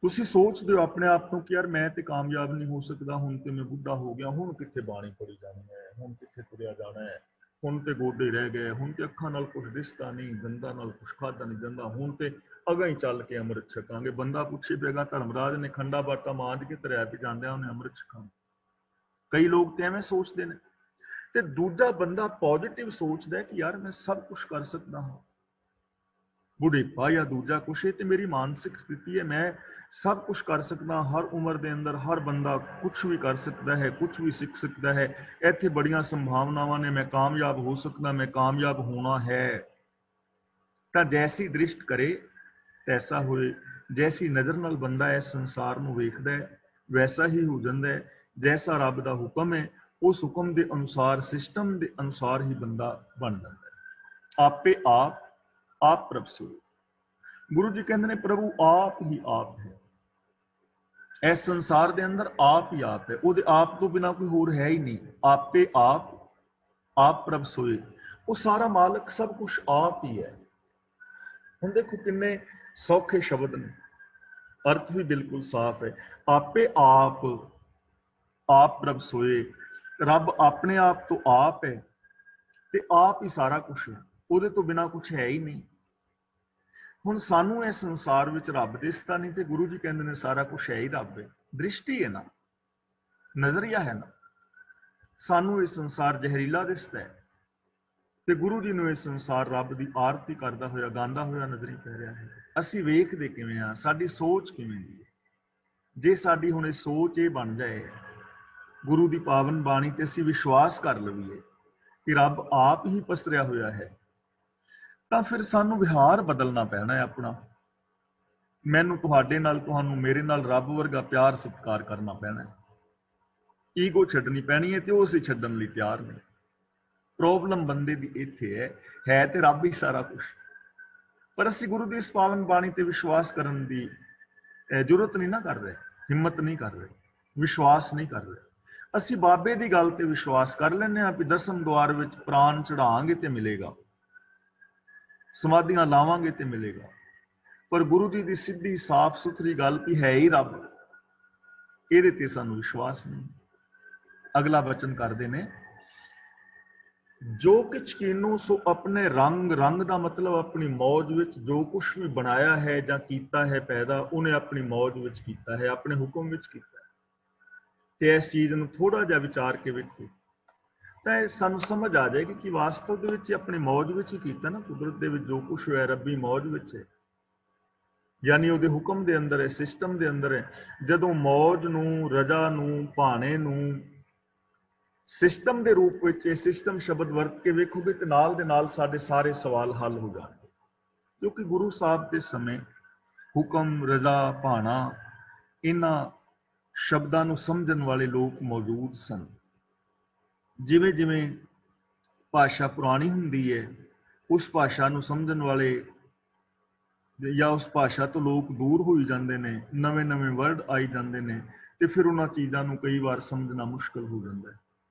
ਤੁਸੀਂ ਸੋਚਦੇ ਹੋ ਆਪਣੇ ਆਪ ਨੂੰ ਕਿ ਯਾਰ ਮੈਂ ਤੇ ਕਾਮਯਾਬ ਨਹੀਂ ਹੋ ਸਕਦਾ, ਹੁਣ ਤੇ ਮੈਂ ਬੁੱਢਾ ਹੋ ਗਿਆ, ਹੁਣ ਕਿੱਥੇ ਬਾਣੀ ਪੜੀ ਜਾਣੀ ਹੈ, ਹੁਣ ਕਿੱਥੇ ਤੁਰਿਆ ਜਾਣਾ ਹੈ, ਹੁਣ ਤੇ ਗੋਡੇ ਰਹਿ ਗਏ, ਹੁਣ ਤੇ ਅੱਖਾਂ ਨਾਲ ਕੁਝ ਦਿਸਦਾ ਨਹੀਂ, ਦੰਦਾਂ ਨਾਲ ਕੁਝ ਖਾਧਾ ਨਹੀਂ ਜਾਂਦਾ, ਹੁਣ ਤੇ ਅਗਾਂ ਹੀ ਚੱਲ ਕੇ ਅੰਮ੍ਰਿਤ ਛਕਾਂਗੇ। ਬੰਦਾ ਪੁੱਛੇ ਪਏਗਾ ਧਰਮਰਾਜ ਨੇ ਖੰਡਾ ਬਾਟਾ ਮਾਂਜ ਕੇ ਤਰਿਆ ਵੀ ਜਾਂਦਿਆਂ ਉਹਨੇ ਅੰਮ੍ਰਿਤ ਛਕਾਂਗੇ। ਕਈ ਲੋਕ ਤੇ ਐਵੇਂ ਸੋਚਦੇ ਨੇ। ਤੇ ਦੂਜਾ ਬੰਦਾ ਪੋਜ਼ਿਟਿਵ ਸੋਚਦਾ ਕਿ ਯਾਰ ਮੈਂ ਸਭ ਕੁਝ ਕਰ ਸਕਦਾ ਹਾਂ, बुढ़ेपा या दूजा कुछ, ये तो मेरी मानसिक स्थिति है। मैं सब कुछ कर सकदा, हर उम्र के अंदर हर बंदा कुछ भी कर सकता है, कुछ भी सीख सकता है। इत्थे बड़ियां संभावनावां ने, मैं कामयाब हो सकदा, मैं कामयाब होना है। तो जैसी दृष्ट करे तैसा होए, जैसी नज़र नाल बंदा इस संसार नूं वेखदा है वैसा ही हो जांदा है। जैसा रब दा हुक्म है उस हुक्म के अनुसार, सिस्टम के अनुसार ही बंदा बन जाता है। आपे आप प्रभ सोए। गुरु जी कहते हैं प्रभु आप ही आप है। इस संसार के अंदर आप ही आप है, वो आप तो बिना कोई होर है ही नहीं। आपे आप प्रभ सोए, वो सारा मालक सब कुछ आप ही है। हुण देखो किन्ने सौखे शब्द ने, अर्थ भी बिल्कुल साफ है। आपे आप प्रभ सोए, रब अपने आप तो आप है, ते आप ही सारा कुछ है, ਉਹਦੇ ਤੋਂ ਬਿਨਾ ਕੁਛ ਹੈ ਹੀ ਨਹੀਂ। ਹੁਣ ਸਾਨੂੰ ਇਸ ਸੰਸਾਰ ਵਿੱਚ ਰੱਬ ਦਿਸਦਾ ਨਹੀਂ, ਤੇ ਗੁਰੂ ਜੀ ਕਹਿੰਦੇ ਨੇ ਸਾਰਾ ਕੁਛ ਹੈ ਹੀ ਰੱਬ ਹੈ। ਦ੍ਰਿਸ਼ਟੀ ਹੈ ਨਾ, ਨਜ਼ਰੀਆ ਹੈ ਨਾ। ਸਾਨੂੰ ਇਹ ਸੰਸਾਰ ਜ਼ਹਿਰੀਲਾ ਦਿਸਦਾ ਹੈ, ਤੇ ਗੁਰੂ ਜੀ ਨੂੰ ਇਹ ਸੰਸਾਰ ਰੱਬ ਦੀ ਆਰਤੀ ਕਰਦਾ ਹੋਇਆ, ਗਾਉਂਦਾ ਹੋਇਆ ਨਜ਼ਰੀ ਪੈ ਰਿਹਾ ਹੈ। ਅਸੀਂ ਵੇਖਦੇ ਕਿਵੇਂ ਆ, ਸਾਡੀ ਸੋਚ ਕਿਵੇਂ ਦੀ ਹੈ। ਜੇ ਸਾਡੀ ਹੁਣ ਇਹ ਸੋਚ ਇਹ ਬਣ ਜਾਏ ਗੁਰੂ ਦੀ ਪਾਵਨ ਬਾਣੀ ਤੇ ਅਸੀਂ ਵਿਸ਼ਵਾਸ ਕਰ ਲਈਏ ਕਿ ਰੱਬ ਆਪ ਹੀ ਪਸਰਿਆ ਹੋਇਆ ਹੈ, ਤਾਂ ਫਿਰ ਸਾਨੂੰ ਵਿਹਾਰ ਬਦਲਣਾ ਪੈਣਾ ਹੈ ਆਪਣਾ। ਮੈਨੂੰ ਤੁਹਾਡੇ ਨਾਲ, ਤੁਹਾਨੂੰ ਮੇਰੇ ਨਾਲ ਰੱਬ ਵਰਗਾ ਪਿਆਰ ਸਤਿਕਾਰ ਕਰਨਾ ਪੈਣਾ ਹੈ। ਈਗੋ ਛੱਡਣੀ ਪੈਣੀ ਹੈ, ਤੇ ਉਹ ਅਸੀਂ ਛੱਡਣ ਲਈ ਤਿਆਰ ਨਹੀਂ। ਪ੍ਰੋਬਲਮ ਬੰਦੇ ਦੀ ਇੱਥੇ ਹੈ ਤੇ ਰੱਬ ਹੀ ਸਾਰਾ ਕੁਛ, ਪਰ ਅਸੀਂ ਗੁਰੂ ਦੀ ਇਸ ਪਾਵਨ ਬਾਣੀ ਤੇ ਵਿਸ਼ਵਾਸ ਕਰਨ ਦੀ ਜ਼ਰੂਰਤ ਨਹੀਂ ਨਾ ਕਰ ਰਹੇ, ਹਿੰਮਤ ਨਹੀਂ ਕਰ ਰਹੇ, ਵਿਸ਼ਵਾਸ ਨਹੀਂ ਕਰ ਰਹੇ। ਅਸੀਂ ਬਾਬੇ ਦੀ ਗੱਲ ਤੇ ਵਿਸ਼ਵਾਸ ਕਰ ਲੈਂਦੇ ਹਾਂ ਵੀ ਦਸਮ ਦੁਆਰ ਵਿੱਚ ਪ੍ਰਾਨ ਚੜਾਵਾਂਗੇ ਤੇ ਮਿਲੇਗਾ, ਸਮਾਧੀਆਂ ਲਾਵਾਂਗੇ ਤੇ ਮਿਲੇਗਾ। ਪਰ ਗੁਰੂ ਜੀ ਦੀ ਸਿੱਧੀ ਸਾਫ਼ ਸੁਥਰੀ ਗੱਲ ਵੀ ਹੈ ਹੀ ਰੱਬ, ਇਹਦੇ ਤੇ ਸਾਨੂੰ ਵਿਸ਼ਵਾਸ ਨਹੀਂ। ਅਗਲਾ ਬਚਨ ਕਰਦੇ ਨੇ, ਜੋ ਕਿਛ ਕੀਨੂ ਸੋ ਆਪਣੇ ਰੰਗ। ਰੰਗ ਦਾ ਮਤਲਬ ਆਪਣੀ ਮੌਜ ਵਿੱਚ ਜੋ ਕੁਛ ਵੀ ਬਣਾਇਆ ਹੈ ਜਾਂ ਕੀਤਾ ਹੈ ਪੈਦਾ, ਉਹਨੇ ਆਪਣੀ ਮੌਜ ਵਿੱਚ ਕੀਤਾ ਹੈ, ਆਪਣੇ ਹੁਕਮ ਵਿੱਚ ਕੀਤਾ ਹੈ। ਤੇ ਇਸ ਚੀਜ਼ ਨੂੰ ਥੋੜਾ ਜਿਹਾ ਵਿਚਾਰ ਕੇ ਵੇਖੋ ਤਾਂ ਇਹ ਸਾਨੂੰ ਸਮਝ ਆ ਜਾਏਗੀ ਕਿ ਵਾਸਤਵ ਦੇ ਵਿੱਚ ਆਪਣੀ ਮੌਜ ਵਿੱਚ ਹੀ ਕੀਤਾ ਨਾ। ਕੁਦਰਤ ਦੇ ਵਿੱਚ ਜੋ ਕੁਛ ਹੋਇਆ ਰੱਬੀ ਮੌਜ ਵਿੱਚ ਹੈ, ਯਾਨੀ ਉਹਦੇ ਹੁਕਮ ਦੇ ਅੰਦਰ ਹੈ, ਸਿਸਟਮ ਦੇ ਅੰਦਰ ਹੈ। ਜਦੋਂ ਮੌਜ ਨੂੰ, ਰਜਾ ਨੂੰ, ਭਾਣੇ ਨੂੰ ਸਿਸਟਮ ਦੇ ਰੂਪ ਵਿੱਚ, ਇਹ ਸਿਸਟਮ ਸ਼ਬਦ ਵਰਤ ਕੇ ਵੇਖੋਗੇ ਤੇ ਨਾਲ ਦੇ ਨਾਲ ਸਾਡੇ ਸਾਰੇ ਸਵਾਲ ਹੱਲ ਹੋ ਜਾਣਗੇ। ਕਿਉਂਕਿ ਗੁਰੂ ਸਾਹਿਬ ਦੇ ਸਮੇਂ ਹੁਕਮ, ਰਜ਼ਾ, ਭਾਣਾ, ਇਹਨਾਂ ਸ਼ਬਦਾਂ ਨੂੰ ਸਮਝਣ ਵਾਲੇ ਲੋਕ ਮੌਜੂਦ ਸਨ। ਜਿਵੇਂ ਜਿਵੇਂ ਭਾਸ਼ਾ ਪੁਰਾਣੀ ਹੁੰਦੀ ਹੈ, ਉਸ ਭਾਸ਼ਾ ਨੂੰ ਸਮਝਣ ਵਾਲੇ ਜਾਂ ਉਸ ਭਾਸ਼ਾ ਤੋਂ ਲੋਕ ਦੂਰ ਹੋਈ ਜਾਂਦੇ ਨੇ, ਨਵੇਂ ਨਵੇਂ ਵਰਡ ਆਈ ਜਾਂਦੇ ਨੇ, ਤੇ ਫਿਰ ਉਹਨਾਂ ਚੀਜ਼ਾਂ ਨੂੰ ਕਈ ਵਾਰ ਸਮਝਣਾ ਮੁਸ਼ਕਲ ਹੋ ਜਾਂਦਾ ਹੈ,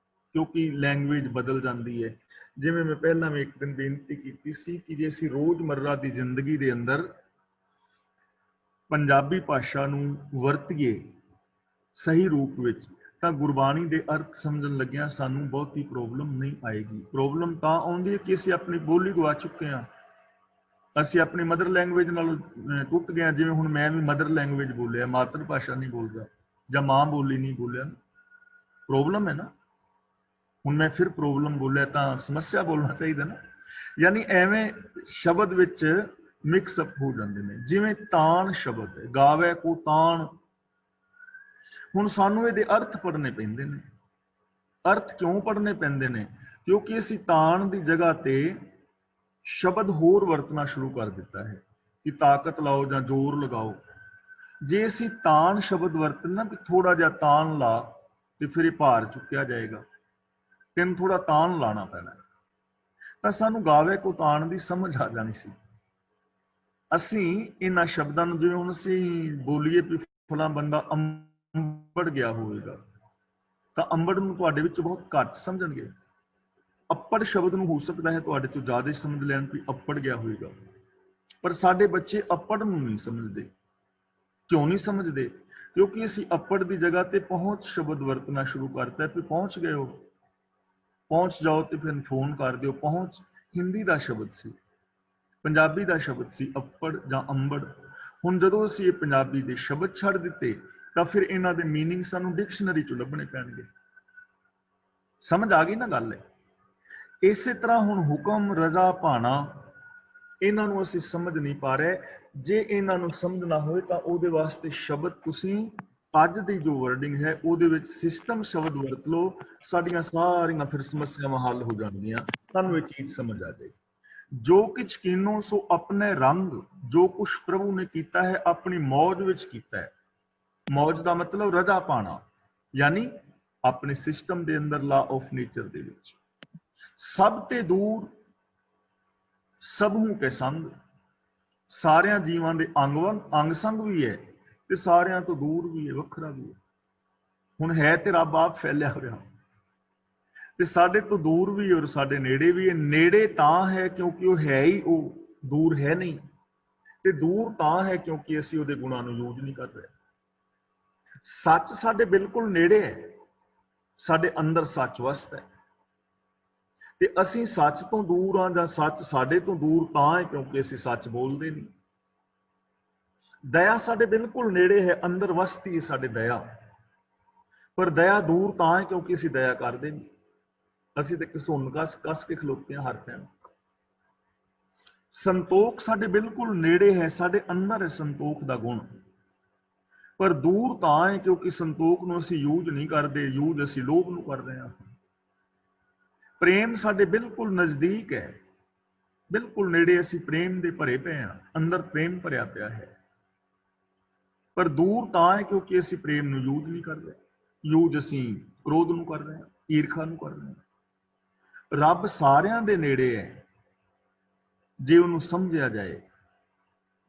ਕਿਉਂਕਿ ਲੈਂਗੁਏਜ ਬਦਲ ਜਾਂਦੀ ਹੈ। ਜਿਵੇਂ ਮੈਂ ਪਹਿਲਾਂ ਵੀ ਇੱਕ ਦਿਨ ਬੇਨਤੀ ਕੀਤੀ ਸੀ ਕਿ ਜੇ ਅਸੀਂ ਰੋਜ਼ਮर्रा ਦੀ ਜ਼ਿੰਦਗੀ ਦੇ ਅੰਦਰ ਪੰਜਾਬੀ ਭਾਸ਼ਾ ਨੂੰ ਵਰਤੀਏ ਸਹੀ ਰੂਪ ਵਿੱਚ, ਤਾਂ ਗੁਰਬਾਣੀ ਦੇ ਅਰਥ ਸਮਝਣ ਲੱਗਿਆਂ ਸਾਨੂੰ ਬਹੁਤੀ ਪ੍ਰੋਬਲਮ ਨਹੀਂ ਆਏਗੀ। ਪ੍ਰੋਬਲਮ ਤਾਂ ਆਉਂਦੀ ਹੈ ਕਿ ਅਸੀਂ ਆਪਣੀ ਬੋਲੀ ਗਵਾ ਚੁੱਕੇ ਹਾਂ, ਅਸੀਂ ਆਪਣੀ ਮਦਰ ਲੈਂਗੁਏਜ ਨਾਲ ਟੁੱਟ ਗਏ ਹਾਂ। ਜਿਵੇਂ ਹੁਣ ਮੈਂ ਵੀ ਮਦਰ ਲੈਂਗੁਏਜ ਬੋਲਿਆ, ਮਾਤਰ ਭਾਸ਼ਾ ਨਹੀਂ ਬੋਲਦਾ ਜਾਂ ਮਾਂ ਬੋਲੀ ਨਹੀਂ ਬੋਲਿਆ, ਪ੍ਰੋਬਲਮ ਹੈ ਨਾ। ਹੁਣ ਮੈਂ ਫਿਰ ਪ੍ਰੋਬਲਮ ਬੋਲਿਆ ਤਾਂ ਸਮੱਸਿਆ ਬੋਲਣਾ ਚਾਹੀਦਾ ਨਾ। ਯਾਨੀ ਐਵੇਂ ਸ਼ਬਦ ਵਿੱਚ ਮਿਕਸ ਅਪ ਹੋ ਜਾਂਦੇ ਨੇ। ਜਿਵੇਂ ਤਾਣ ਸ਼ਬਦ ਹੈ, ਗਾਵੇ ਕੋ ਤਾਣ। ਹੁਣ ਸਾਨੂੰ ਇਹਦੇ ਅਰਥ ਪੜ੍ਹਨੇ ਪੈਂਦੇ ਨੇ। ਅਰਥ ਕਿਉਂ ਪੜ੍ਹਨੇ ਪੈਂਦੇ ਨੇ? ਕਿਉਂਕਿ ਅਸੀਂ ਤਾਣ ਦੀ ਜਗ੍ਹਾ ਤੇ ਸ਼ਬਦ ਹੋਰ ਵਰਤਣਾ ਸ਼ੁਰੂ ਕਰ ਦਿੱਤਾ ਹੈ ਕਿ ਤਾਕਤ ਲਾਓ ਜਾਂ ਜ਼ੋਰ ਲਗਾਓ। ਜੇ ਅਸੀਂ ਤਾਣ ਸ਼ਬਦ ਵਰਤਣਾ ਕਿ ਥੋੜਾ ਜਿਹਾ ਤਾਣ ਲਾ, ਤੇ ਫਿਰ ਇਹ ਭਾਰ ਚੁੱਕਿਆ ਜਾਏਗਾ, ਤੈਨੂੰ ਥੋੜਾ ਤਾਣ ਲਾਣਾ ਪੈਣਾ, ਤਾਂ ਸਾਨੂੰ ਗਾਵੇ ਕੋ ਤਾਣ ਦੀ ਸਮਝ ਆ ਜਾਣੀ ਸੀ। ਅਸੀਂ ਇਹਨਾਂ ਸ਼ਬਦਾਂ ਨੂੰ, ਜਿਵੇਂ ਹੁਣ ਅਸੀਂ ਬੋਲੀਏ ਵੀ ਫਲਾਂ ਬੰਦਾ ਅੰਬੜ ਗਿਆ ਹੋਵੇਗਾ, ਤਾਂ ਅੰਬੜ ਨੂੰ ਤੁਹਾਡੇ ਵਿੱਚ ਬਹੁਤ ਘੱਟ ਸਮਝਣਗੇ। ਅੱਪੜ ਸ਼ਬਦ ਨੂੰ ਹੋ ਸਕਦਾ ਹੈ ਤੁਹਾਡੇ ਤੋਂ ਜ਼ਿਆਦਾ ਸਮਝ ਲੈਣ ਵੀ ਅੱਪੜ ਗਿਆ ਹੋਵੇਗਾ, ਪਰ ਸਾਡੇ ਬੱਚੇ ਅੱਪੜ ਨੂੰ ਨਹੀਂ ਸਮਝਦੇ। ਕਿਉਂ ਨਹੀਂ ਸਮਝਦੇ? ਕਿਉਂਕਿ ਅਸੀਂ ਅੱਪੜ ਦੀ ਜਗ੍ਹਾ ਤੇ ਪਹੁੰਚ ਸ਼ਬਦ ਵਰਤਣਾ ਸ਼ੁਰੂ ਕਰਤਾ। ਵੀ ਪਹੁੰਚ ਗਏ ਹੋ, ਪਹੁੰਚ ਜਾਓ ਤੇ ਫਿਰ ਫੋਨ ਕਰ ਦਿਓ। ਪਹੁੰਚ ਹਿੰਦੀ ਦਾ ਸ਼ਬਦ ਸੀ, ਪੰਜਾਬੀ ਦਾ ਸ਼ਬਦ ਸੀ ਅੱਪੜ ਜਾਂ ਅੰਬੜ। ਹੁਣ ਜਦੋਂ ਅਸੀਂ ਇਹ ਪੰਜਾਬੀ ਦੇ ਸ਼ਬਦ ਛੱਡ ਦਿੱਤੇ, ਤਾਂ ਫਿਰ ਇਹਨਾਂ ਦੇ ਮੀਨਿੰਗ ਸਾਨੂੰ ਡਿਕਸ਼ਨਰੀ ਚੋਂ ਲੱਭਣੇ ਪੈਣਗੇ। ਸਮਝ ਆ ਗਈ ਨਾ ਗੱਲ ਹੈ? ਇਸੇ ਤਰ੍ਹਾਂ ਹੁਣ ਹੁਕਮ, ਰਜ਼ਾ, ਭਾਣਾ, ਇਹਨਾਂ ਨੂੰ ਅਸੀਂ ਸਮਝ ਨਹੀਂ ਪਾ ਰਹੇ। ਜੇ ਇਹਨਾਂ ਨੂੰ ਸਮਝਣਾ ਹੋਵੇ ਤਾਂ ਉਹਦੇ ਵਾਸਤੇ ਸ਼ਬਦ ਤੁਸੀਂ ਅੱਜ ਦੀ ਜੋ ਵਰਡਿੰਗ ਹੈ ਉਹਦੇ ਵਿੱਚ ਸਿਸਟਮ ਸ਼ਬਦ ਵਰਤ ਲਓ, ਸਾਡੀਆਂ ਸਾਰੀਆਂ ਫਿਰ ਸਮੱਸਿਆਵਾਂ ਹੱਲ ਹੋ ਜਾਣਗੀਆਂ, ਸਾਨੂੰ ਇਹ ਚੀਜ਼ ਸਮਝ ਆ ਜਾਏਗੀ। ਜੋ ਕਿਛ ਕੀਨੋ ਸੋ ਆਪਣੇ ਰੰਗ, ਜੋ ਕੁਛ ਪ੍ਰਭੂ ਨੇ ਕੀਤਾ ਹੈ ਆਪਣੀ ਮੌਜ ਵਿੱਚ ਕੀਤਾ ਹੈ। ਮੌਜ ਦਾ ਮਤਲਬ ਰਜ਼ਾ ਪਾਣਾ, ਯਾਨੀ ਆਪਣੇ ਸਿਸਟਮ ਦੇ ਅੰਦਰ, ਲਾ ਆਫ ਨੇਚਰ ਦੇ ਵਿੱਚ। ਸਭ ਤੇ ਦੂਰ ਸਭੂ ਕੇ ਸੰਗ, ਸਾਰਿਆਂ ਜੀਵਾਂ ਦੇ ਅੰਗ ਸੰਗ ਵੀ ਹੈ ਤੇ ਸਾਰਿਆਂ ਤੋਂ ਦੂਰ ਵੀ ਹੈ, ਵੱਖਰਾ ਵੀ ਹੈ। ਹੁਣ ਹੈ ਤੇ ਰੱਬ ਆਪ ਫੈਲਿਆ ਹੋਇਆ, ਤੇ ਸਾਡੇ ਤੋਂ ਦੂਰ ਵੀ ਔਰ ਸਾਡੇ ਨੇੜੇ ਵੀ ਹੈ। ਨੇੜੇ ਤਾਂ ਹੈ ਕਿਉਂਕਿ ਉਹ ਹੈ ਹੀ, ਉਹ ਦੂਰ ਹੈ ਨਹੀਂ, ਤੇ ਦੂਰ ਤਾਂ ਹੈ ਕਿਉਂਕਿ ਅਸੀਂ ਉਹਦੇ ਗੁਣਾਂ ਨੂੰ ਯੂਜ਼ ਨਹੀਂ ਕਰ ਰਹੇ। ਸੱਚ ਸਾਡੇ ਬਿਲਕੁਲ ਨੇੜੇ ਹੈ, ਸਾਡੇ ਅੰਦਰ ਸੱਚ ਵਸਤ ਹੈ, ਤੇ ਅਸੀਂ ਸੱਚ ਤੋਂ ਦੂਰ ਹਾਂ ਜਾਂ ਸੱਚ ਸਾਡੇ ਤੋਂ ਦੂਰ ਤਾਂ ਹੈ ਕਿਉਂਕਿ ਅਸੀਂ ਸੱਚ ਬੋਲਦੇ ਨਹੀਂ। ਦਇਆ ਸਾਡੇ ਬਿਲਕੁਲ ਨੇੜੇ ਹੈ, ਅੰਦਰ ਵਸਤੀ ਹੈ ਸਾਡੇ ਦਇਆ, ਪਰ ਦਇਆ ਦੂਰ ਤਾਂ ਹੈ ਕਿਉਂਕਿ ਅਸੀਂ ਦਇਆ ਕਰਦੇ ਨਹੀਂ। ਅਸੀਂ ਤੇ ਘਸੁੰਨ ਕੱਸ ਕੇ ਖਲੋਤੇ ਹਾਂ ਹਰ ਟਾਈਮ। ਸੰਤੋਖ ਸਾਡੇ ਬਿਲਕੁਲ ਨੇੜੇ ਹੈ, ਸਾਡੇ ਅੰਦਰ ਹੈ ਸੰਤੋਖ ਦਾ ਗੁਣ, ਪਰ ਦੂਰ ਤਾਂ ਹੈ ਕਿਉਂਕਿ ਸੰਤੋਖ ਨੂੰ ਅਸੀਂ ਯੂਜ਼ ਨਹੀਂ ਕਰਦੇ, ਯੂਜ਼ ਅਸੀਂ ਲੋਭ ਨੂੰ ਕਰ ਰਹੇ ਹਾਂ। ਪ੍ਰੇਮ ਸਾਡੇ ਬਿਲਕੁਲ ਨਜ਼ਦੀਕ ਹੈ, ਬਿਲਕੁਲ ਨੇੜੇ ਅਸੀਂ ਪ੍ਰੇਮ ਦੇ ਭਰੇ ਪਏ ਹਾਂ, ਅੰਦਰ ਪ੍ਰੇਮ ਭਰਿਆ ਪਿਆ ਹੈ, ਪਰ ਦੂਰ ਤਾਂ ਹੈ ਕਿਉਂਕਿ ਅਸੀਂ ਪ੍ਰੇਮ ਨੂੰ ਯੂਜ਼ ਨਹੀਂ ਕਰ ਰਹੇ, ਯੂਜ਼ ਅਸੀਂ ਕ੍ਰੋਧ ਨੂੰ ਕਰ ਰਹੇ ਹਾਂ, ਈਰਖਾ ਨੂੰ ਕਰ ਰਹੇ ਹਾਂ। ਰੱਬ ਸਾਰਿਆਂ ਦੇ ਨੇੜੇ ਹੈ ਜੇ ਉਹਨੂੰ ਸਮਝਿਆ ਜਾਏ।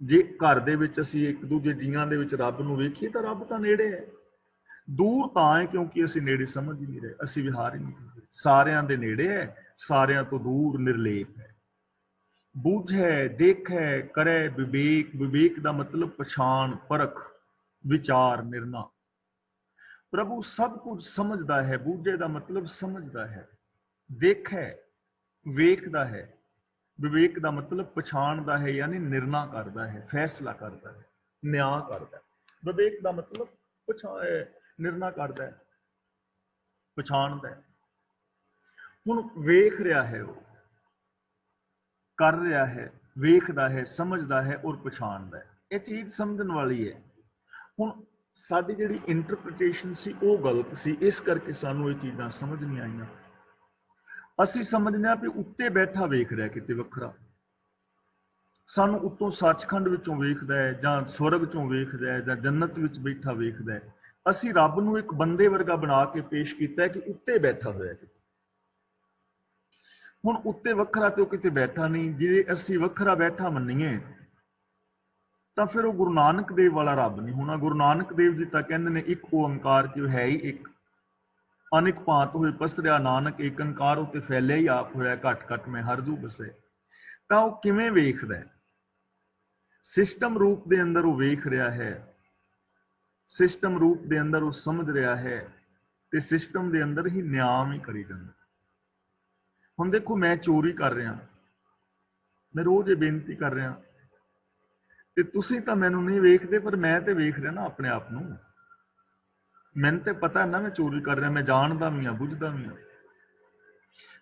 ਜੇ ਘਰ ਦੇ ਵਿੱਚ ਅਸੀਂ ਇੱਕ ਦੂਜੇ ਜੀਆਂ ਦੇ ਵਿੱਚ ਰੱਬ ਨੂੰ ਵੇਖੀਏ ਤਾਂ ਰੱਬ ਤਾਂ ਨੇੜੇ ਹੈ, ਦੂਰ ਤਾਂ ਹੈ ਕਿਉਂਕਿ ਅਸੀਂ ਨੇੜੇ ਸਮਝ ਹੀ ਨਹੀਂ ਰਹੇ, ਅਸੀਂ ਵਿਹਾਰ ਹੀ ਨਹੀਂ ਕਰਦੇ। ਸਾਰਿਆਂ ਦੇ ਨੇੜੇ ਹੈ, ਸਾਰਿਆਂ ਤੋਂ ਦੂਰ ਨਿਰਲੇਪ ਹੈ। ਬੂਝੈ ਦੇਖੈ ਕਰੈ ਵਿਵੇਕ, ਵਿਵੇਕ ਦਾ ਮਤਲਬ ਪਛਾਣ, ਪਰਖ, ਵਿਚਾਰ, ਨਿਰਣਾ। ਪ੍ਰਭੂ ਸਭ ਕੁਝ ਸਮਝਦਾ ਹੈ, ਬੂਝੇ ਦਾ ਮਤਲਬ ਸਮਝਦਾ ਹੈ, ਦੇਖੈ ਵੇਖਦਾ ਹੈ, ਵਿਵੇਕ ਦਾ ਮਤਲਬ ਪਛਾਣਦਾ ਹੈ, ਯਾਨੀ ਨਿਰਣਾ ਕਰਦਾ ਹੈ, ਫੈਸਲਾ ਕਰਦਾ ਹੈ, ਨਿਆਂ ਕਰਦਾ ਹੈ। ਵਿਵੇਕ ਦਾ ਮਤਲਬ ਨਿਰਣਾ ਕਰਦਾ ਹੈ, ਪਛਾਣਦਾ ਹੈ। ਹੁਣ ਵੇਖ ਰਿਹਾ ਹੈ, ਉਹ ਕਰ ਰਿਹਾ ਹੈ, ਵੇਖਦਾ ਹੈ, ਸਮਝਦਾ ਹੈ ਔਰ ਪਛਾਣਦਾ ਹੈ। ਇਹ ਚੀਜ਼ ਸਮਝਣ ਵਾਲੀ ਹੈ। ਹੁਣ ਸਾਡੀ ਜਿਹੜੀ ਇੰਟਰਪ੍ਰੀਟੇਸ਼ਨ ਸੀ ਉਹ ਗਲਤ ਸੀ, ਇਸ ਕਰਕੇ ਸਾਨੂੰ ਇਹ ਚੀਜ਼ਾਂ ਸਮਝ ਨਹੀਂ ਆਈਆਂ। ਅਸੀਂ ਸਮਝਦੇ ਹਾਂ ਵੀ ਉੱਤੇ ਬੈਠਾ ਵੇਖ ਰਿਹਾ ਕਿਤੇ ਵੱਖਰਾ, ਸਾਨੂੰ ਉੱਤੋਂ ਸੱਚਖੰਡ ਵਿੱਚੋਂ ਵੇਖਦਾ ਹੈ, ਜਾਂ ਸਵਰਗ ਚੋਂ ਵੇਖਦਾ ਹੈ, ਜਾਂ ਜੰਨਤ ਵਿੱਚ ਬੈਠਾ ਵੇਖਦਾ ਹੈ। ਅਸੀਂ ਰੱਬ ਨੂੰ ਇੱਕ ਬੰਦੇ ਵਰਗਾ ਬਣਾ ਕੇ ਪੇਸ਼ ਕੀਤਾ ਹੈ ਕਿ ਉੱਤੇ ਬੈਠਾ ਹੋਇਆ ਹੈ। ਹੁਣ ਉੱਤੇ ਵੱਖਰਾ ਤੇ ਉਹ ਕਿਤੇ ਬੈਠਾ ਨਹੀਂ। ਜੇ ਅਸੀਂ ਵੱਖਰਾ ਬੈਠਾ ਮੰਨੀਏ ਤਾਂ ਫਿਰ ਉਹ ਗੁਰੂ ਨਾਨਕ ਦੇਵ ਵਾਲਾ ਰੱਬ ਨਹੀਂ ਹੋਣਾ। ਗੁਰੂ ਨਾਨਕ ਦੇਵ ਜੀ ਤਾਂ ਕਹਿੰਦੇ ਨੇ ਇੱਕ ਓੰਕਾਰ ਕਿ ਉਹ ਹੈ ਹੀ ਇੱਕ, ਅਨੇਕ ਭਾਂਤ ਹੋਏ ਪਸਰਿਆ ਨਾਨਕ, ਏਕ ਓੰਕਾਰ ਉਤੇ ਫੈਲਿਆ ਹੀ ਆਪ ਹੋਇਆ, ਘਟ ਘਟ ਮੈਂ ਹਰ ਜੂ ਬਸੇ। ਤਾਂ ਉਹ ਕਿਵੇਂ ਵੇਖਦਾ ਹੈ? ਸਿਸਟਮ ਰੂਪ ਦੇ ਅੰਦਰ ਉਹ ਵੇਖ ਰਿਹਾ ਹੈ, ਸਿਸਟਮ ਰੂਪ ਦੇ ਅੰਦਰ ਉਹ ਸਮਝ ਰਿਹਾ ਹੈ, ਤੇ ਸਿਸਟਮ ਦੇ ਅੰਦਰ ਹੀ ਨਿਆਂ ਹੀ ਕਰੀ ਜਾਂਦਾ। ਹੁਣ ਦੇਖੋ, ਮੈਂ ਚੋਰੀ ਕਰ ਰਿਹਾ, ਮੈਂ ਰੋਜ਼ ਇਹ ਬੇਨਤੀ ਕਰ ਰਿਹਾ, ਤੇ ਤੁਸੀਂ ਤਾਂ ਮੈਨੂੰ ਨਹੀਂ ਵੇਖਦੇ, ਪਰ ਮੈਂ ਤੇ ਵੇਖ ਰਿਹਾ ਨਾ ਆਪਣੇ ਆਪ ਨੂੰ। ਮੈਨੂੰ ਤੇ ਪਤਾ ਨਾ ਮੈਂ ਚੋਰੀ ਕਰ ਰਿਹਾ, ਮੈਂ ਜਾਣਦਾ ਵੀ ਹਾਂ, ਬੁੱਝਦਾ ਵੀ ਹਾਂ।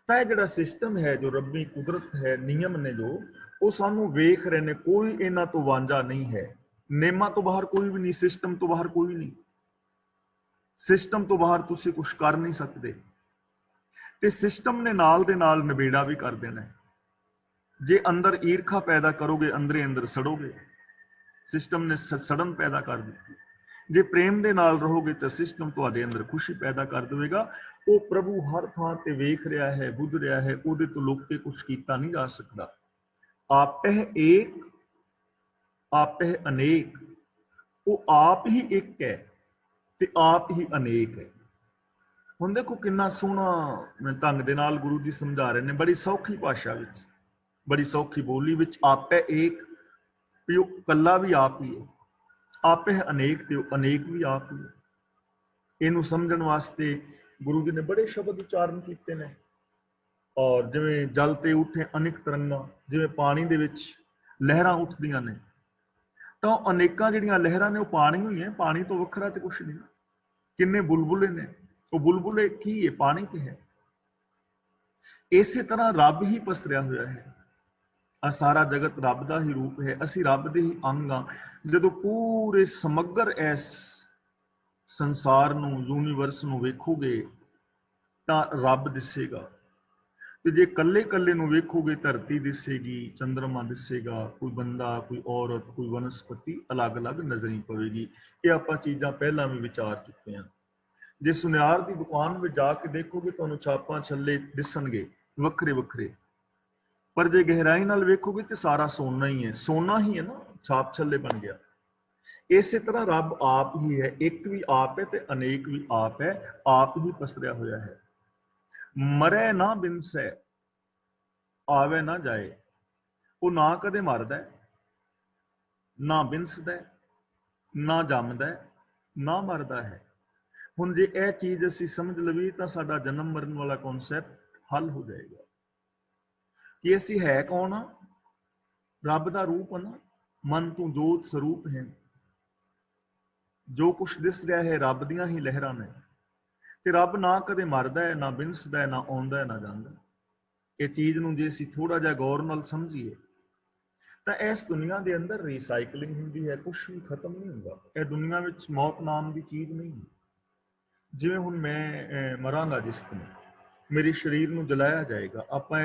ਤਾਂ ਇਹ ਜਿਹੜਾ ਸਿਸਟਮ ਹੈ, ਜੋ ਰੱਬੀ ਕੁਦਰਤ ਹੈ, ਨਿਯਮ ਨੇ ਜੋ, ਉਹ ਸਾਨੂੰ ਵੇਖ ਰਹੇ ਨੇ। ਕੋਈ ਇਹਨਾਂ ਤੋਂ ਵਾਂਝਾ ਨਹੀਂ ਹੈ। ਨਿਯਮਾਂ ਤੋਂ ਬਾਹਰ ਕੋਈ ਵੀ ਨਹੀਂ, ਸਿਸਟਮ ਤੋਂ ਬਾਹਰ ਕੋਈ ਨਹੀਂ। ਸਿਸਟਮ ਤੋਂ ਬਾਹਰ ਤੁਸੀਂ ਕੁਝ ਕਰ ਨਹੀਂ ਸਕਦੇ, ਤੇ ਸਿਸਟਮ ਨੇ ਨਾਲ ਦੇ ਨਾਲ ਨਿਬੇੜਾ ਵੀ ਕਰ ਦੇਣਾ। ਜੇ ਅੰਦਰ ਈਰਖਾ ਪੈਦਾ ਕਰੋਗੇ, ਅੰਦਰੇ ਅੰਦਰ ਸੜੋਗੇ। ਸਿਸਟਮ ਨੇ ਸੜਨ ਪੈਦਾ ਕਰ ਦਿੱਤੀ। ਜੇ ਪ੍ਰੇਮ ਦੇ ਨਾਲ ਰਹੋਗੇ ਤਾਂ ਸਿਸਟਮ ਤੁਹਾਡੇ ਅੰਦਰ ਖੁਸ਼ੀ ਪੈਦਾ ਕਰ ਦੇਵੇਗਾ। ਉਹ ਪ੍ਰਭੂ ਹਰ ਥਾਂ ਤੇ ਵੇਖ ਰਿਹਾ ਹੈ, ਬੁੱਝ ਰਿਹਾ ਹੈ, ਉਹਦੇ ਤੋਂ ਲੁਕ ਕੇ ਕੁਝ ਕੀਤਾ ਨਹੀਂ ਜਾ ਸਕਦਾ। ਆਪਹਿ ਏਕ ਆਪਹਿ ਅਨੇਕ, ਉਹ ਆਪ ਹੀ ਇੱਕ ਹੈ ਤੇ ਆਪ ਹੀ ਅਨੇਕ ਹੈ। ਹੁਣ ਦੇਖੋ ਕਿੰਨਾ ਸੋਹਣਾ ਢੰਗ ਦੇ ਨਾਲ ਗੁਰੂ ਜੀ ਸਮਝਾ ਰਹੇ ਨੇ, ਬੜੀ ਸੌਖੀ ਭਾਸ਼ਾ ਵਿੱਚ, ਬੜੀ ਸੌਖੀ ਬੋਲੀ ਵਿੱਚ। ਆਪਹਿ ਏਕ, ਵੀ ਉਹ ਇਕੱਲਾ ਵੀ ਆਪ ਹੀ ਹੈ, ਆਪਹਿ ਅਨੇਕ, ਤੇ ਉਹ ਅਨੇਕ ਵੀ ਆਪ ਹੀ ਹੈ। ਇਹਨੂੰ ਸਮਝਣ ਵਾਸਤੇ ਗੁਰੂ ਜੀ ਨੇ ਬੜੇ ਸ਼ਬਦ ਉਚਾਰਨ ਕੀਤੇ ਨੇ। ਔਰ ਜਿਵੇਂ ਜਲ ਤੇ ਉੱਠੇ ਅਨੇਕ ਤਰੰਗਾਂ, ਜਿਵੇਂ ਪਾਣੀ ਦੇ ਵਿੱਚ ਲਹਿਰਾਂ ਉੱਠਦੀਆਂ ਨੇ, ਤਾਂ ਉਹ ਅਨੇਕਾਂ ਜਿਹੜੀਆਂ ਲਹਿਰਾਂ ਨੇ ਉਹ ਪਾਣੀ ਹੋਈ ਹੈ, ਪਾਣੀ ਤੋਂ ਵੱਖਰਾ ਤੇ ਕੁਛ ਨਹੀਂ। ਕਿੰਨੇ ਬੁਲਬੁਲੇ ਨੇ, ਉਹ ਬੁਲਬੁਲੇ ਕੀ ਹੈ? ਪਾਣੀ ਤੇ ਹੈ। ਇਸੇ ਤਰ੍ਹਾਂ ਰੱਬ ਹੀ ਪਸਰਿਆ ਹੋਇਆ ਹੈ, ਆ ਸਾਰਾ ਜਗਤ ਰੱਬ ਦਾ ਹੀ ਰੂਪ ਹੈ, ਅਸੀਂ ਰੱਬ ਦੇ ਹੀ ਅੰਗ ਹਾਂ। ਜਦੋਂ ਪੂਰੇ ਸਮਗਰ ਇਸ ਸੰਸਾਰ ਨੂੰ, ਯੂਨੀਵਰਸ ਨੂੰ ਵੇਖੋਗੇ ਤਾਂ ਰੱਬ ਦਿਸੇਗਾ, ਤੇ ਜੇ ਕੱਲੇ ਕੱਲੇ ਨੂੰ ਵੇਖੋਗੇ ਧਰਤੀ ਦਿਸੇਗੀ, ਚੰਦਰਮਾ ਦਿਸੇਗਾ, ਕੋਈ ਬੰਦਾ, ਕੋਈ ਔਰਤ, ਕੋਈ ਵਨਸਪਤੀ ਅਲੱਗ-ਅਲੱਗ ਨਜ਼ਰੀ ਪਵੇਗੀ। ਇਹ ਆਪਾਂ ਚੀਜ਼ਾਂ ਪਹਿਲਾਂ ਵੀ ਵਿਚਾਰ ਚੁੱਕੇ ਹਾਂ। ਜੇ ਸੁਨਿਆਰ ਦੀ ਦੁਕਾਨ ਵਿੱਚ ਜਾ ਕੇ ਦੇਖੋਗੇ ਤੁਹਾਨੂੰ ਛਾਪਾਂ ਛੱਲੇ ਦਿਸਣਗੇ ਵੱਖਰੇ ਵੱਖਰੇ, ਪਰ ਜੇ ਗਹਿਰਾਈ ਨਾਲ ਵੇਖੋਗੇ ਤੇ ਸਾਰਾ ਸੋਨਾ ਹੀ ਹੈ। ਸੋਨਾ ਹੀ ਹੈ ਨਾ, ਛਾਪ ਛੱਲੇ ਬਣ ਗਿਆ। ਇਸੇ ਤਰ੍ਹਾਂ ਰੱਬ ਆਪ ਹੀ ਹੈ, ਇੱਕ ਵੀ ਆਪ ਹੈ ਤੇ ਅਨੇਕ ਵੀ ਆਪ ਹੈ, ਆਪ ਹੀ ਪਸਰਿਆ ਹੋਇਆ ਹੈ। ਮਰੈ ਨਾ ਬਿਨਸੈ, ਆਵੇ ਨਾ ਜਾਏ। ਉਹ ਨਾ ਕਦੇ ਮਰਦਾ, ਨਾ ਬਿਨਸਦਾ, ਨਾ ਜੰਮਦਾ, ਨਾ ਮਰਦਾ ਹੈ। ਹੁਣ ਜੇ ਇਹ ਚੀਜ਼ ਅਸੀਂ ਸਮਝ ਲਈਏ ਤਾਂ ਸਾਡਾ ਜਨਮ ਮਰਨ ਵਾਲਾ ਕਨਸੈਪਟ ਹੱਲ ਹੋ ਜਾਏਗਾ ਕਿ ਅਸੀਂ ਹੈ ਕੌਣ ਆ। ਰੱਬ ਦਾ ਰੂਪ ਹੈ ਨਾ, ਮਨ ਤੋਂ ਜੋਤ ਸਰੂਪ ਹੈ। ਜੋ ਕੁਛ ਦਿਸ ਰਿਹਾ ਹੈ ਰੱਬ ਦੀਆਂ ਹੀ ਲਹਿਰਾਂ ਨੇ, ਤੇ ਰੱਬ ਨਾ ਕਦੇ ਮਰਦਾ ਹੈ, ਨਾ ਬਿਨਸਦਾ ਹੈ, ਨਾ ਆਉਂਦਾ ਹੈ, ਨਾ ਜਾਂਦਾ। ਇਹ ਚੀਜ਼ ਨੂੰ ਜੇ ਅਸੀਂ ਥੋੜਾ ਜਿਹਾ ਗੌਰ ਨਾਲ ਸਮਝੀਏ ਤਾਂ ਇਸ ਦੁਨੀਆ ਦੇ ਅੰਦਰ ਰੀਸਾਈਕਲਿੰਗ ਹੁੰਦੀ ਹੈ, ਕੁਛ ਵੀ ਖਤਮ ਨਹੀਂ ਹੁੰਦਾ। ਇਹ ਦੁਨੀਆ ਵਿੱਚ ਮੌਤ ਨਾਮ ਦੀ ਚੀਜ਼ ਨਹੀਂ। ਜਿਵੇਂ ਹੁਣ ਮੈਂ ਮਰਾਂਗਾ, ਜਿਸ ਦਿਨ ਮੇਰੇ ਸਰੀਰ ਨੂੰ ਜਲਾਇਆ ਜਾਏਗਾ, ਆਪਾਂ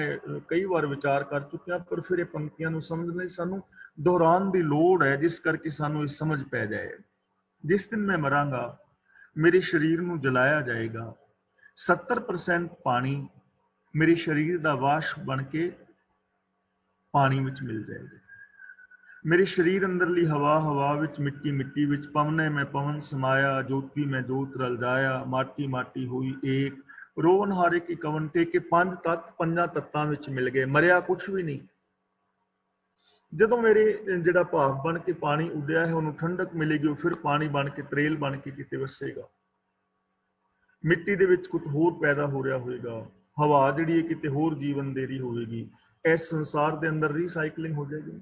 ਕਈ ਵਾਰ ਵਿਚਾਰ ਕਰ ਚੁੱਕੇ ਹਾਂ, ਪਰ ਫਿਰ ਇਹ ਪੰਕਤੀਆਂ ਨੂੰ ਸਮਝਣ ਲਈ ਸਾਨੂੰ ਦੁਹਰਾਉਣ ਦੀ ਲੋੜ ਹੈ, ਜਿਸ ਕਰਕੇ ਸਾਨੂੰ ਇਹ ਸਮਝ ਪੈ ਜਾਏ। ਜਿਸ ਦਿਨ ਮੈਂ ਮਰਾਂਗਾ, ਮੇਰੇ ਸਰੀਰ ਨੂੰ ਜਲਾਇਆ ਜਾਏਗਾ, 70% ਪਾਣੀ ਮੇਰੇ ਸਰੀਰ ਦਾ ਵਾਸ਼ਪ ਬਣ ਕੇ ਪਾਣੀ ਵਿੱਚ ਮਿਲ ਜਾਏਗਾ। ਮੇਰੇ ਸਰੀਰ ਅੰਦਰਲੀ ਹਵਾ ਹਵਾ ਵਿੱਚ, ਮਿੱਟੀ ਮਿੱਟੀ ਵਿੱਚ, ਪਵਨੇ ਮੈਂ ਪਵਨ ਸਮਾਇਆ, ਜੋਤੀ ਮੈਂ ਜੋਤ ਰਲ ਜਾਇਆ, ਮਾਟੀ ਮਾਟੀ ਹੋਈ ਏਕ, ਰੋਵਨ ਹਾਰੇ ਕੀ ਕਵਨ ਟੇਕੇ। ਪੰਜ ਤੱਤ ਪੰਜਾਂ ਤੱਤਾਂ ਵਿੱਚ ਮਿਲ ਗਏ, ਮਰਿਆ ਕੁਛ ਵੀ ਨਹੀਂ। ਜਦੋਂ ਮੇਰੇ ਜਿਹੜਾ ਭਾਫ ਬਣ ਕੇ ਪਾਣੀ ਉੱਡਿਆ ਹੈ ਉਹਨੂੰ ਠੰਡਕ ਮਿਲੇਗੀ, ਉਹ ਫਿਰ ਪਾਣੀ ਬਣ ਕੇ ਤਰੇਲ ਬਣ ਕੇ ਕਿਤੇ ਵਸੇਗਾ। ਮਿੱਟੀ ਦੇ ਵਿੱਚ ਕੁਝ ਹੋਰ ਪੈਦਾ ਹੋ ਰਿਹਾ ਹੋਵੇਗਾ, ਹਵਾ ਜਿਹੜੀ ਹੈ ਕਿਤੇ ਹੋਰ ਜੀਵਨ ਦੇ ਰਹੀ ਹੋਵੇਗੀ। ਇਸ ਸੰਸਾਰ ਦੇ ਅੰਦਰ ਰੀਸਾਈਕਲਿੰਗ ਹੋ ਜਾਏਗੀ।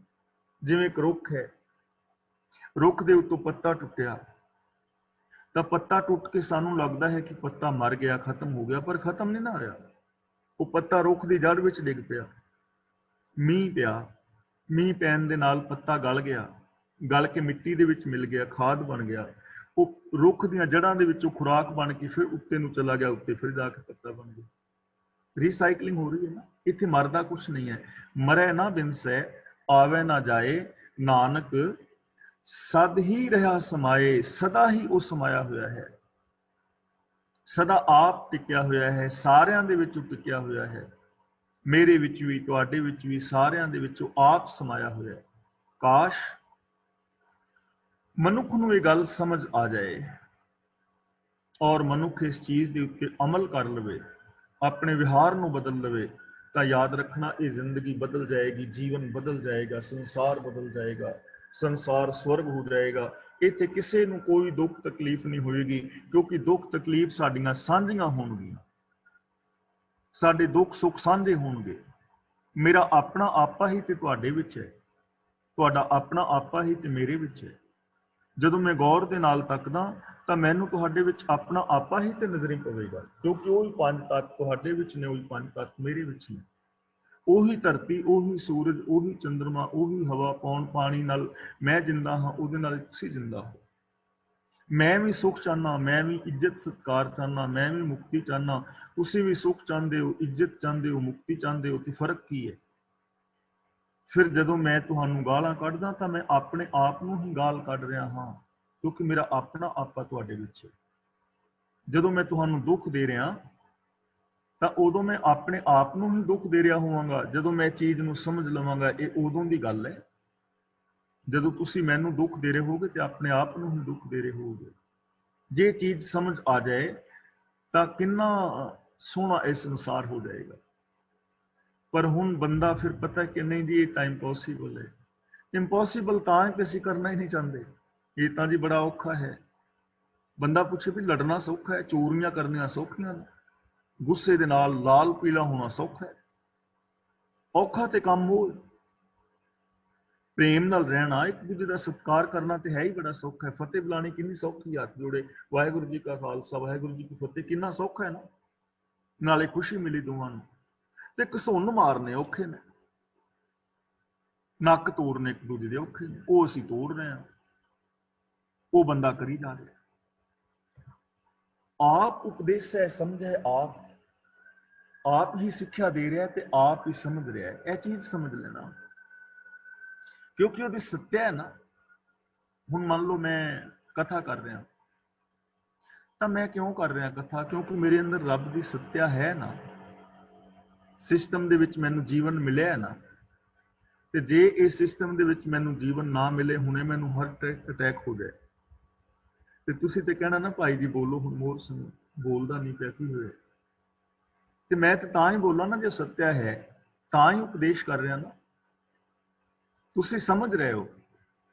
ਜਿਵੇਂ ਇੱਕ ਰੁੱਖ ਹੈ, ਰੁੱਖ ਦੇ ਉੱਤੋਂ ਪੱਤਾ ਟੁੱਟਿਆ ਤਾਂ ਪੱਤਾ ਟੁੱਟ ਕੇ ਸਾਨੂੰ ਲੱਗਦਾ ਹੈ ਕਿ ਪੱਤਾ ਮਰ ਗਿਆ, ਖਤਮ ਹੋ ਗਿਆ, ਪਰ ਖਤਮ ਨਹੀਂ ਨਾ ਹੋਇਆ। ਉਹ ਪੱਤਾ ਰੁੱਖ ਦੀ ਜੜ ਵਿੱਚ ਡਿੱਗ ਪਿਆ, ਮੀਂਹ ਪਿਆ, ਮੀਂਹ ਪੈਣ ਦੇ ਨਾਲ ਪੱਤਾ ਗਲ ਗਿਆ, ਗਲ ਕੇ ਮਿੱਟੀ ਦੇ ਵਿੱਚ ਮਿਲ ਗਿਆ, ਖਾਦ ਬਣ ਗਿਆ। ਉਹ ਰੁੱਖ ਦੀਆਂ ਜੜ੍ਹਾਂ ਦੇ ਵਿੱਚੋਂ ਖੁਰਾਕ ਬਣ ਕੇ ਫਿਰ ਉੱਤੇ ਨੂੰ ਚਲਾ ਗਿਆ, ਉੱਤੇ ਫਿਰ ਜਾ ਕੇ ਪੱਤਾ ਬਣ ਗਿਆ। ਰੀਸਾਈਕਲਿੰਗ ਹੋ ਰਹੀ ਹੈ ਨਾ। ਇੱਥੇ ਮਰਦਾ ਕੁਛ ਨਹੀਂ ਹੈ। ਮਰੈ ਨਾ ਬਿਨਸੈ, ਆਵੇ ਨਾ ਜਾਏ, ਨਾਨਕ ਸਦ ਹੀ ਰਿਹਾ ਸਮਾਏ। ਸਦਾ ਹੀ ਉਹ ਸਮਾਇਆ ਹੋਇਆ ਹੈ, ਸਦਾ ਆਪ ਟਿਕਿਆ ਹੋਇਆ ਹੈ, ਸਾਰਿਆਂ ਦੇ ਵਿੱਚ ਟਿਕਿਆ ਹੋਇਆ ਹੈ। ਮੇਰੇ ਵਿੱਚ ਵੀ, ਤੁਹਾਡੇ ਵਿੱਚ ਵੀ, ਸਾਰਿਆਂ ਦੇ ਵਿੱਚੋਂ ਆਪ ਸਮਾਇਆ ਹੋਇਆ। ਕਾਸ਼ ਮਨੁੱਖ ਨੂੰ ਇਹ ਗੱਲ ਸਮਝ ਆ ਜਾਏ ਔਰ ਮਨੁੱਖ ਇਸ ਚੀਜ਼ ਦੇ ਉੱਤੇ ਅਮਲ ਕਰ ਲਵੇ, ਆਪਣੇ ਵਿਹਾਰ ਨੂੰ ਬਦਲ ਲਵੇ, ਤਾਂ ਯਾਦ ਰੱਖਣਾ ਇਹ ਜ਼ਿੰਦਗੀ ਬਦਲ ਜਾਏਗੀ, ਜੀਵਨ ਬਦਲ ਜਾਏਗਾ, ਸੰਸਾਰ ਬਦਲ ਜਾਏਗਾ, ਸੰਸਾਰ ਸਵਰਗ ਹੋ ਜਾਏਗਾ। ਇੱਥੇ ਕਿਸੇ ਨੂੰ ਕੋਈ ਦੁੱਖ ਤਕਲੀਫ ਨਹੀਂ ਹੋਏਗੀ, ਕਿਉਂਕਿ ਦੁੱਖ ਤਕਲੀਫ ਸਾਡੀਆਂ ਸਾਂਝੀਆਂ ਹੋਣਗੀਆਂ, ਸਾਡੇ ਦੁੱਖ ਸੁੱਖ ਸਾਂਝੇ ਹੋਣਗੇ। ਮੇਰਾ ਆਪਣਾ ਆਪਾ ਹੀ ਤੇ ਤੁਹਾਡੇ ਵਿੱਚ ਹੈ, ਤੁਹਾਡਾ ਆਪਣਾ ਆਪਾ ਹੀ ਤੇ ਮੇਰੇ ਵਿੱਚ ਹੈ। ਜਦੋਂ ਮੈਂ ਗੌਰ ਦੇ ਨਾਲ ਤੱਕਦਾ ਤਾਂ ਮੈਨੂੰ ਤੁਹਾਡੇ ਵਿੱਚ ਆਪਣਾ ਆਪਾ ਹੀ ਤੇ ਨਜ਼ਰੀ ਪਵੇਗਾ, ਕਿਉਂਕਿ ਉਹੀ ਪੰਜ ਤੱਤ ਤੁਹਾਡੇ ਵਿੱਚ ਨੇ, ਉਹੀ ਪੰਜ ਤੱਤ ਮੇਰੇ ਵਿੱਚ ਨੇ। ਉਹੀ ਧਰਤੀ, ਉਹੀ ਸੂਰਜ, ਉਹੀ ਚੰਦਰਮਾ, ਉਹੀ ਹਵਾ, ਪੌਣ ਪਾਣੀ ਨਾਲ ਮੈਂ ਜਿੰਦਾ ਹਾਂ, ਉਹਦੇ ਨਾਲ ਤੁਸੀਂ ਜਿੰਦਾ ਹੋ। ਮੈਂ ਵੀ ਸੁੱਖ ਚਾਹੁੰਦਾ, ਮੈਂ ਵੀ ਇੱਜ਼ਤ ਸਤਿਕਾਰ ਚਾਹੁੰਦਾ, ਮੈਂ ਵੀ ਮੁਕਤੀ ਚਾਹੁੰਦਾ। ਤੁਸੀਂ ਵੀ ਸੁੱਖ ਚਾਹੁੰਦੇ ਹੋ, ਇੱਜ਼ਤ ਚਾਹੁੰਦੇ ਹੋ, ਮੁਕਤੀ ਚਾਹੁੰਦੇ ਹੋ, ਤੇ ਫਰਕ ਕੀ ਹੈ? ਫਿਰ ਜਦੋਂ ਮੈਂ ਤੁਹਾਨੂੰ ਗਾਲਾਂ ਕੱਢਦਾ ਤਾਂ ਮੈਂ ਆਪਣੇ ਆਪ ਨੂੰ ਹੀ ਗਾਲ ਕੱਢ ਰਿਹਾ ਹਾਂ, ਕਿਉਂਕਿ ਮੇਰਾ ਆਪਣਾ ਆਪਾ ਤੁਹਾਡੇ ਵਿੱਚ ਹੈ। ਜਦੋਂ ਮੈਂ ਤੁਹਾਨੂੰ ਦੁੱਖ ਦੇ ਰਿਹਾ ਤਾਂ ਉਦੋਂ ਮੈਂ ਆਪਣੇ ਆਪ ਨੂੰ ਹੀ ਦੁੱਖ ਦੇ ਰਿਹਾ ਹੋਵਾਂਗਾ। ਜਦੋਂ ਮੈਂ ਚੀਜ਼ ਨੂੰ ਸਮਝ ਲਵਾਂਗਾ, ਇਹ ਉਦੋਂ ਦੀ ਗੱਲ ਹੈ ਜਦੋਂ ਤੁਸੀਂ ਮੈਨੂੰ ਦੁੱਖ ਦੇ ਰਹੇ ਹੋਗੇ ਤੇ ਆਪਣੇ ਆਪ ਨੂੰ ਹੀ ਦੁੱਖ ਦੇ ਰਹੇ ਹੋਗੇ। ਜੇ ਚੀਜ਼ ਸਮਝ ਆ ਜਾਏ ਤਾਂ ਕਿੰਨਾ ਸੋਹਣਾ ਇਹ ਸੰਸਾਰ ਹੋ ਜਾਏਗਾ। ਪਰ ਹੁਣ ਬੰਦਾ ਫਿਰ ਪਤਾ ਕਿ ਨਹੀਂ ਜੀ, ਇਹ ਤਾਂ ਇੰਪੋਸੀਬਲ ਹੈ। ਇੰਪੋਸੀਬਲ ਤਾਂ ਹੈ ਕਿ ਅਸੀਂ ਕਰਨਾ ਹੀ ਨਹੀਂ ਚਾਹੁੰਦੇ। ਇਹ ਤਾਂ ਜੀ ਬੜਾ ਔਖਾ ਹੈ। ਬੰਦਾ ਪੁੱਛੇ ਵੀ ਲੜਨਾ ਸੌਖਾ ਹੈ, ਚੋਰੀਆਂ ਕਰਨੀਆਂ ਸੌਖੀਆਂ ਨੇ, ਗੁੱਸੇ ਦੇ ਨਾਲ ਲਾਲ ਪੀਲਾ ਹੋਣਾ ਸੌਖਾ ਹੈ? ਔਖਾ ਤੇ ਕੰਮ ਉਹ ਪ੍ਰੇਮ ਨਾਲ ਰਹਿਣਾ, ਇੱਕ ਦੂਜੇ ਦਾ ਸਤਿਕਾਰ ਕਰਨਾ ਤੇ ਹੈ ਹੀ ਬੜਾ ਸੌਖਾ ਹੈ। ਫਤਿਹ ਬੁਲਾਣੀ ਕਿੰਨੀ ਸੌਖੀ, ਹੱਥ ਜੋੜੇ ਵਾਹਿਗੁਰੂ ਜੀ ਕਾ ਖਾਲਸਾ ਵਾਹਿਗੁਰੂ ਜੀ ਕੀ ਫਤਿਹ, ਕਿੰਨਾ ਸੌਖਾ ਹੈ ਨਾ। ਨਾਲੇ ਖੁਸ਼ੀ ਮਿਲੀ ਦੋਵਾਂ ਨੂੰ। ਤੇ ਘਸੁੰਨ ਮਾਰਨੇ ਔਖੇ ਨੇ। ਨੱਕ ਤੋੜਨੇ ਇੱਕ ਦੂਜੇ ਦੇ ਔਖੇ ਨੇ, ਉਹ ਅਸੀਂ ਤੋੜ ਰਹੇ ਹਾਂ, ਉਹ ਬੰਦਾ ਕਰੀ ਜਾ ਰਿਹਾ। ਆਪ ਉਪਦੇਸ਼ ਹੈ, ਸਮਝ ਹੈ ਆਪ ਹੀ ਸਿੱਖਿਆ ਦੇ ਰਿਹਾ ਤੇ ਆਪ ਹੀ ਸਮਝ ਰਿਹਾ। ਇਹ ਚੀਜ਼ ਸਮਝ ਲੈਣਾ, ਕਿਉਂਕਿ ਉਹਦੀ ਸੱਤਿਆ ਹੈ ਨਾ। ਹੁਣ ਮੰਨ ਲਓ ਮੈਂ ਕਥਾ ਕਰ ਰਿਹਾ, ਤਾਂ ਮੈਂ ਕਿਉਂ ਕਰ ਰਿਹਾ ਕਥਾ? ਕਿਉਂਕਿ ਮੇਰੇ ਅੰਦਰ ਰੱਬ ਦੀ ਸੱਤਿਆ ਹੈ ਨਾ, ਸਿਸਟਮ ਦੇ ਵਿੱਚ ਮੈਨੂੰ ਜੀਵਨ ਮਿਲਿਆ ਨਾ। ਤੇ ਜੇ ਇਸ ਸਿਸਟਮ ਦੇ ਵਿੱਚ ਮੈਨੂੰ ਜੀਵਨ ਨਾ ਮਿਲੇ, ਹੁਣੇ ਮੈਨੂੰ ਹਾਰਟ ਅਟੈਕ ਹੋ ਜਾਏ, ਤੇ ਤੁਸੀਂ ਤੇ ਕਹਿਣਾ ਨਾ ਭਾਈ ਜੀ ਬੋਲੋ ਹੁਣ, ਮੋਰ ਸਿੰਘ ਬੋਲਦਾ ਨਹੀਂ ਪਿਆ, ਕੀ ਹੋਇਆ? ਤੇ ਮੈਂ ਤਾਂ ਹੀ ਬੋਲਾਂ ਨਾ, ਜੇ ਸੱਤਿਆ ਹੈ ਤਾਂ ਹੀ ਉਪਦੇਸ਼ ਕਰ ਰਿਹਾ ਨਾ। ਤੁਸੀਂ ਸਮਝ ਰਹੇ ਹੋ,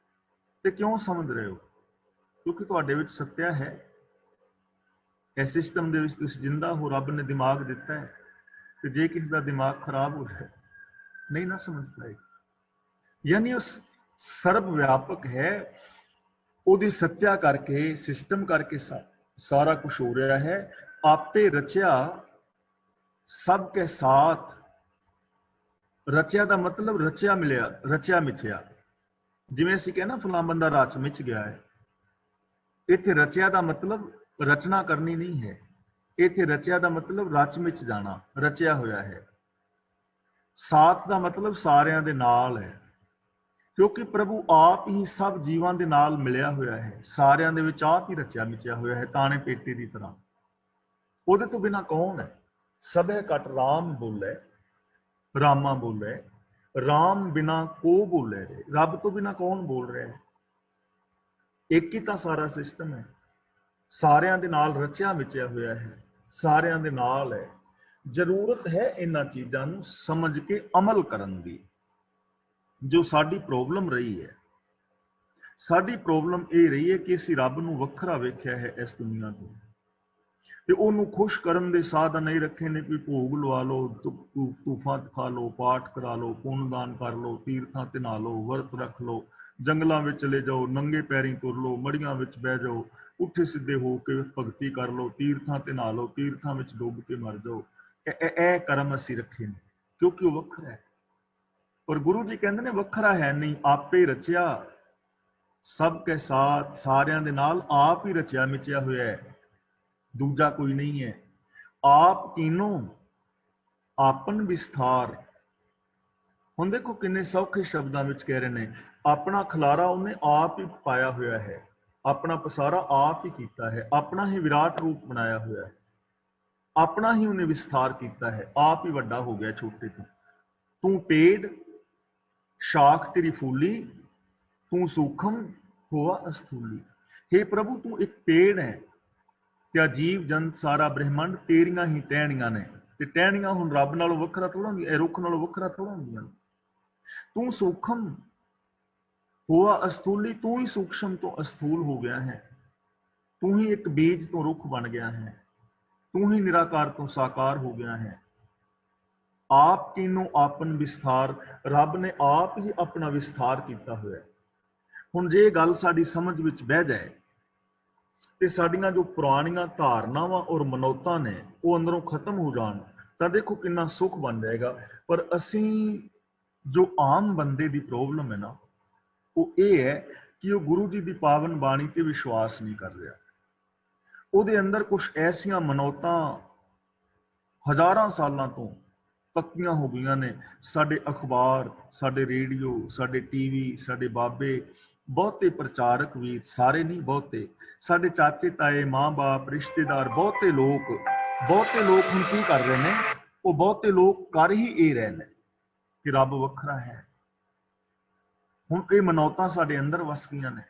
ਤੇ ਕਿਉਂ ਸਮਝ ਰਹੇ ਹੋ? ਕਿਉਂਕਿ ਤੁਹਾਡੇ ਵਿੱਚ ਸੱਤਿਆ ਹੈ। ਇਸ ਸਿਸਟਮ ਦੇ ਵਿੱਚ ਤੁਸੀਂ ਜਿੰਦਾ ਹੋ, ਰੱਬ ਨੇ ਦਿਮਾਗ ਦਿੱਤਾ ਹੈ, ਤੇ ਜੇ ਕਿਸੇ ਦਾ ਦਿਮਾਗ ਖਰਾਬ ਹੋ ਜਾਏ, ਨਹੀਂ ਨਾ ਸਮਝ ਪਾਏਗਾ। ਯਾਨੀ ਉਸ ਸਰਬ ਵਿਆਪਕ ਹੈ, ਉਹਦੀ ਸੱਤਿਆ ਕਰਕੇ, ਸਿਸਟਮ ਕਰਕੇ ਸਾਰਾ ਕੁਝ ਹੋ ਰਿਹਾ ਹੈ। ਆਪੇ ਰਚਿਆ ਸਭ ਕੇ ਸਾਥ। ਰਚਿਆ ਦਾ ਮਤਲਬ ਰਚਿਆ ਮਿਲਿਆ, ਰਚਿਆ ਮਿਚਿਆ। ਜਿਵੇਂ ਅਸੀਂ ਕਹਿੰਦੇ ਫਲਾਂ ਬੰਦਾ ਰਚ ਮਿਚ ਗਿਆ ਹੈ, ਇੱਥੇ ਰਚਿਆ ਦਾ ਮਤਲਬ ਰਚਨਾ ਕਰਨੀ ਨਹੀਂ ਹੈ। ਇੱਥੇ ਰਚਿਆ ਦਾ ਮਤਲਬ ਰਚ ਮਿਚ ਜਾਣਾ, ਰਚਿਆ ਹੋਇਆ ਹੈ। ਸਾਥ ਦਾ ਮਤਲਬ ਸਾਰਿਆਂ ਦੇ ਨਾਲ ਹੈ, ਕਿਉਂਕਿ ਪ੍ਰਭੂ ਆਪ ਹੀ ਸਭ ਜੀਵਾਂ ਦੇ ਨਾਲ ਮਿਲਿਆ ਹੋਇਆ ਹੈ, ਸਾਰਿਆਂ ਦੇ ਵਿੱਚ ਆਪ ਹੀ ਰਚਿਆ ਮਿਚਿਆ ਹੋਇਆ ਹੈ, ਤਾਣੇ ਪੇਟੇ ਦੀ ਤਰ੍ਹਾਂ। ਉਹਦੇ ਤੋਂ ਬਿਨਾਂ ਕੌਣ ਹੈ? ਸਭੇ ਘਟ ਰਾਮ ਬੋਲੇ, ਰਾਮਾ ਬੋਲੇ, ਰਾਮ ਬਿਨਾ ਕੋ ਬੋਲੇ ਰੇ। ਰੱਬ ਤੋਂ ਬਿਨਾਂ ਕੌਣ ਬੋਲ ਰਿਹਾ ਹੈ? ਇੱਕ ਹੀ ਤਾਂ ਸਾਰਾ ਸਿਸਟਮ ਹੈ, ਸਾਰਿਆਂ ਦੇ ਨਾਲ ਰਚਿਆ ਮਿਚਿਆ ਹੋਇਆ ਹੈ, ਸਾਰਿਆਂ ਦੇ ਨਾਲ ਹੈ। ਜ਼ਰੂਰਤ ਹੈ ਇਹਨਾਂ ਚੀਜ਼ਾਂ ਨੂੰ ਸਮਝ ਕੇ ਅਮਲ ਕਰਨ ਦੀ। ਜੋ ਸਾਡੀ ਪ੍ਰੋਬਲਮ ਰਹੀ ਹੈ, ਸਾਡੀ ਪ੍ਰੋਬਲਮ ਇਹ ਰਹੀ ਹੈ ਕਿ ਅਸੀਂ ਰੱਬ ਨੂੰ ਵੱਖਰਾ ਵੇਖਿਆ ਹੈ ਇਸ ਦੁਨੀਆ ਤੋਂ, ਤੇ ਉਹਨੂੰ ਖੁਸ਼ ਕਰਨ ਦੇ ਸਾਧਨ ਨਹੀਂ ਰੱਖੇ ਨੇ। ਕੋਈ ਭੋਗ ਲਵਾ ਲਓ, ਤੂਫਾਂ ਖਾ ਲਓ, ਪਾਠ ਕਰਾ ਲਓ, ਪੁੰਨਦਾਨ ਕਰ ਲਓ, ਤੀਰਥਾਂ ਤੇ ਨਹਾ ਲਓ, ਵਰਤ ਰੱਖ ਲਓ, ਜੰਗਲਾਂ ਵਿੱਚ ਚਲੇ ਜਾਓ, ਨੰਗੇ ਪੈਰੀਂ ਤੁਰ ਲਓ, ਮੜੀਆਂ ਵਿੱਚ ਬਹਿ ਜਾਓ, ਉੱਠੇ ਸਿੱਧੇ ਹੋ ਕੇ ਭਗਤੀ ਕਰ ਲਓ, ਤੀਰਥਾਂ ਤੇ ਨਹਾ ਲਓ, ਤੀਰਥਾਂ ਵਿੱਚ ਡੁੱਬ ਕੇ ਮਰ ਜਾਓ। ਇਹ ਕਰਮ ਅਸੀਂ ਰੱਖੇ ਨੇ, ਕਿਉਂਕਿ ਉਹ ਵੱਖਰਾ ਹੈ। ਪਰ ਗੁਰੂ ਜੀ ਕਹਿੰਦੇ ਨੇ ਵੱਖਰਾ ਹੈ ਨਹੀਂ, ਆਪੇ ਰਚਿਆ ਸਭ ਕੇ ਸਾਥ, ਸਾਰਿਆਂ ਦੇ ਨਾਲ ਆਪ ਹੀ ਰਚਿਆ ਮਿਚਿਆ ਹੋਇਆ ਹੈ, ਦੂਜਾ ਕੋਈ ਨਹੀਂ ਹੈ। ਆਪ ਕੀਨੋ ਆਪਨ ਵਿਸਥਾਰ। ਹੁਣ ਦੇਖੋ ਕਿੰਨੇ ਸੌਖੇ ਸ਼ਬਦਾਂ ਵਿੱਚ ਕਹਿ ਰਹੇ ਨੇ, ਆਪਣਾ ਖਲਾਰਾ ਉਹਨੇ ਆਪ ਹੀ ਪਾਇਆ ਹੋਇਆ ਹੈ, ਆਪਣਾ ਪਸਾਰਾ ਆਪ ਹੀ ਕੀਤਾ ਹੈ, ਆਪਣਾ ਹੀ ਵਿਰਾਟ ਰੂਪ ਬਣਾਇਆ ਹੋਇਆ ਹੈ, ਆਪਣਾ ਹੀ ਉਹਨੇ ਵਿਸਥਾਰ ਕੀਤਾ ਹੈ, ਆਪ ਹੀ ਵੱਡਾ ਹੋ ਗਿਆ ਛੋਟੇ ਤੋਂ। ਤੂੰ ਪੇੜ ਸ਼ਾਖ ਤੇਰੀ ਫੂਲੀ, ਤੂੰ ਸੂਖਮ ਹੋਆ ਅਸਥੂਲੀ। हे ਪ੍ਰਭੂ ਤੂੰ ਇੱਕ ਪੇੜ ਹੈ, ਤੇ ਜੀਵ ਜੰਤ ਸਾਰਾ ਬ੍ਰਹਿਮੰਡ ਤੇਰੀਆਂ ਹੀ ਟਹਿਣੀਆਂ ਨੇ। ਤੇ ਟਹਿਣੀਆਂ ਹੁਣ ਰੱਬ ਨਾਲੋਂ ਵੱਖਰਾ ਥੋੜਾ ਹੁੰਦੀਆਂ, ਇਹ ਰੁੱਖ ਨਾਲੋਂ ਵੱਖਰਾ ਥੋੜਾ ਹੁੰਦੀਆਂ। ਤੂੰ ਸੂਖਮ ਹੋਆ ਅਸਥੂਲੀ, ਤੂੰ ਹੀ ਸੂਖਸ਼ਮ ਤੋਂ ਅਸਥੂਲ ਹੋ ਗਿਆ ਹੈ, ਤੂੰ ਹੀ ਇੱਕ ਬੀਜ ਤੋਂ ਰੁੱਖ ਬਣ ਗਿਆ ਹੈ, ਤੂੰ ਹੀ ਨਿਰਾਕਾਰ ਤੋਂ ਸਾਕਾਰ ਹੋ ਗਿਆ ਹੈ। ਆਪ ਕੀਨੋ ਆਪਨ ਵਿਸਥਾਰ, ਰੱਬ ਨੇ ਆਪ ਹੀ ਆਪਣਾ ਵਿਸਥਾਰ ਕੀਤਾ ਹੋਇਆ। ਹੁਣ ਜੇ ਇਹ ਗੱਲ ਸਾਡੀ ਸਮਝ ਵਿੱਚ ਬਹਿ ਜਾਏ, ਤੇ ਸਾਡੀਆਂ ਜੋ ਪੁਰਾਣੀਆਂ ਧਾਰਨਾਵਾਂ ਔਰ ਮਨੌਤਾਂ ਨੇ ਉਹ ਅੰਦਰੋਂ ਖਤਮ ਹੋ ਜਾਣ, ਤਾਂ ਦੇਖੋ ਕਿੰਨਾ ਸੁੱਖ ਬਣ ਜਾਏਗਾ। ਪਰ ਅਸੀਂ ਜੋ ਆਮ ਬੰਦੇ ਦੀ ਪ੍ਰੋਬਲਮ ਹੈ ਨਾ, ਉਹ ਇਹ ਹੈ ਕਿ ਉਹ ਗੁਰੂ ਜੀ ਦੀ ਪਾਵਨ ਬਾਣੀ ਤੇ ਵਿਸ਼ਵਾਸ ਨਹੀਂ ਕਰ ਰਿਹਾ। ਉਹਦੇ ਅੰਦਰ ਕੁਝ ਐਸੀਆਂ ਮਨੌਤਾਂ ਹਜ਼ਾਰਾਂ ਸਾਲਾਂ ਤੋਂ ਪੱਕੀਆਂ ਹੋ ਗਈਆਂ ਨੇ। ਸਾਡੇ ਅਖਬਾਰ, ਸਾਡੇ ਰੇਡੀਓ, ਸਾਡੇ ਟੀਵੀ, ਸਾਡੇ ਬਾਬੇ, ਬਹੁਤੇ ਪ੍ਰਚਾਰਕ ਵੀਰ, ਸਾਰੇ ਨਹੀਂ ਬਹੁਤੇ, ਸਾਡੇ ਚਾਚੇ ਤਾਏ, ਮਾਂ-ਬਾਪ, ਰਿਸ਼ਤੇਦਾਰ, ਬਹੁਤੇ ਲੋਕ ਹੁਣ ਕੀ ਕਰ ਰਹੇ ਨੇ? ਉਹ ਬਹੁਤੇ ਲੋਕ ਕਰ ਹੀ ਇਹ ਰਹੇ ਨੇ ਕਿ ਰੱਬ ਵੱਖਰਾ ਹੈ। ਹੁਣ ਇਹ ਮਨੌਤਾਂ ਸਾਡੇ ਅੰਦਰ ਵਸ ਗਈਆਂ ਨੇ।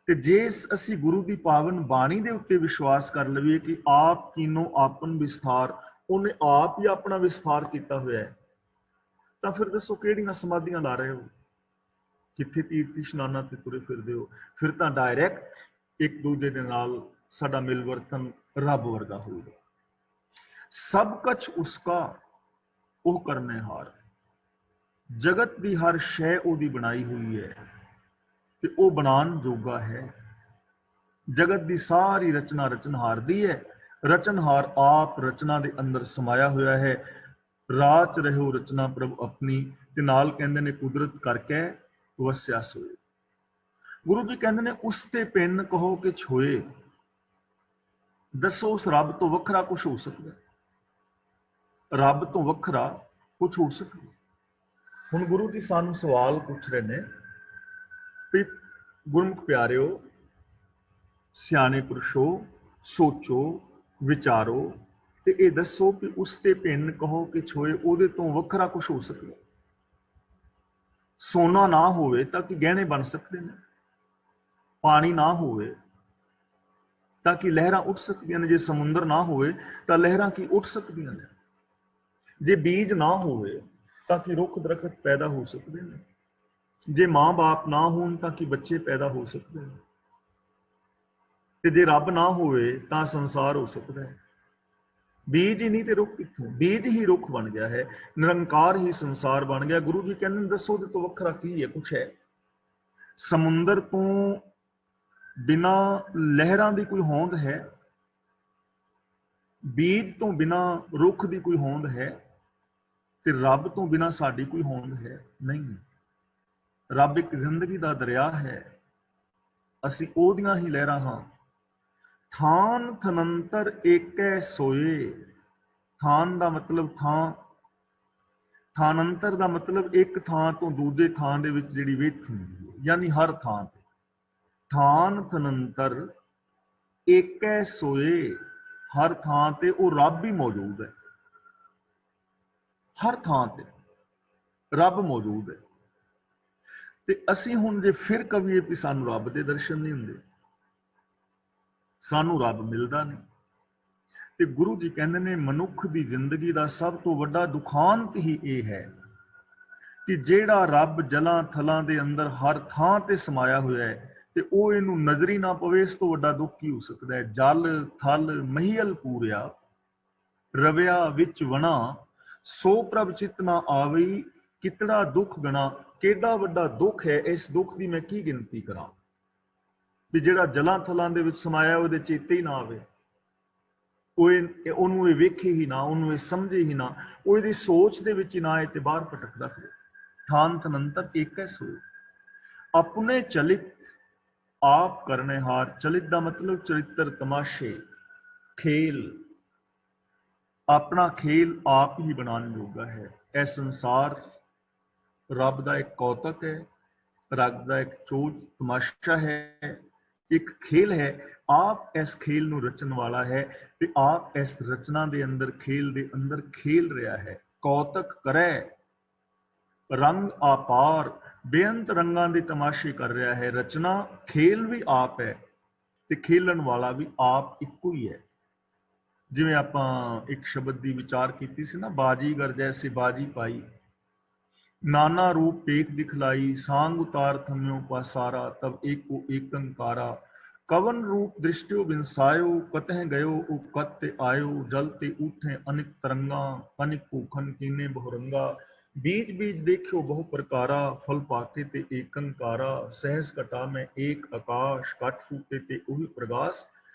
ਤੇ ਜੇ ਅਸੀਂ ਗੁਰੂ ਦੀ ਪਾਵਨ ਬਾਣੀ ਦੇ ਉੱਤੇ ਵਿਸ਼ਵਾਸ ਕਰ ਲਈਏ ਕਿ ਆਪ ਕੀਨੋ ਆਪਨ ਵਿਸਥਾਰ, ਉਹਨੇ ਆਪ ਹੀ ਆਪਣਾ ਵਿਸਥਾਰ ਕੀਤਾ ਹੋਇਆ ਹੈ, ਤਾਂ ਫਿਰ ਦੱਸੋ ਕਿਹੜੀਆਂ ਸਮਾਧੀਆਂ ਲਾ ਰਹੇ ਹੋ? ਕਿੱਥੇ ਤੀਰਥ ਇਸ਼ਨਾਨਾਂ ਤੇ ਤੁਰੇ ਫਿਰਦੇ ਹੋ? ਫਿਰ ਤਾਂ ਡਾਇਰੈਕਟ ਇੱਕ ਦੂਜੇ ਦੇ ਨਾਲ ਸਾਡਾ ਮਿਲਵਰਤਨ ਰੱਬ ਵਰਗਾ ਹੋਊਗਾ। ਸਭ ਕੁਛ ਉਸਕਾ ਉਹ ਕਰਨੇ ਹਾਰ, ਜਗਤ ਦੀ ਹਰ ਸ਼ੈ ਉਹਦੀ ਬਣਾਈ ਹੋਈ ਹੈ ਤੇ ਉਹ ਬਣਾਉਣ ਜੋਗਾ ਹੈ। ਜਗਤ ਦੀ ਸਾਰੀ ਰਚਨਾ ਰਚਨਹਾਰ ਦੀ ਹੈ, ਰਚਨਹਾਰ ਆਪ ਰਚਨਾ ਦੇ ਅੰਦਰ ਸਮਾਇਆ ਹੋਇਆ ਹੈ। ਰਾਚ ਰਹਿਓ ਰਚਨਾ ਪ੍ਰਭ ਆਪਣੀ, ਤੇ ਨਾਲ ਕਹਿੰਦੇ ਨੇ ਕੁਦਰਤ ਕਰਕੇ ਵਸਿਆ ਸੋਏ। ਗੁਰੂ ਜੀ ਕਹਿੰਦੇ ਨੇ ਉਸ ਤੇ ਪਿੰਨ ਕਹੋ ਕਿ ਛੋਏ। ਦੱਸੋ ਉਸ ਰੱਬ ਤੋਂ ਵੱਖਰਾ ਕੁਝ ਹੋ ਸਕਦਾ? ਰੱਬ ਤੋਂ ਵੱਖਰਾ ਕੁਝ ਹੋ ਸਕਦਾ? ਹੁਣ ਗੁਰੂ ਜੀ ਸਾਨੂੰ ਸਵਾਲ ਪੁੱਛ ਰਹੇ ਨੇ ਵੀ ਗੁਰਮੁਖ ਪਿਆਰਿਓ, ਸਿਆਣੇ ਪੁਰਸ਼ੋ, ਸੋਚੋ ਵਿਚਾਰੋ ਤੇ ਇਹ ਦੱਸੋ ਕਿ ਉਸ ਤੇ ਪਿੰਨ ਕਹੋ ਕਿ ਛੋਏ, ਉਹਦੇ ਤੋਂ ਵੱਖਰਾ ਕੁਝ ਹੋ ਸਕਦਾ? ਸੋਨਾ ਨਾ ਹੋਵੇ ਤਾਂ ਕਿ ਗਹਿਣੇ ਬਣ ਸਕਦੇ ਨੇ, ਪਾਣੀ ਨਾ ਹੋਵੇ ਤਾਂ ਕਿ ਲਹਿਰਾਂ ਉੱਠ ਸਕਦੀਆਂ ਨੇ, ਜੇ ਸਮੁੰਦਰ ਨਾ ਹੋਵੇ ਤਾਂ ਲਹਿਰਾਂ ਕੀ ਉੱਠ ਸਕਦੀਆਂ ਨੇ, ਜੇ ਬੀਜ ਨਾ ਹੋਵੇ ਤਾਂ ਕਿ ਰੁੱਖ ਦਰਖਤ ਪੈਦਾ ਹੋ ਸਕਦੇ ਨੇ, ਜੇ ਮਾਂ-ਬਾਪ ਨਾ ਹੋਣ ਤਾਂ ਕਿ ਬੱਚੇ ਪੈਦਾ ਹੋ ਸਕਦੇ ਨੇ, ਤੇ ਜੇ ਰੱਬ ਨਾ ਹੋਵੇ ਤਾਂ ਸੰਸਾਰ ਹੋ ਸਕਦਾ ਹੈ। ਬੀਜ ਹੀ ਨਹੀਂ ਤੇ ਰੁੱਖ ਕਿੱਥੋਂ? ਬੀਜ ਹੀ ਰੁੱਖ ਬਣ ਗਿਆ ਹੈ, ਨਿਰੰਕਾਰ ਹੀ ਸੰਸਾਰ ਬਣ ਗਿਆ। ਗੁਰੂ ਜੀ ਕਹਿੰਦੇ ਦੱਸੋ ਉਹਦੇ ਤੋਂ ਵੱਖਰਾ ਕੀ ਹੈ? ਕੁਛ ਹੈ? ਸਮੁੰਦਰ ਤੋਂ ਬਿਨਾਂ ਲਹਿਰਾਂ ਦੀ ਕੋਈ ਹੋਂਦ ਹੈ? ਬੀਜ ਤੋਂ ਬਿਨਾਂ ਰੁੱਖ ਦੀ ਕੋਈ ਹੋਂਦ ਹੈ? ਤੇ ਰੱਬ ਤੋਂ ਬਿਨਾਂ ਸਾਡੀ ਕੋਈ ਹੋਂਦ ਹੈ? ਨਹੀਂ। ਰੱਬ ਇੱਕ ਜ਼ਿੰਦਗੀ ਦਾ ਦਰਿਆ ਹੈ, ਅਸੀਂ ਉਹਦੀਆਂ ਹੀ ਲਹਿਰਾਂ ਹਾਂ। ਥਾਨ ਥਨੰਤਰ ਏਕੈ ਸੋਏ। ਥਾਨ ਦਾ ਮਤਲਬ ਥਾਂ, ਥਾਨੰਤਰ ਦਾ ਮਤਲਬ ਇੱਕ ਥਾਂ ਤੋਂ ਦੂਜੇ ਥਾਂ ਦੇ ਵਿੱਚ ਜਿਹੜੀ ਵਿੱਥ ਹੁੰਦੀ ਹੈ, ਯਾਨੀ ਹਰ ਥਾਂ ਤੇ। ਥਾਨ ਥਨੰਤਰ ਏਕੈ ਸੋਏ, ਹਰ ਥਾਂ ਤੇ ਉਹ ਰੱਬ ਹੀ ਮੌਜੂਦ ਹੈ। ਹਰ ਥਾਂ ਤੇ ਰੱਬ ਮੌਜੂਦ ਹੈ। ਤੇ ਅਸੀਂ ਹੁਣ ਜੇ ਫਿਰ ਕਹੀਏ ਵੀ ਸਾਨੂੰ ਰੱਬ ਦੇ ਦਰਸ਼ਨ ਨਹੀਂ ਹੁੰਦੇ, ਸਾਨੂੰ ਰੱਬ ਮਿਲਦਾ ਨਹੀਂ, ਤੇ ਗੁਰੂ ਜੀ ਕਹਿੰਦੇ ਨੇ ਮਨੁੱਖ ਦੀ ਜ਼ਿੰਦਗੀ ਦਾ ਸਭ ਤੋਂ ਵੱਡਾ ਦੁਖਾਂਤ ਹੀ ਇਹ ਹੈ ਕਿ ਜਿਹੜਾ ਰੱਬ ਜਲਾਂ ਥਲਾਂ ਦੇ ਅੰਦਰ ਹਰ ਥਾਂ ਤੇ ਸਮਾਇਆ ਹੋਇਆ ਹੈ ਤੇ ਉਹ ਇਹਨੂੰ ਨਜ਼ਰ ਹੀ ਨਾ ਪਵੇ, ਇਸ ਤੋਂ ਵੱਡਾ ਦੁੱਖ ਕੀ ਹੋ ਸਕਦਾ ਹੈ? ਜਲ ਥਲ ਮਹੀਲ ਪੂਰਿਆ, ਰਵਿਆ ਵਿੱਚ ਵਣਾ, ਸੋ ਪ੍ਰਭ ਚਿਤ ਨਾ ਆਵਈ, ਕਿਤੜਾ ਦੁੱਖ ਗਣਾ। ਕਿਹੜਾ ਵੱਡਾ ਦੁੱਖ ਹੈ, ਇਸ ਦੁੱਖ ਦੀ ਮੈਂ ਕੀ ਗਿਣਤੀ ਕਰਾਂ? ਵੀ ਜਿਹੜਾ ਜਲਾਂ ਥਲਾਂ ਦੇ ਵਿੱਚ ਸਮਾਇਆ ਉਹਦੇ ਚੇਤੇ ਹੀ ਨਾ ਆਵੇ, ਉਹਨੂੰ ਇਹ ਵੇਖੇ ਹੀ ਨਾ, ਉਹਨੂੰ ਇਹ ਸਮਝੇ ਹੀ ਨਾ, ਉਹ ਇਹਦੀ ਸੋਚ ਦੇ ਵਿੱਚ ਹੀ ਨਾ ਆਏ ਤੇ ਬਾਹਰ ਭਟਕਦਾ ਫਿਰੇ। ਥਾਨ ਥਨੰਤਰ ਏਕੈ ਸੋਏ। ਆਪਣੇ ਚਲਿਤ ਆਪ ਕਰਨੇ ਹਾਰ। ਚਲਿਤ ਦਾ ਮਤਲਬ ਚਰਿੱਤਰ, ਤਮਾਸ਼ੇ, ਖੇਲ। ਆਪਣਾ ਖੇਲ ਆਪ ਹੀ ਬਣਾਉਣ ਜੋਗਾ ਹੈ। ਇਹ ਸੰਸਾਰ ਰੱਬ ਦਾ ਇੱਕ ਕੌਤਕ ਹੈ, ਰੱਬ ਦਾ ਇੱਕ ਚੋਜ ਤਮਾਸ਼ਾ ਹੈ, ਇੱਕ ਖੇਲ ਹੈ। ਆਪ ਇਸ ਖੇਲ ਨੂੰ ਰਚਣ ਵਾਲਾ ਹੈ ਤੇ ਆਪ ਇਸ ਰਚਨਾ ਦੇ ਅੰਦਰ, ਖੇਲ ਦੇ ਅੰਦਰ ਖੇਲ ਰਿਹਾ ਹੈ। ਕੌਤਕ ਕਰੈ ਰੰਗ ਆਪਾਰ, ਬੇਅੰਤ ਰੰਗਾਂ ਦੇ ਤਮਾਸ਼ੇ ਕਰ ਰਿਹਾ ਹੈ। ਰਚਨਾ ਖੇਲ ਵੀ ਆਪ ਹੈ ਤੇ ਖੇਲਣ ਵਾਲਾ ਵੀ ਆਪ ਇੱਕੋ ਹੀ ਹੈ। ਜਿਵੇਂ ਆਪਾਂ ਇੱਕ ਸ਼ਬਦ ਦੀ ਵਿਚਾਰ ਕੀਤੀ ਸੀ ਨਾ, ਬਾਜੀਗਰ ਜੈਸੇ ਬਾਜੀ ਪਾਈ, ਨਾਨਾ ਰੂਪ ਟੇਕ ਦਿਖਲਾਈ, ਸਾਂਗ ਉਤਾਰ ਥਮਿਓ ਪਾਸਾਰਾ, ਤਬ एको ਏਕੰਕਾਰਾ। कवन रूप दृष्टियो बिनसायो, कतह गयो ओ कत ते आयो, जल ते उठे अनिक तरंगा, अनिक भूखन कीने बहुरंगा। बीज बीज देखियो बहु प्रकारा, फल पाके ते एकंकारा। सहस कटा में एक आकाश, कट फूटे ते उही प्रगास,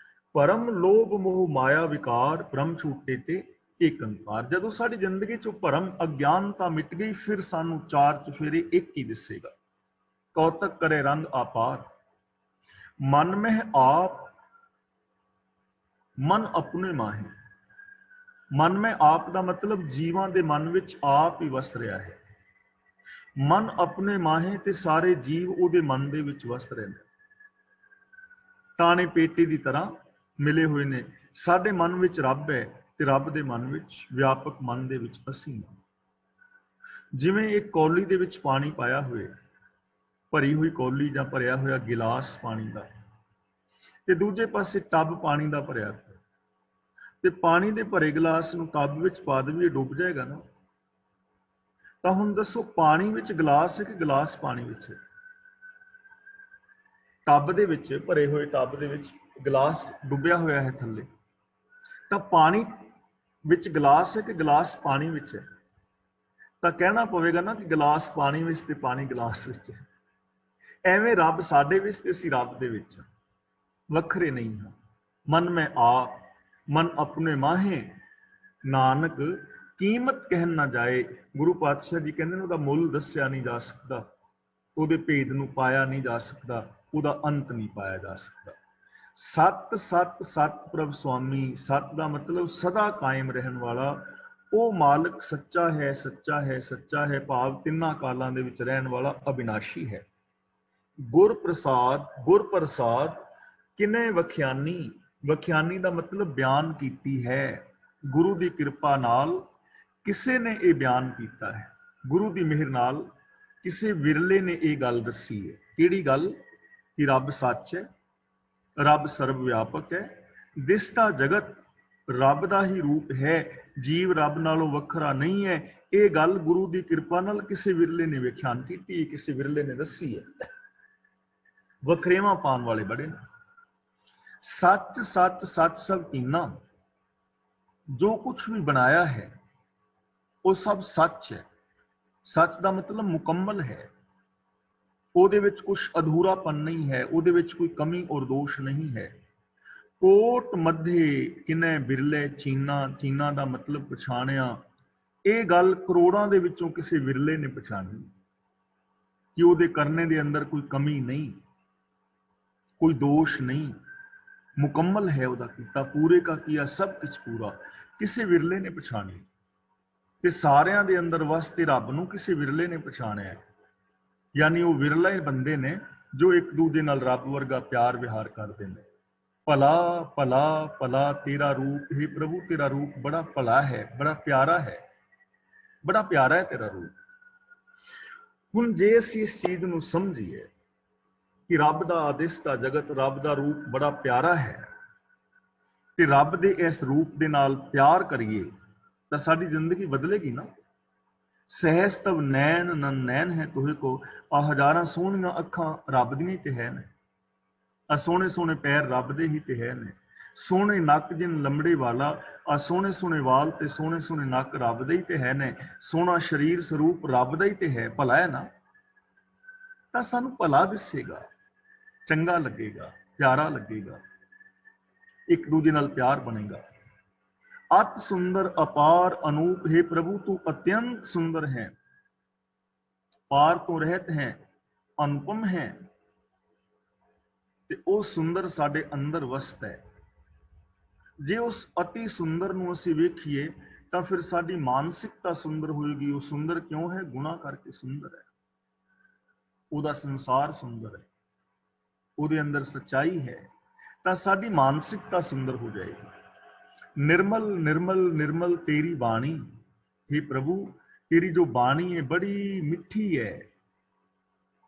परम लोभ मोह माया विकार, भ्रम छूटे ते एकंकार। जदों साडी जिंदगी चों भरम अज्ञानता मिट गई, फिर सानू चार चुफेरे एक ही दिसेगा। कौतक करे रंग आपार, मन में आप मन अपने माहे। मन में आप ਦਾ ਮਤਲਬ ਜੀਵਾਂ ਦੇ ਮਨ ਵਿੱਚ ਆਪ ਹੀ ਵਸ ਰਿਹਾ ਹੈ। ਮਨ ਆਪਣੇ ਮਾਹੇ ਤੇ ਸਾਰੇ ਜੀਵ ਉਹਦੇ ਮਨ ਦੇ ਵਿੱਚ ਵਸ ਰਹੇ ਨੇ। ਤਾਣੇ ਪੇਟੀ ਦੀ ਤਰ੍ਹਾਂ ਮਿਲੇ ਹੋਏ ਨੇ। ਸਾਡੇ ਮਨ ਵਿੱਚ ਰੱਬ ਹੈ ਤੇ ਰੱਬ ਦੇ ਮਨ ਵਿੱਚ, ਵਿਆਪਕ ਮਨ ਦੇ ਵਿੱਚ ਅਸੀਂ ਹਾਂ। ਜਿਵੇਂ ਇੱਕ ਕੌਲੀ ਦੇ ਵਿੱਚ ਪਾਣੀ ਪਾਇਆ ਹੋਏ, ਭਰੀ ਹੋਈ ਕੌਲੀ ਜਾਂ ਭਰਿਆ ਹੋਇਆ ਗਿਲਾਸ ਪਾਣੀ ਦਾ, ਤੇ ਦੂਜੇ ਪਾਸੇ ਟੱਬ ਪਾਣੀ ਦਾ ਭਰਿਆ, ਤੇ ਪਾਣੀ ਦੇ ਭਰੇ ਗਿਲਾਸ ਨੂੰ ਟੱਬ ਵਿੱਚ ਪਾ ਦੇਈਏ, ਡੁੱਬ ਜਾਏਗਾ ਨਾ। ਤਾਂ ਹੁਣ ਦੱਸੋ, ਪਾਣੀ ਵਿੱਚ ਗਿਲਾਸ ਹੈ ਕਿ ਗਿਲਾਸ ਪਾਣੀ ਵਿੱਚ ਹੈ? ਟੱਬ ਦੇ ਵਿੱਚ, ਭਰੇ ਹੋਏ ਟੱਬ ਦੇ ਵਿੱਚ ਗਿਲਾਸ ਡੁੱਬਿਆ ਹੋਇਆ ਹੈ ਥੱਲੇ, ਤਾਂ ਪਾਣੀ ਵਿੱਚ ਗਿਲਾਸ ਹੈ ਕਿ ਗਿਲਾਸ ਪਾਣੀ ਵਿੱਚ ਹੈ? ਤਾਂ ਕਹਿਣਾ ਪਵੇਗਾ ਨਾ ਕਿ ਗਿਲਾਸ ਪਾਣੀ ਵਿੱਚ ਤੇ ਪਾਣੀ ਗਿਲਾਸ ਵਿੱਚ ਹੈ। ਐਵੇਂ ਰੱਬ ਸਾਡੇ ਵਿੱਚ ਤੇ ਅਸੀਂ ਰੱਬ ਦੇ ਵਿੱਚ, ਵੱਖਰੇ ਨਹੀਂ ਹਾਂ। ਮਨ ਮੈਂ ਆਪ, ਮਨ ਆਪਣੇ ਮਾਹੇ, ਨਾਨਕ कीमत कहन ना जाए। गुरु पातशाह जी कहते ਉਹਦਾ ਮੁੱਲ ਦੱਸਿਆ ਨਹੀਂ ਜਾ ਸਕਦਾ, ਉਹਦੇ ਭੇਦ ਨੂੰ ਪਾਇਆ ਨਹੀਂ ਜਾ ਸਕਦਾ, ਉਹਦਾ ਅੰਤ ਨਹੀਂ ਪਾਇਆ ਜਾ ਸਕਦਾ। ਸਤ ਸਤ ਸਤ ਪ੍ਰਭ ਸੁਆਮੀ, ਸਤ ਦਾ ਮਤਲਬ ਸਦਾ ਕਾਇਮ ਰਹਿਣ ਵਾਲਾ, ਉਹ ਮਾਲਕ ਸੱਚਾ ਹੈ, ਸੱਚਾ ਹੈ, ਸੱਚਾ ਹੈ, ਭਾਵ ਤਿੰਨਾਂ ਕਾਲਾਂ ਦੇ ਵਿੱਚ ਰਹਿਣ ਵਾਲਾ ਅਬਿਨਾਸ਼ੀ ਹੈ। ਗੁਰ ਪ੍ਰਸਾਦ, ਗੁਰ ਪ੍ਰਸਾਦ ਕਿਨੇ ਵਖਿਆਨੀ, ਵਖਿਆਨੀ ਦਾ ਮਤਲਬ ਬਿਆਨ ਕੀਤੀ ਹੈ। ਗੁਰੂ ਦੀ ਕਿਰਪਾ ਨਾਲ ਕਿਸੇ ਨੇ ਇਹ ਬਿਆਨ ਕੀਤਾ ਹੈ, ਗੁਰੂ ਦੀ ਮਿਹਰ ਨਾਲ ਕਿਸੇ ਵਿਰਲੇ ਨੇ ਇਹ ਗੱਲ ਦੱਸੀ ਹੈ। ਕਿਹੜੀ ਗੱਲ? ਕਿ ਰੱਬ ਸੱਚ ਹੈ, ਰੱਬ ਸਰਵ ਵਿਆਪਕ ਹੈ, ਦਿਸਦਾ ਜਗਤ ਰੱਬ ਦਾ ਹੀ ਰੂਪ ਹੈ, ਜੀਵ ਰੱਬ ਨਾਲੋਂ ਵੱਖਰਾ ਨਹੀਂ ਹੈ। ਇਹ ਗੱਲ ਗੁਰੂ ਦੀ ਕਿਰਪਾ ਨਾਲ ਕਿਸੇ ਵਿਰਲੇ ਨੇ ਵਿਖਿਆਨ ਕੀਤੀ, ਕਿਸੇ ਵਿਰਲੇ ਨੇ ਦੱਸੀ ਹੈ। ਵਖਰੇਵਾਂ ਪਾਉਣ ਵਾਲੇ ਬੜੇ ਨੇ। ਸੱਚ ਸੱਚ ਸੱਚ ਸਭ ਕੀਨਾ, ਜੋ ਕੁਛ ਵੀ ਬਣਾਇਆ ਹੈ ਉਹ ਸਭ ਸੱਚ ਹੈ। ਸੱਚ ਦਾ ਮਤਲਬ ਮੁਕੰਮਲ ਹੈ, ਉਹਦੇ ਵਿੱਚ ਕੁਛ ਅਧੂਰਾਪਨ ਨਹੀਂ ਹੈ, ਉਹਦੇ ਵਿੱਚ ਕੋਈ ਕਮੀ ਔਰ ਦੋਸ਼ ਨਹੀਂ ਹੈ। ਕੋਟ ਮੱਧੇ ਕਿਨੇ ਬਿਰਲੇ ਚੀਨਾ, ਚੀਨਾ ਦਾ ਮਤਲਬ ਪਛਾਣਿਆ। ਇਹ ਗੱਲ ਕਰੋੜਾਂ ਦੇ ਵਿੱਚੋਂ ਕਿਸੇ ਵਿਰਲੇ ਨੇ ਪਛਾਣੀ ਕਿ ਉਹਦੇ ਕਰਨੇ ਦੇ ਅੰਦਰ ਕੋਈ ਕਮੀ ਨਹੀਂ, ਕੋਈ ਦੋਸ਼ ਨਹੀਂ, ਮੁਕੰਮਲ ਹੈ ਉਹਦਾ ਕੀਤਾ, ਪੂਰੇ ਕਾ ਕੀਆ ਸਭ ਕੁਛ ਪੂਰਾ। ਕਿਸੇ ਵਿਰਲੇ ਨੇ ਪਛਾਣੀ, ਤੇ ਸਾਰਿਆਂ ਦੇ ਅੰਦਰ ਵਸਦੇ ਰੱਬ ਨੂੰ ਕਿਸੇ ਵਿਰਲੇ ਨੇ ਪਛਾਣਿਆ। ਯਾਨੀ ਉਹ ਵਿਰਲੇ ਬੰਦੇ ਨੇ ਜੋ ਇੱਕ ਦੂਜੇ ਨਾਲ ਰੱਬ ਵਰਗਾ ਪਿਆਰ ਵਿਹਾਰ ਕਰਦੇ ਨੇ। ਭਲਾ ਭਲਾ ਭਲਾ ਤੇਰਾ ਰੂਪ, हे ਪ੍ਰਭੂ ਤੇਰਾ ਰੂਪ ਬੜਾ ਭਲਾ ਹੈ, ਬੜਾ ਪਿਆਰਾ ਹੈ, ਬੜਾ ਪਿਆਰਾ ਹੈ ਤੇਰਾ ਰੂਪ। ਹੁਣ ਜੇ ਅਸੀਂ ਇਸ ਚੀਜ਼ ਨੂੰ ਸਮਝੀਏ ਕਿ ਰੱਬ ਦਾ ਆਦਿਸ਼ਤਾ ਜਗਤ, ਰੱਬ ਦਾ ਰੂਪ ਬੜਾ ਪਿਆਰਾ ਹੈ, ਤੇ ਰੱਬ ਦੇ ਇਸ ਰੂਪ ਦੇ ਨਾਲ ਪਿਆਰ ਕਰੀਏ ਤਾਂ ਸਾਡੀ ਜ਼ਿੰਦਗੀ ਬਦਲੇਗੀ ਨਾ। ਸਹਿਜ ਤਵ ਨੈਣ ਨਨ ਨੈਣ ਹੈ ਤੋਹੇ ਕੋ, ਆ ਹਜ਼ਾਰਾਂ ਸੋਹਣੀਆਂ ਅੱਖਾਂ ਰੱਬ ਦੀਆਂ ਹੀ ਤੇ ਹੈ ਨੇ, ਆ ਸੋਹਣੇ ਸੋਹਣੇ ਪੈਰ ਰੱਬ ਦੇ ਹੀ ਤੇ ਹੈ ਨੇ, ਸੋਹਣੇ ਨੱਕ ਜਿਨ ਲੰਮੜੇ ਵਾਲਾ, ਆ ਸੋਹਣੇ ਸੋਹਣੇ ਵਾਲ ਤੇ ਸੋਹਣੇ ਸੋਹਣੇ ਨੱਕ ਰੱਬ ਦੇ ਹੀ ਤੇ ਹੈ ਨੇ, ਸੋਹਣਾ ਸਰੀਰ ਸਰੂਪ ਰੱਬ ਦਾ ਹੀ ਤੇ ਹੈ, ਭਲਾ ਹੈ ਨਾ। ਤਾਂ ਸਾਨੂੰ ਭਲਾ ਦਿਸੇਗਾ, ਚੰਗਾ ਲੱਗੇਗਾ, ਪਿਆਰਾ ਲੱਗੇਗਾ, ਇੱਕ ਦੂਜੇ ਨਾਲ ਪਿਆਰ ਬਣੇਗਾ। ਅਤ ਸੁੰਦਰ ਅਪਾਰ ਅਨੂਪ, ਹੈ ਪ੍ਰਭੂ ਤੂੰ ਅਤਿਅੰਤ ਸੁੰਦਰ ਹੈ, ਪਾਰ ਤੋਂ ਰਹਿਤ ਹੈ, ਅਨੁਪਮ ਹੈ। ਤੇ ਉਹ ਸੁੰਦਰ ਸਾਡੇ ਅੰਦਰ ਵਸਦਾ ਹੈ। ਜੇ ਉਸ ਅਤੀ ਸੁੰਦਰ ਨੂੰ ਅਸੀਂ ਵੇਖੀਏ ਤਾਂ ਫਿਰ ਸਾਡੀ ਮਾਨਸਿਕਤਾ ਸੁੰਦਰ ਹੋਏਗੀ। ਉਹ ਸੁੰਦਰ ਕਿਉਂ ਹੈ? ਗੁਨਾਹ ਕਰਕੇ ਸੁੰਦਰ ਹੈ। ਉਹਦਾ ਸੰਸਾਰ ਸੁੰਦਰ ਹੈ, ਉਹਦੇ ਅੰਦਰ ਸੱਚਾਈ ਹੈ, ਤਾਂ ਸਾਡੀ ਮਾਨਸਿਕਤਾ ਸੁੰਦਰ ਹੋ ਜਾਏਗੀ। निर्मल निर्मल निर्मल तेरी बाणी, हे प्रभु तेरी जो बाणी है बड़ी मिठी है,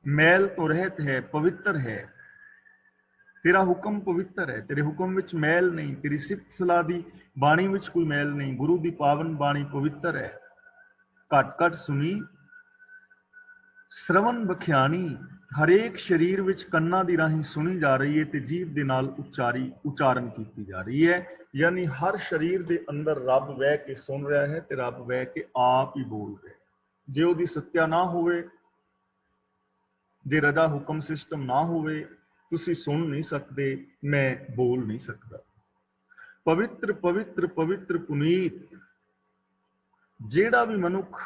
मैल तो रहत है, पवित्र है। तेरा हुक्म पवित्र है, तेरे हुक्म विच मैल नहीं, तेरी सिफत सलाह दी बाणी विच कोई मैल नहीं। गुरु दी पावन बाणी पवित्र है, घट घट सुनी श्रवण बखियानी, हरेक शरीर विच कन्ना दी राही सुनी जा रही है ते जीव दे नाल उचारण की जा रही है। यानी हर शरीर के अंदर रब बह के सुन रहा है ते रब बह के आप ही बोल रहा है। जे उहदी सत्या ना होवे, जे रजा हुक्म सिस्टम ना होवे, तुसी सुन नहीं सकते, मैं बोल नहीं सकता। पवित्र पवित्र पवित्र पुनीत, जेड़ा भी मनुख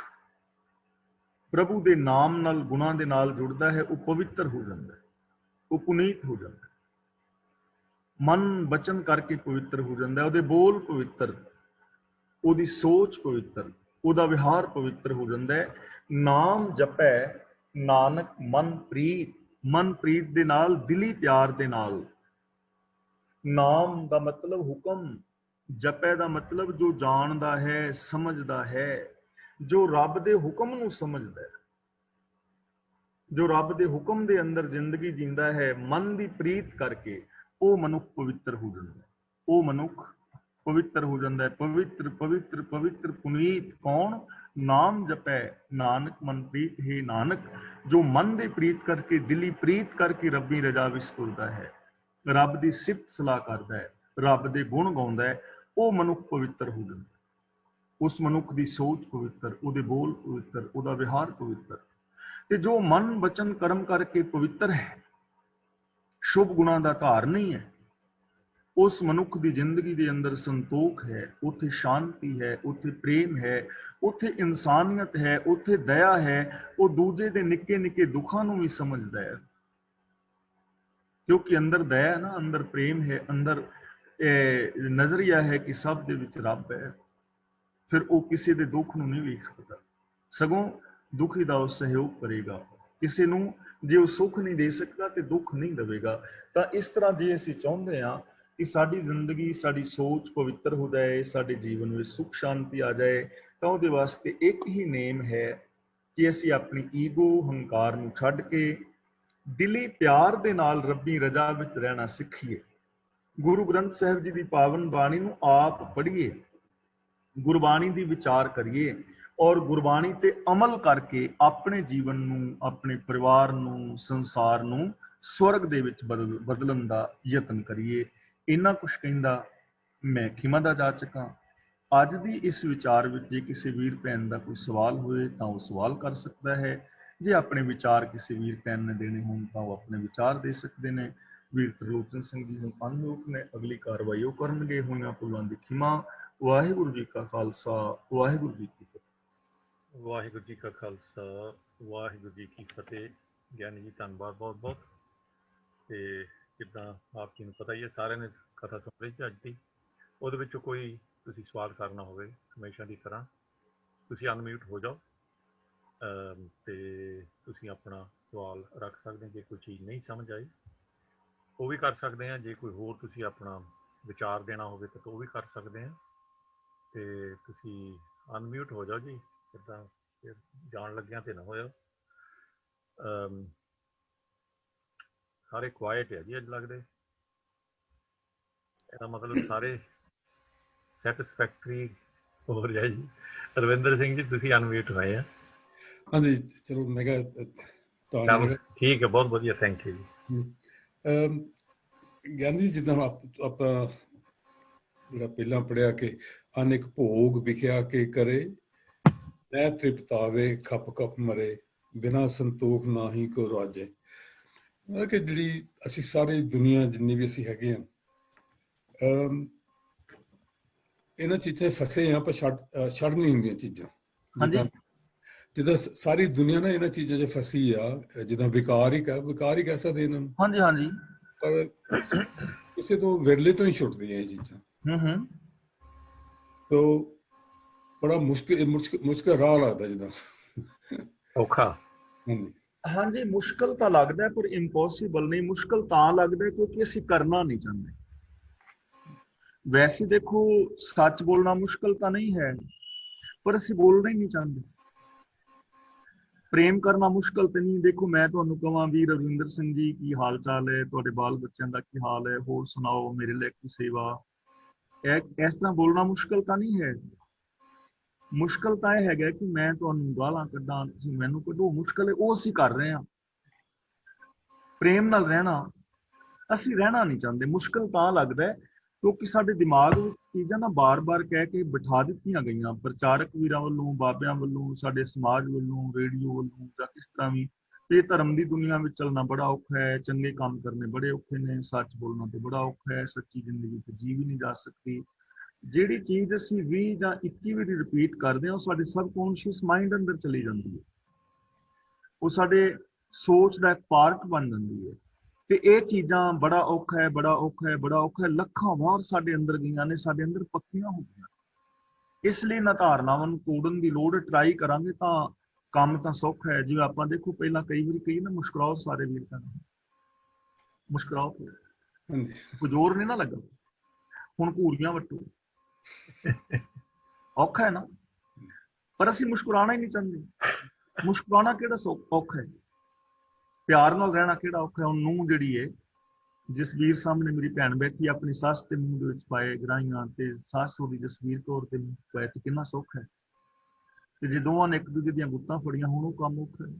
प्रभु के नाम नाल गुणा दे नाल जुड़ता है वह पवित्र हो जाता है, वह पुनीत हो जाता है। मन बचन करके पवित्र हो जाता है, ਉਹਦੇ बोल पवित्र, ਉਹਦੀ सोच पवित्र, ਉਹਦਾ ਵਿਹਾਰ पवित्र हो जाता है। नाम जपै नानक मन प्रीत, मन प्रीत दे नाल, दिली प्यार दे नाल। नाम दा मतलब हुक्म, जपै दा मतलब जो जानदा है, समझदा है, जो रब दे हुक्म नूं समझदा है, जो रब दे हुक्म दे अंदर जिंदगी जींदा है, मन दी प्रीत करके ਉਹ ਮਨੁੱਖ ਪਵਿੱਤਰ ਹੋ ਜਾਂਦਾ ਹੈ। ਉਹ ਮਨੁੱਖ ਪਵਿੱਤਰ ਹੋ ਜਾਂਦਾ ਹੈ। ਪਵਿੱਤਰ ਪਵਿੱਤਰ ਪਵਿੱਤਰ ਪੁਨੀਤ ਕੌਣ? ਨਾਮ ਜਪੈ ਨਾਨਕ ਮਨ ਪ੍ਰੀਤ, ਹੈ ਨਾਨਕ ਜੋ ਮਨ ਦੇ ਪ੍ਰੀਤ ਕਰਕੇ, ਦਿਲੀ ਪ੍ਰੀਤ ਕਰਕੇ ਰੱਬੀ ਰਜਾ ਵਿੱਚ ਤੁਰਦਾ ਹੈ, ਰੱਬ ਦੀ ਸਿਫਤ ਸਲਾਹ ਕਰਦਾ ਹੈ, ਰੱਬ ਦੇ ਗੁਣ ਗਾਉਂਦਾ ਹੈ, ਉਹ ਮਨੁੱਖ ਪਵਿੱਤਰ ਹੋ ਜਾਂਦਾ ਹੈ। ਉਸ ਮਨੁੱਖ ਦੀ ਸੋਚ ਪਵਿੱਤਰ, ਉਹਦੇ ਬੋਲ ਪਵਿੱਤਰ, ਉਹਦਾ ਵਿਹਾਰ ਪਵਿੱਤਰ। ਤੇ ਜੋ ਮਨ ਬਚਨ ਕਰਮ ਕਰਕੇ ਪਵਿੱਤਰ ਹੈ, शुभ गुणा का धार नहीं है, उस मनुख की जिंदगी के अंदर संतोख है, उत्थे शांति है, उत्थे प्रेम है, उत्थे इंसानियत है, उत्थे दया है। वो दूजे के निक्के निक्के दुखों को भी समझदा है, क्योंकि अंदर दया है ना, अंदर प्रेम है, अंदर नजरिया है कि सब दे विच रब है। फिर वो किसी के दुख नूं नहीं वेख सकता, सगों दुखी का सहयोग करेगा। किसी नूं जे वो सुख नहीं दे सकता तो दुख नहीं देगा। तो इस तरह जे असीं चाहुंदे हां कि साडी जिंदगी, साडी सोच पवित्र हो जाए, साडे जीवन में सुख शांति आ जाए, तो उहदे वास्ते एक ही नेम है कि असीं अपनी ईगो हंकार नूं छड्ड के दिली प्यार दे नाल रब्बी रजा विच रहना सीखीए। गुरु ग्रंथ साहिब जी की पावन बाणी नूं आप पढ़िए, गुरबाणी दी विचार करिए और गुरबाणी ते अमल करके अपने जीवन नूं, अपने परिवार नूं, संसार नूं स्वर्ग दे विच बदलण दा यतन करिए। इन्ना कुछ कहंदा मैं खिमा दा जाचक हां। अज दी इस विचार विच जे किसी वीर भैन दा कोई सवाल होए तां वो सवाल कर सकदा है। जे अपने विचार किसी वीर भैन ने देने होण तां वो अपने विचार दे सकदे ने। वीर त्रिलोचन सिंह जी हुण अनमुख ने, अगली कार्रवाई वो करनगे। होईआं भुलां दी खिमा। वाहिगुरू जी का खालसा, वाहिगुरू जी की फतेह। वाहिगुरू जी का खालसा, वाहिगुरू जी की फतेह। ਗਿਆਨੀ ਜੀ ਧੰਨਵਾਦ ਬਹੁਤ ਬਹੁਤ। ਤੇ ਜਿੱਦਾਂ ਆਪ ਜੀ ਨੂੰ ਪਤਾ ਹੀ ਹੈ, ਸਾਰਿਆਂ ਨੇ ਕਥਾ ਸੁਣ ਲਈ ਸੀ ਅੱਜ ਦੀ। ਉਹਦੇ ਵਿੱਚੋਂ ਕੋਈ ਤੁਸੀਂ ਸਵਾਲ ਕਰਨਾ ਹੋਵੇ ਹਮੇਸ਼ਾ ਦੀ ਤਰ੍ਹਾਂ ਤੁਸੀਂ ਅਨਮਿਊਟ ਹੋ ਜਾਓ ਤੇ ਤੁਸੀਂ ਆਪਣਾ ਸਵਾਲ ਰੱਖ ਸਕਦੇ ਹੋ। ਜੇ ਕੋਈ ਚੀਜ਼ ਨਹੀਂ ਸਮਝ ਆਈ ਉਹ ਵੀ ਕਰ ਸਕਦੇ ਹਾਂ। ਜੇ ਕੋਈ ਹੋਰ ਤੁਸੀਂ ਆਪਣਾ ਵਿਚਾਰ ਦੇਣਾ ਹੋਵੇ ਤਾਂ ਉਹ ਵੀ ਕਰ ਸਕਦੇ ਹਾਂ। ਤੇ ਤੁਸੀਂ ਅਨਮਿਊਟ ਹੋ ਜਾਓ ਜੀ, ਜਿੱਦਾਂ ਫਿਰ ਜਾਣ ਲੱਗਿਆਂ ਤੇ ਨਾ ਹੋਇਓ। ਸਾਰੇ ਕੁਆਇਟ ਹੈ ਜੀ ਅੱਜ ਲੱਗਦੇ। ਇਹਦਾ ਮਤਲਬ ਸਾਰੇ ਸੈਟਿਸਫੈਕਟਰੀ ਹੋ ਰਿਹਾ ਜੀ। ਰਵਿੰਦਰ ਸਿੰਘ ਜੀ ਤੁਸੀਂ ਅਨਮਿਊਟ ਹੋਏ ਆ। ਹਾਂਜੀ ਚਲੋ ਮੈਂ ਕਿਹਾ ਠੀਕ ਹੈ, ਬਹੁਤ ਵਧੀਆ, ਥੈਂਕ ਯੂ ਜੀ। ਗਿਆਨੀ ਜਿੱਦਾਂ ਆਪਾਂ ਜਿਹੜਾ ਪਹਿਲਾਂ ਪੜਿਆ ਕਿ ਅਨੇਕ ਭੋਗ ਵਿਖਿਆ ਕੇ ਕਰੇ, ਨੈ ਤ੍ਰਿਪਤਾਵੇ ਖੱਪ ਖੱਪ ਮਰੇ, ਬਿਨਾਂ ਸੰਤੋਖ ਨਾ ਹੀ ਕੋ ਰਾਜੇ। ਮਤਲਬ ਕਿ ਜਿਹੜੀ ਅਸੀਂ ਸਾਰੀ ਦੁਨੀਆ ਜਿੰਨੀ ਵੀ ਅਸੀਂ ਹੈਗੇ ਹਾਂ, ਇਹਨਾਂ ਚੀਜ਼ਾਂ ਫਸੇ ਹਾਂ, ਪਰ ਛੱਡ ਨਹੀਂ ਹੁੰਦੀਆਂ ਚੀਜ਼ਾਂ। ਜਿੱਦਾਂ ਸਾਰੀ ਦੁਨੀਆ ਨਾ ਇਹਨਾਂ ਚੀਜ਼ਾਂ 'ਚ ਫਸੀ ਆ, ਜਿੱਦਾਂ ਵਿਕਾਰ ਹੀ ਕਹਿ ਸਕਦੇ ਇਹਨਾਂ ਨੂੰ। ਹਾਂਜੀ ਹਾਂਜੀ। ਪਰ ਕਿਸੇ ਤੋਂ ਵਿਰਲੇ ਤੋਂ ਹੀ ਛੁੱਟਦੀਆਂ ਇਹ ਚੀਜ਼ਾਂ। ਤੋ ਬੜਾ ਮੁਸ਼ਕਿਲ ਰਾਹ ਲੱਗਦਾ, ਜਿੱਦਾਂ ਔਖਾ। ਹਾਂਜੀ, ਮੁਸ਼ਕਿਲ ਤਾਂ ਲੱਗਦਾ ਪਰ ਇੰਪੋਸੀਬਲ ਨਹੀਂ। ਮੁਸ਼ਕਿਲ ਤਾਂ ਲੱਗਦਾ ਕਿਉਂਕਿ ਅਸੀਂ ਕਰਨਾ ਨਹੀਂ ਚਾਹੁੰਦੇ। ਵੈਸੇ ਦੇਖੋ, ਸੱਚ ਬੋਲਣਾ ਮੁਸ਼ਕਿਲ ਤਾਂ ਨਹੀਂ ਹੈ, ਪਰ ਅਸੀਂ ਬੋਲਣਾ ਹੀ ਨਹੀਂ ਚਾਹੁੰਦੇ। ਪ੍ਰੇਮ ਕਰਨਾ ਮੁਸ਼ਕਿਲ ਤੇ ਨਹੀਂ। ਦੇਖੋ, ਮੈਂ ਤੁਹਾਨੂੰ ਕਹਾਂ ਵੀ ਰਵਿੰਦਰ ਸਿੰਘ ਜੀ ਕੀ ਹਾਲ ਚਾਲ ਹੈ, ਤੁਹਾਡੇ ਬਾਲ ਬੱਚਿਆਂ ਦਾ ਕੀ ਹਾਲ ਹੈ, ਹੋਰ ਸੁਣਾਓ, ਮੇਰੇ ਲਈ ਕੋਈ ਸੇਵਾ, ਇਸ ਤਰ੍ਹਾਂ ਬੋਲਣਾ ਮੁਸ਼ਕਿਲ ਤਾਂ ਨਹੀਂ ਹੈ। ਮੁਸ਼ਕਿਲ ਤਾਂ ਇਹ ਹੈਗਾ ਕਿ ਮੈਂ ਤੁਹਾਨੂੰ ਗਾਲਾਂ ਕੱਢਾਂ, ਤੁਸੀਂ ਮੈਨੂੰ ਕੱਢੋ। ਮੁਸ਼ਕਿਲ ਹੈ ਉਹ ਅਸੀਂ ਕਰ ਰਹੇ ਹਾਂ। ਪ੍ਰੇਮ ਨਾਲ ਰਹਿਣਾ ਅਸੀਂ ਰਹਿਣਾ ਨਹੀਂ ਚਾਹੁੰਦੇ। ਮੁਸ਼ਕਿਲ ਤਾਂ ਲੱਗਦਾ ਕਿਉਂਕਿ ਸਾਡੇ ਦਿਮਾਗ ਵਿੱਚ ਚੀਜ਼ਾਂ ਨਾ ਬਾਰ-ਬਾਰ ਕਹਿ ਕੇ ਬਿਠਾ ਦਿੱਤੀਆਂ ਗਈਆਂ, ਪ੍ਰਚਾਰਕ ਵੀਰਾਂ ਵੱਲੋਂ, ਬਾਬਿਆਂ ਵੱਲੋਂ, ਸਾਡੇ ਸਮਾਜ ਵੱਲੋਂ, ਰੇਡੀਓ ਵੱਲੋਂ, ਜਾਂ ਕਿਸ ਤਰ੍ਹਾਂ ਵੀ। ਤੇ ਧਰਮ ਦੀ ਦੁਨੀਆ ਵਿੱਚ ਚੱਲਣਾ ਬੜਾ ਔਖਾ ਹੈ, ਚੰਗੇ ਕੰਮ ਕਰਨੇ ਬੜੇ ਔਖੇ ਨੇ, ਸੱਚ ਬੋਲਣਾ ਤੇ ਬੜਾ ਔਖਾ ਹੈ, ਸੱਚੀ ਜ਼ਿੰਦਗੀ ਤੇ ਜੀ ਵੀ ਨਹੀਂ ਜਾ ਸਕਦੀ। ਜਿਹੜੀ ਚੀਜ਼ ਅਸੀਂ 20 ਜਾਂ 21 ਵਾਰੀ ਰਿਪੀਟ ਕਰਦੇ ਹਾਂ, ਉਹ ਸਾਡੇ ਸਬਕੌਨਸ਼ੀਅਸ ਮਾਈਂਡ ਅੰਦਰ ਚਲੀ ਜਾਂਦੀ ਹੈ, ਉਹ ਸਾਡੇ ਸੋਚ ਦਾ ਇੱਕ ਪਾਰਟ ਬਣ ਜਾਂਦੀ ਹੈ। ਤੇ ਇਹ ਚੀਜ਼ਾਂ ਬੜਾ ਔਖਾ ਹੈ, ਬੜਾ ਔਖਾ ਹੈ, ਬੜਾ ਔਖਾ ਹੈ। ਲੱਖਾਂ ਵਾਰ ਸਾਡੇ ਅੰਦਰ ਗਈਆਂ ਨੇ, ਸਾਡੇ ਅੰਦਰ ਪੱਕੀਆਂ ਹੋ ਗਈਆਂ। ਇਸ ਲਈ ਨਾ ਧਾਰਨਾਵਾਂ ਨੂੰ ਤੋੜਨ ਦੀ ਲੋੜ। ਟਰਾਈ ਕਰਾਂਗੇ ਤਾਂ ਕੰਮ ਤਾਂ ਸੌਖਾ ਹੈ। ਜਿਵੇਂ ਆਪਾਂ ਦੇਖੋ, ਪਹਿਲਾਂ ਕਈ ਵਾਰੀ ਕਹੀ ਨਾ, ਮੁਸਕਰਾਓ ਸਾਰੇ ਵੀਰ ਭੈਣ, ਮੁਸਕਰਾਓ, ਕੋਈ ਜ਼ੋਰ ਨਹੀਂ ਨਾ ਲੱਗਾ। ਹੁਣ ਘੂਰੀਆਂ ਵੱਟੋ, ਔਖਾ ਹੈ ਨਾ, ਪਰ ਅਸੀਂ ਮੁਸਕਰਾਉਣਾ ਹੀ ਨਹੀਂ ਚਾਹੁੰਦੇ। ਮੁਸਕਰਾਉਣਾ ਕਿਹੜਾ ਔਖਾ ਹੈ, ਪਿਆਰ ਨਾਲ ਰਹਿਣਾ ਕਿਹੜਾ ਔਖਾ ਹੈ। ਉਹਨੂੰ ਜਿਹੜੀ ਹੈ, ਜਸਵੀਰ ਸਾਹਮਣੇ ਮੇਰੀ ਭੈਣ ਬੈਠੀ, ਆਪਣੀ ਸੱਸ ਤੇ ਮੂੰਹ ਦੇ ਵਿੱਚ ਪਾਏ ਗਰਾਹੀਆਂ, ਤੇ ਸੱਸ ਉਹਦੀ ਜਸਵੀਰ ਕੌਰ ਤੇ ਮੂੰਹ ਪਾਏ, ਤੇ ਕਿੰਨਾ ਸੌਖਾ ਹੈ। ਤੇ ਜੇ ਦੋਵਾਂ ਨੇ ਇੱਕ ਦੂਜੇ ਦੀਆਂ ਗੁੱਤਾਂ ਫੜੀਆਂ ਹੋਣ, ਉਹ ਕੰਮ ਔਖਾ ਹੈ।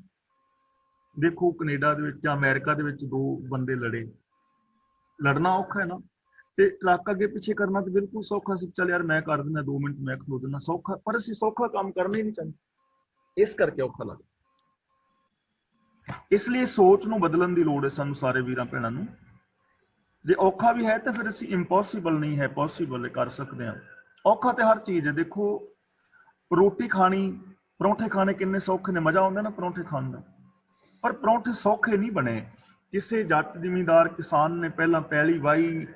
ਦੇਖੋ, ਕੈਨੇਡਾ ਦੇ ਵਿੱਚ ਜਾਂ ਅਮਰੀਕਾ ਦੇ ਵਿੱਚ ਦੋ ਬੰਦੇ ਲੜੇ, ਲੜਨਾ ਔਖਾ ਹੈ ਨਾ। ਤੇ ਟਰੱਕ ਅੱਗੇ ਪਿੱਛੇ ਕਰਨਾ ਤੇ ਬਿਲਕੁਲ ਸੌਖਾ ਸੀ। ਚੱਲ ਯਾਰ ਮੈਂ ਕਰ ਦਿੰਦਾ, 2 ਮਿੰਟ ਮੈਂ ਖਲੋ ਦਿੰਦਾ, ਸੌਖਾ। ਪਰ ਅਸੀਂ ਸੌਖਾ ਕੰਮ ਕਰਨਾ ਹੀ ਨਹੀਂ ਚਾਹੁੰਦੇ, ਇਸ ਕਰਕੇ ਔਖਾ ਲੱਗਦਾ। ਇਸ ਲਈ ਸੋਚ ਨੂੰ ਬਦਲਣ ਦੀ ਲੋੜ ਹੈ ਸਾਨੂੰ ਸਾਰੇ ਵੀਰਾਂ ਭੈਣਾਂ ਨੂੰ। ਜੇ ਔਖਾ ਵੀ ਹੈ ਤਾਂ ਫਿਰ ਅਸੀਂ ਇੰਪੋਸੀਬਲ ਨਹੀਂ ਹੈ, ਪੋਸੀਬਲ ਕਰ ਸਕਦੇ ਹਾਂ। ਔਖਾ ਤੇ ਹਰ ਚੀਜ਼ ਹੈ। ਦੇਖੋ ਰੋਟੀ ਖਾਣੀ, ਪਰੌਂਠੇ ਖਾਣੇ ਕਿੰਨੇ ਸੌਖੇ ਨੇ, ਮਜ਼ਾ ਆਉਂਦਾ ਨਾ ਪਰੌਂਠੇ ਖਾਣ ਦਾ, ਪਰ ਪਰੌਂਠੇ ਸੌਖੇ ਨਹੀਂ ਬਣੇ। ਕਿਸੇ ਜੱਟ ਜ਼ਿਮੀਂਦਾਰ ਕਿਸਾਨ ਨੇ ਪਹਿਲਾਂ ਪੈਲੀ ਵਾਹੀ,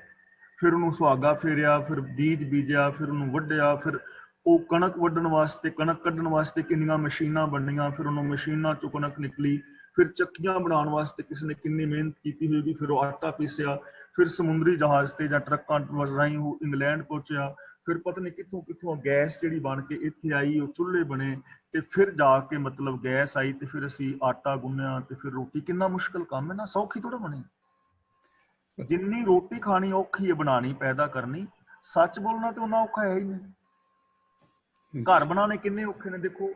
ਫਿਰ ਉਹਨੂੰ ਸੁਹਾਗਾ ਫੇਰਿਆ, ਫਿਰ ਬੀਜ ਬੀਜਿਆ, ਫਿਰ ਉਹਨੂੰ ਵੱਢਿਆ, ਫਿਰ ਉਹ ਕਣਕ ਵੱਢਣ ਵਾਸਤੇ, ਕਣਕ ਕੱਢਣ ਵਾਸਤੇ ਕਿੰਨੀਆਂ ਮਸ਼ੀਨਾਂ ਬਣੀਆਂ, ਫਿਰ ਉਹਨੂੰ ਮਸ਼ੀਨਾਂ ਚੋਂ ਕਣਕ ਨਿਕਲੀ, ਫਿਰ ਚੱਕੀਆਂ ਬਣਾਉਣ ਵਾਸਤੇ ਕਿਸੇ ਨੇ ਕਿੰਨੀ ਮਿਹਨਤ ਕੀਤੀ ਹੋਏਗੀ, ਫਿਰ ਉਹ ਆਟਾ ਪੀਸਿਆ, ਫਿਰ ਸਮੁੰਦਰੀ ਜਹਾਜ਼ ਤੇ ਜਾਂ ਟਰੱਕਾਂ ਰਾਹੀਂ ਉਹ ਇੰਗਲੈਂਡ ਪਹੁੰਚਿਆ, ਫਿਰ ਪਤਾ ਨਹੀਂ ਕਿੱਥੋਂ ਕਿੱਥੋਂ ਗੈਸ ਜਿਹੜੀ ਬਣ ਕੇ ਇੱਥੇ ਆਈ, ਉਹ ਚੁੱਲ੍ਹੇ ਬਣੇ, ਤੇ ਫਿਰ ਜਾ ਕੇ ਮਤਲਬ ਗੈਸ ਆਈ, ਤੇ ਫਿਰ ਅਸੀਂ ਆਟਾ ਗੁੰਨਿਆ, ਤੇ ਫਿਰ ਰੋਟੀ। ਕਿੰਨਾ ਮੁਸ਼ਕਲ ਕੰਮ ਹੈ ਨਾ, ਸੌਖੀ ਥੋੜਾ ਬਣੀ। ਜਿੰਨੀ ਰੋਟੀ ਖਾਣੀ ਔਖੀ ਹੈ ਬਣਾਣੀ, ਪੈਦਾ ਕਰਨੀ, ਸੱਚ ਬੋਲਣਾ ਤੇ ਉਹਨਾਂ ਔਖਾ ਹੈ ਹੀ ਨਹੀਂ। ਘਰ ਬਣਾਉਣੇ ਕਿੰਨੇ ਔਖੇ ਨੇ। ਦੇਖੋ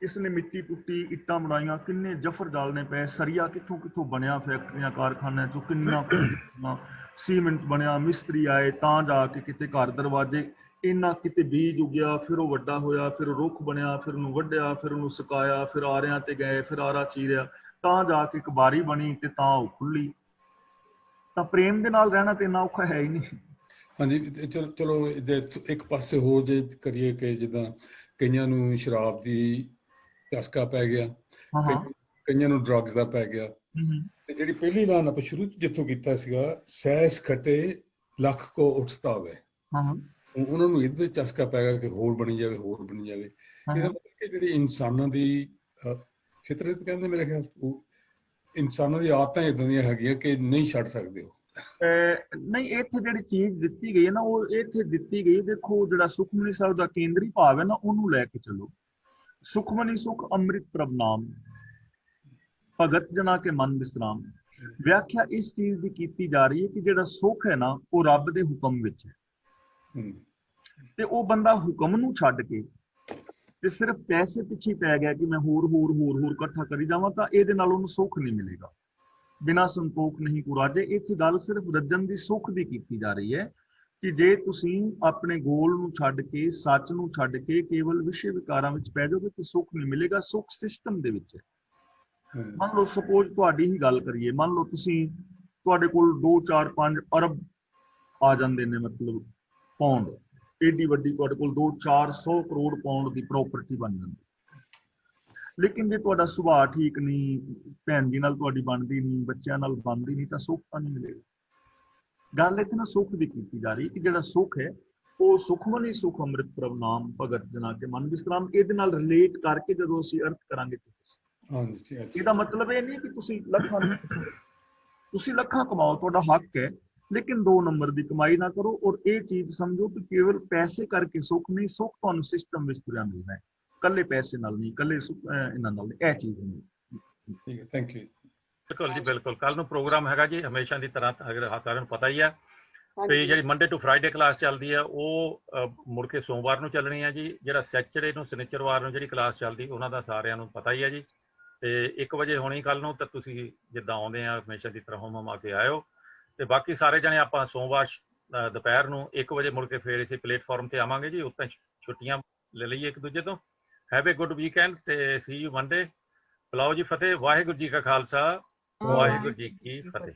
ਕਿਸ ਨੇ ਮਿੱਟੀ ਪੁੱਟੀ, ਇੱਟਾਂ ਬਣਾਈਆਂ, ਕਿੰਨੇ ਜਫਰ ਡਾਲਨੇ ਪਏ, ਸਰੀਆ ਕਿੱਥੋਂ ਕਿੱਥੋਂ ਬਣਿਆ, ਫੈਕਟਰੀਆਂ ਕਾਰਖਾਨਿਆਂ ਚੋਂ ਕਿੰਨਾ ਸੀਮੈਂਟ ਬਣਿਆ, ਮਿਸਤਰੀ ਆਏ ਤਾਂ ਜਾ ਕੇ ਕਿਤੇ ਘਰ ਦਰਵਾਜ਼ੇ, ਇੰਨਾ ਕਿਤੇ ਬੀਜ ਉਗਿਆ, ਫਿਰ ਉਹ ਵੱਡਾ ਹੋਇਆ, ਫਿਰ ਰੁੱਖ ਬਣਿਆ, ਫਿਰ ਉਹਨੂੰ ਵੱਢਿਆ, ਫਿਰ ਉਹਨੂੰ ਸੁਕਾਇਆ, ਫਿਰ ਆਰਿਆਂ ਤੇ ਗਏ, ਫਿਰ ਆਰਾ ਚੀਰਿਆ, ਤਾਂ ਜਾ ਕੇ ਇੱਕ ਬਾਰੀ ਬਣੀ, ਤੇ ਤਾਂ ਉਹ ਖੁੱਲੀ। ਤਾਂ ਪ੍ਰੇਮ ਦੇ ਨਾਲ ਰਹਿਣਾ ਤੇ ਇੰਨਾ ਔਖਾ ਹੈ ਹੀ ਨਹੀਂ। ਹਾਂਜੀ, ਚਲੋ ਇੱਕ ਪਾਸੇ ਹੋਰ ਜੇ ਕਰੀਏ ਕਿ ਜਿੱਦਾਂ ਕਈਆਂ ਨੂੰ ਸ਼ਰਾਬ ਦੀ ਚਸਕਾ ਪੈ ਗਿਆ, ਕਈਆਂ ਨੂੰ ਡਰੱਗਸ ਦਾ ਪੈ ਗਿਆ, ਤੇ ਜਿਹੜੀ ਪਹਿਲੀ ਲਾਈਨ ਆਪਾਂ ਸ਼ੁਰੂ ਜਿੱਥੋਂ ਕੀਤਾ ਸੀਗਾ, ਸੈਸ ਖਟੇ ਲੱਖ ਕੋ ਉੱਠਤਾ ਹੋਵੇ, ਉਹਨਾਂ ਨੂੰ ਇਹਦੇ ਚਸਕਾ ਪੈ ਗਿਆ ਕਿ ਹੋਰ ਬਣੀ ਜਾਵੇ, ਹੋਰ ਬਣੀ ਜਾਵੇ। ਇਹਦਾ ਮਤਲਬ ਕਿ ਜਿਹੜੀ ਇਨਸਾਨਾਂ ਦੀ ਫਿਤਰਤ ਕਹਿੰਦੇ, ਮੇਰੇ ਖਿਆਲ ਉਹ ਇਨਸਾਨਾਂ ਦੀ ਆਦਤਾਂ ਇਦਾਂ ਦੀਆਂ ਹੈਗੀਆਂ ਕਿ ਨਹੀਂ ਛੱਡ ਸਕਦੇ ਉਹ। ਨਹੀਂ, ਇੱਥੇ ਜਿਹੜੀ ਚੀਜ਼ ਦਿੱਤੀ ਗਈ ਹੈ ਨਾ, ਉਹ ਇੱਥੇ ਦਿੱਤੀ ਗਈ। ਦੇਖੋ ਜਿਹੜਾ ਸੁਖਮਨੀ ਸਾਹਿਬ ਦਾ ਕੇਂਦਰੀ ਭਾਵ ਹੈ ਨਾ, ਉਹਨੂੰ ਲੈ ਕੇ ਚੱਲੋ। ਸੁਖਮਨੀ ਸੁਖ ਅੰਮ੍ਰਿਤ ਪ੍ਰਭ ਨਾਮ, ਭਗਤ ਜਨਾ ਕੇ ਮਨ ਵਿਸਰਾਮ। ਵਿਆਖਿਆ ਇਸ ਚੀਜ਼ ਦੀ ਕੀਤੀ ਜਾ ਰਹੀ ਹੈ ਕਿ ਜਿਹੜਾ ਸੁੱਖ ਹੈ ਨਾ, ਉਹ ਰੱਬ ਦੇ ਹੁਕਮ ਵਿੱਚ ਹੈ, ਤੇ ਉਹ ਬੰਦਾ ਹੁਕਮ ਨੂੰ ਛੱਡ ਕੇ ਤੇ ਸਿਰਫ ਪੈਸੇ ਪਿੱਛੇ ਪੈ ਗਿਆ ਕਿ ਮੈਂ ਹੋਰ ਹੋਰ ਹੋਰ ਹੋਰ ਇਕੱਠਾ ਕਰੀ ਜਾਵਾਂ, ਤਾਂ ਇਹਦੇ ਨਾਲ ਉਹਨੂੰ ਸੁੱਖ ਨਹੀਂ ਮਿਲੇਗਾ। ਬਿਨਾਂ ਸੰਤੋਖ ਨਹੀਂ ਕੁਰਾਜੇ। ਇੱਥੇ ਗੱਲ ਸਿਰਫ ਰੱਜਣ ਦੀ, ਸੁੱਖ ਦੀ ਕੀਤੀ ਜਾ ਰਹੀ ਹੈ ਕਿ ਜੇ ਤੁਸੀਂ ਆਪਣੇ ਗੋਲ ਨੂੰ ਛੱਡ ਕੇ, ਸੱਚ ਨੂੰ ਛੱਡ ਕੇ ਕੇਵਲ ਵਿਸ਼ੇ ਵਿਕਾਰਾਂ ਵਿੱਚ ਪੈ ਜਾਓਗੇ ਤਾਂ ਸੁੱਖ ਨਹੀਂ ਮਿਲੇਗਾ। ਸੁੱਖ ਸਿਸਟਮ ਦੇ ਵਿੱਚ ਹੈ। ਮੰਨ ਲਓ ਸਪੋਜ਼ ਤੁਹਾਡੀ ਹੀ ਗੱਲ ਕਰੀਏ, ਮੰਨ ਲਓ ਤੁਹਾਡੇ ਕੋਲ 2, 4, 5 ਅਰਬ ਆ ਜਾਂਦੇ ਨੇ, ਮਤਲਬ ਪੌਂਡ, ਏਡੀ ਵੱਡੀ ਤੁਹਾਡੇ ਕੋਲ 200-400 ਕਰੋੜ ਪੌਂਡ ਦੀ ਪ੍ਰਾਪਰਟੀ ਬਣ ਜਾਂਦੀ। ਲੇਕਿਨ ਜੇ ਤੁਹਾਡਾ ਸੁਭਾਅ ਠੀਕ ਨਹੀਂ, ਭੈਣ ਜੀ ਨਾਲ ਤੁਹਾਡੀ ਬਣਦੀ ਨਹੀਂ, ਬੱਚਿਆਂ ਨਾਲ ਬਣਦੀ ਨਹੀਂ, ਤਾਂ ਸੁੱਖ ਤਾਂ ਨਹੀਂ ਮਿਲੇਗਾ। ਗੱਲ ਇੱਥੇ ਨਾ ਸੁੱਖ ਦੀ ਕੀਤੀ ਜਾ ਰਹੀ ਕਿ ਜਿਹੜਾ ਸੁੱਖ ਹੈ ਉਹ ਸੁਖਮਨੀ ਸੁਖ ਅੰਮ੍ਰਿਤ ਪ੍ਰਭ ਨਾਮ, ਭਗਤ ਜਨਾ ਕੇ ਮਨ ਵਿਸਰਾਮ। ਇਹਦੇ ਨਾਲ ਰਿਲੇਟ ਕਰਕੇ ਜਦੋਂ ਅਸੀਂ ਅਰਥ ਕਰਾਂਗੇ, ਇਹਦਾ ਮਤਲਬ ਇਹ ਨਹੀਂ ਕਿ ਤੁਸੀਂ ਲੱਖਾਂ ਕਮਾਓ, ਤੁਹਾਡਾ ਹੱਕ ਹੈ, ਲੇਕਿਨ 2 ਨੰਬਰ ਦੀ ਕਮਾਈ ਨਾ ਕਰੋ। ਔਰ ਇਹ ਚੀਜ਼ ਸਮਝੋ ਕਿ ਕੇਵਲ ਪੈਸੇ ਕਰਕੇ ਸੁੱਖ ਨਹੀਂ, ਸੁੱਖ ਤੁਹਾਨੂੰ ਸਿਸਟਮ ਵਿੱਚ ਤੁਰਿਆ ਮਿਲਣਾ ਹੈ, ਕੱਲੇ ਪੈਸੇ ਨਾਲ ਨਹੀਂ, ਕੱਲੇ ਇਹਨਾਂ ਨਾਲ ਨਹੀਂ। ਇਹ ਚੀਜ਼ ਨਹੀਂ। ਠੀਕ ਹੈ, ਥੈਂਕ ਯੂ। ਬਿਲਕੁਲ ਜੀ, ਬਿਲਕੁਲ। ਕੱਲ ਨੂੰ ਪ੍ਰੋਗਰਾਮ ਹੈਗਾ ਜੀ, ਹਮੇਸ਼ਾ ਦੀ ਤਰ੍ਹਾਂ, ਅਗਰ ਸਾਰਿਆਂ ਨੂੰ ਪਤਾ ਹੀ ਹੈ। ਤੇ ਜਿਹੜੀ ਮੰਡੇ ਟੂ ਫਰਾਈਡੇ ਕਲਾਸ ਚੱਲਦੀ ਹੈ, ਉਹ ਮੁੜ ਕੇ ਸੋਮਵਾਰ ਨੂੰ ਚੱਲਣੀ ਹੈ ਜੀ। ਜਿਹੜਾ ਸੈਚਰਡੇ ਨੂੰ, ਸ਼ਨੀਚਰਵਾਰ ਨੂੰ ਜਿਹੜੀ ਕਲਾਸ ਚੱਲਦੀ, ਉਹਨਾਂ ਦਾ ਸਾਰਿਆਂ ਨੂੰ ਪਤਾ ਹੀ ਹੈ ਜੀ। ਤੇ 1 ਵਜੇ ਹੋਣੀ ਕੱਲ ਨੂੰ, ਤਾਂ ਤੁਸੀਂ ਜਿੱਦਾਂ ਆਉਂਦੇ ਆ ਹਮੇਸ਼ਾ ਦੀ ਤਰ੍ਹਾਂ ਹੁਮ ਕੇ ਆਇਓ। ਤੇ ਬਾਕੀ ਸਾਰੇ ਜਣੇ ਆਪਾਂ ਸੋਮਵਾਰ ਦੁਪਹਿਰ ਨੂੰ 1 ਵਜੇ ਮੁੜ ਕੇ ਫੇਰ ਇਸੇ ਪਲੇਟਫਾਰਮ ਤੇ ਆਵਾਂਗੇ ਜੀ। ਉੱਤੇ ਛੁੱਟੀਆਂ ਲੈ ਲਈਏ ਇੱਕ ਦੂਜੇ ਤੋਂ। ਹੈਵ ਏ ਗੁੱਡ ਵੀਕਐਂਡ ਤੇ ਸੀ ਯੂ ਮੰਡੇ। ਬੁਲਾਓ ਜੀ ਫਤਿਹ। ਵਾਹਿਗੁਰੂ ਜੀ ਕਾ ਖਾਲਸਾ, ਵਾਹਿਗੁਰੂ ਜੀ ਕੀ ਫਤਿਹ।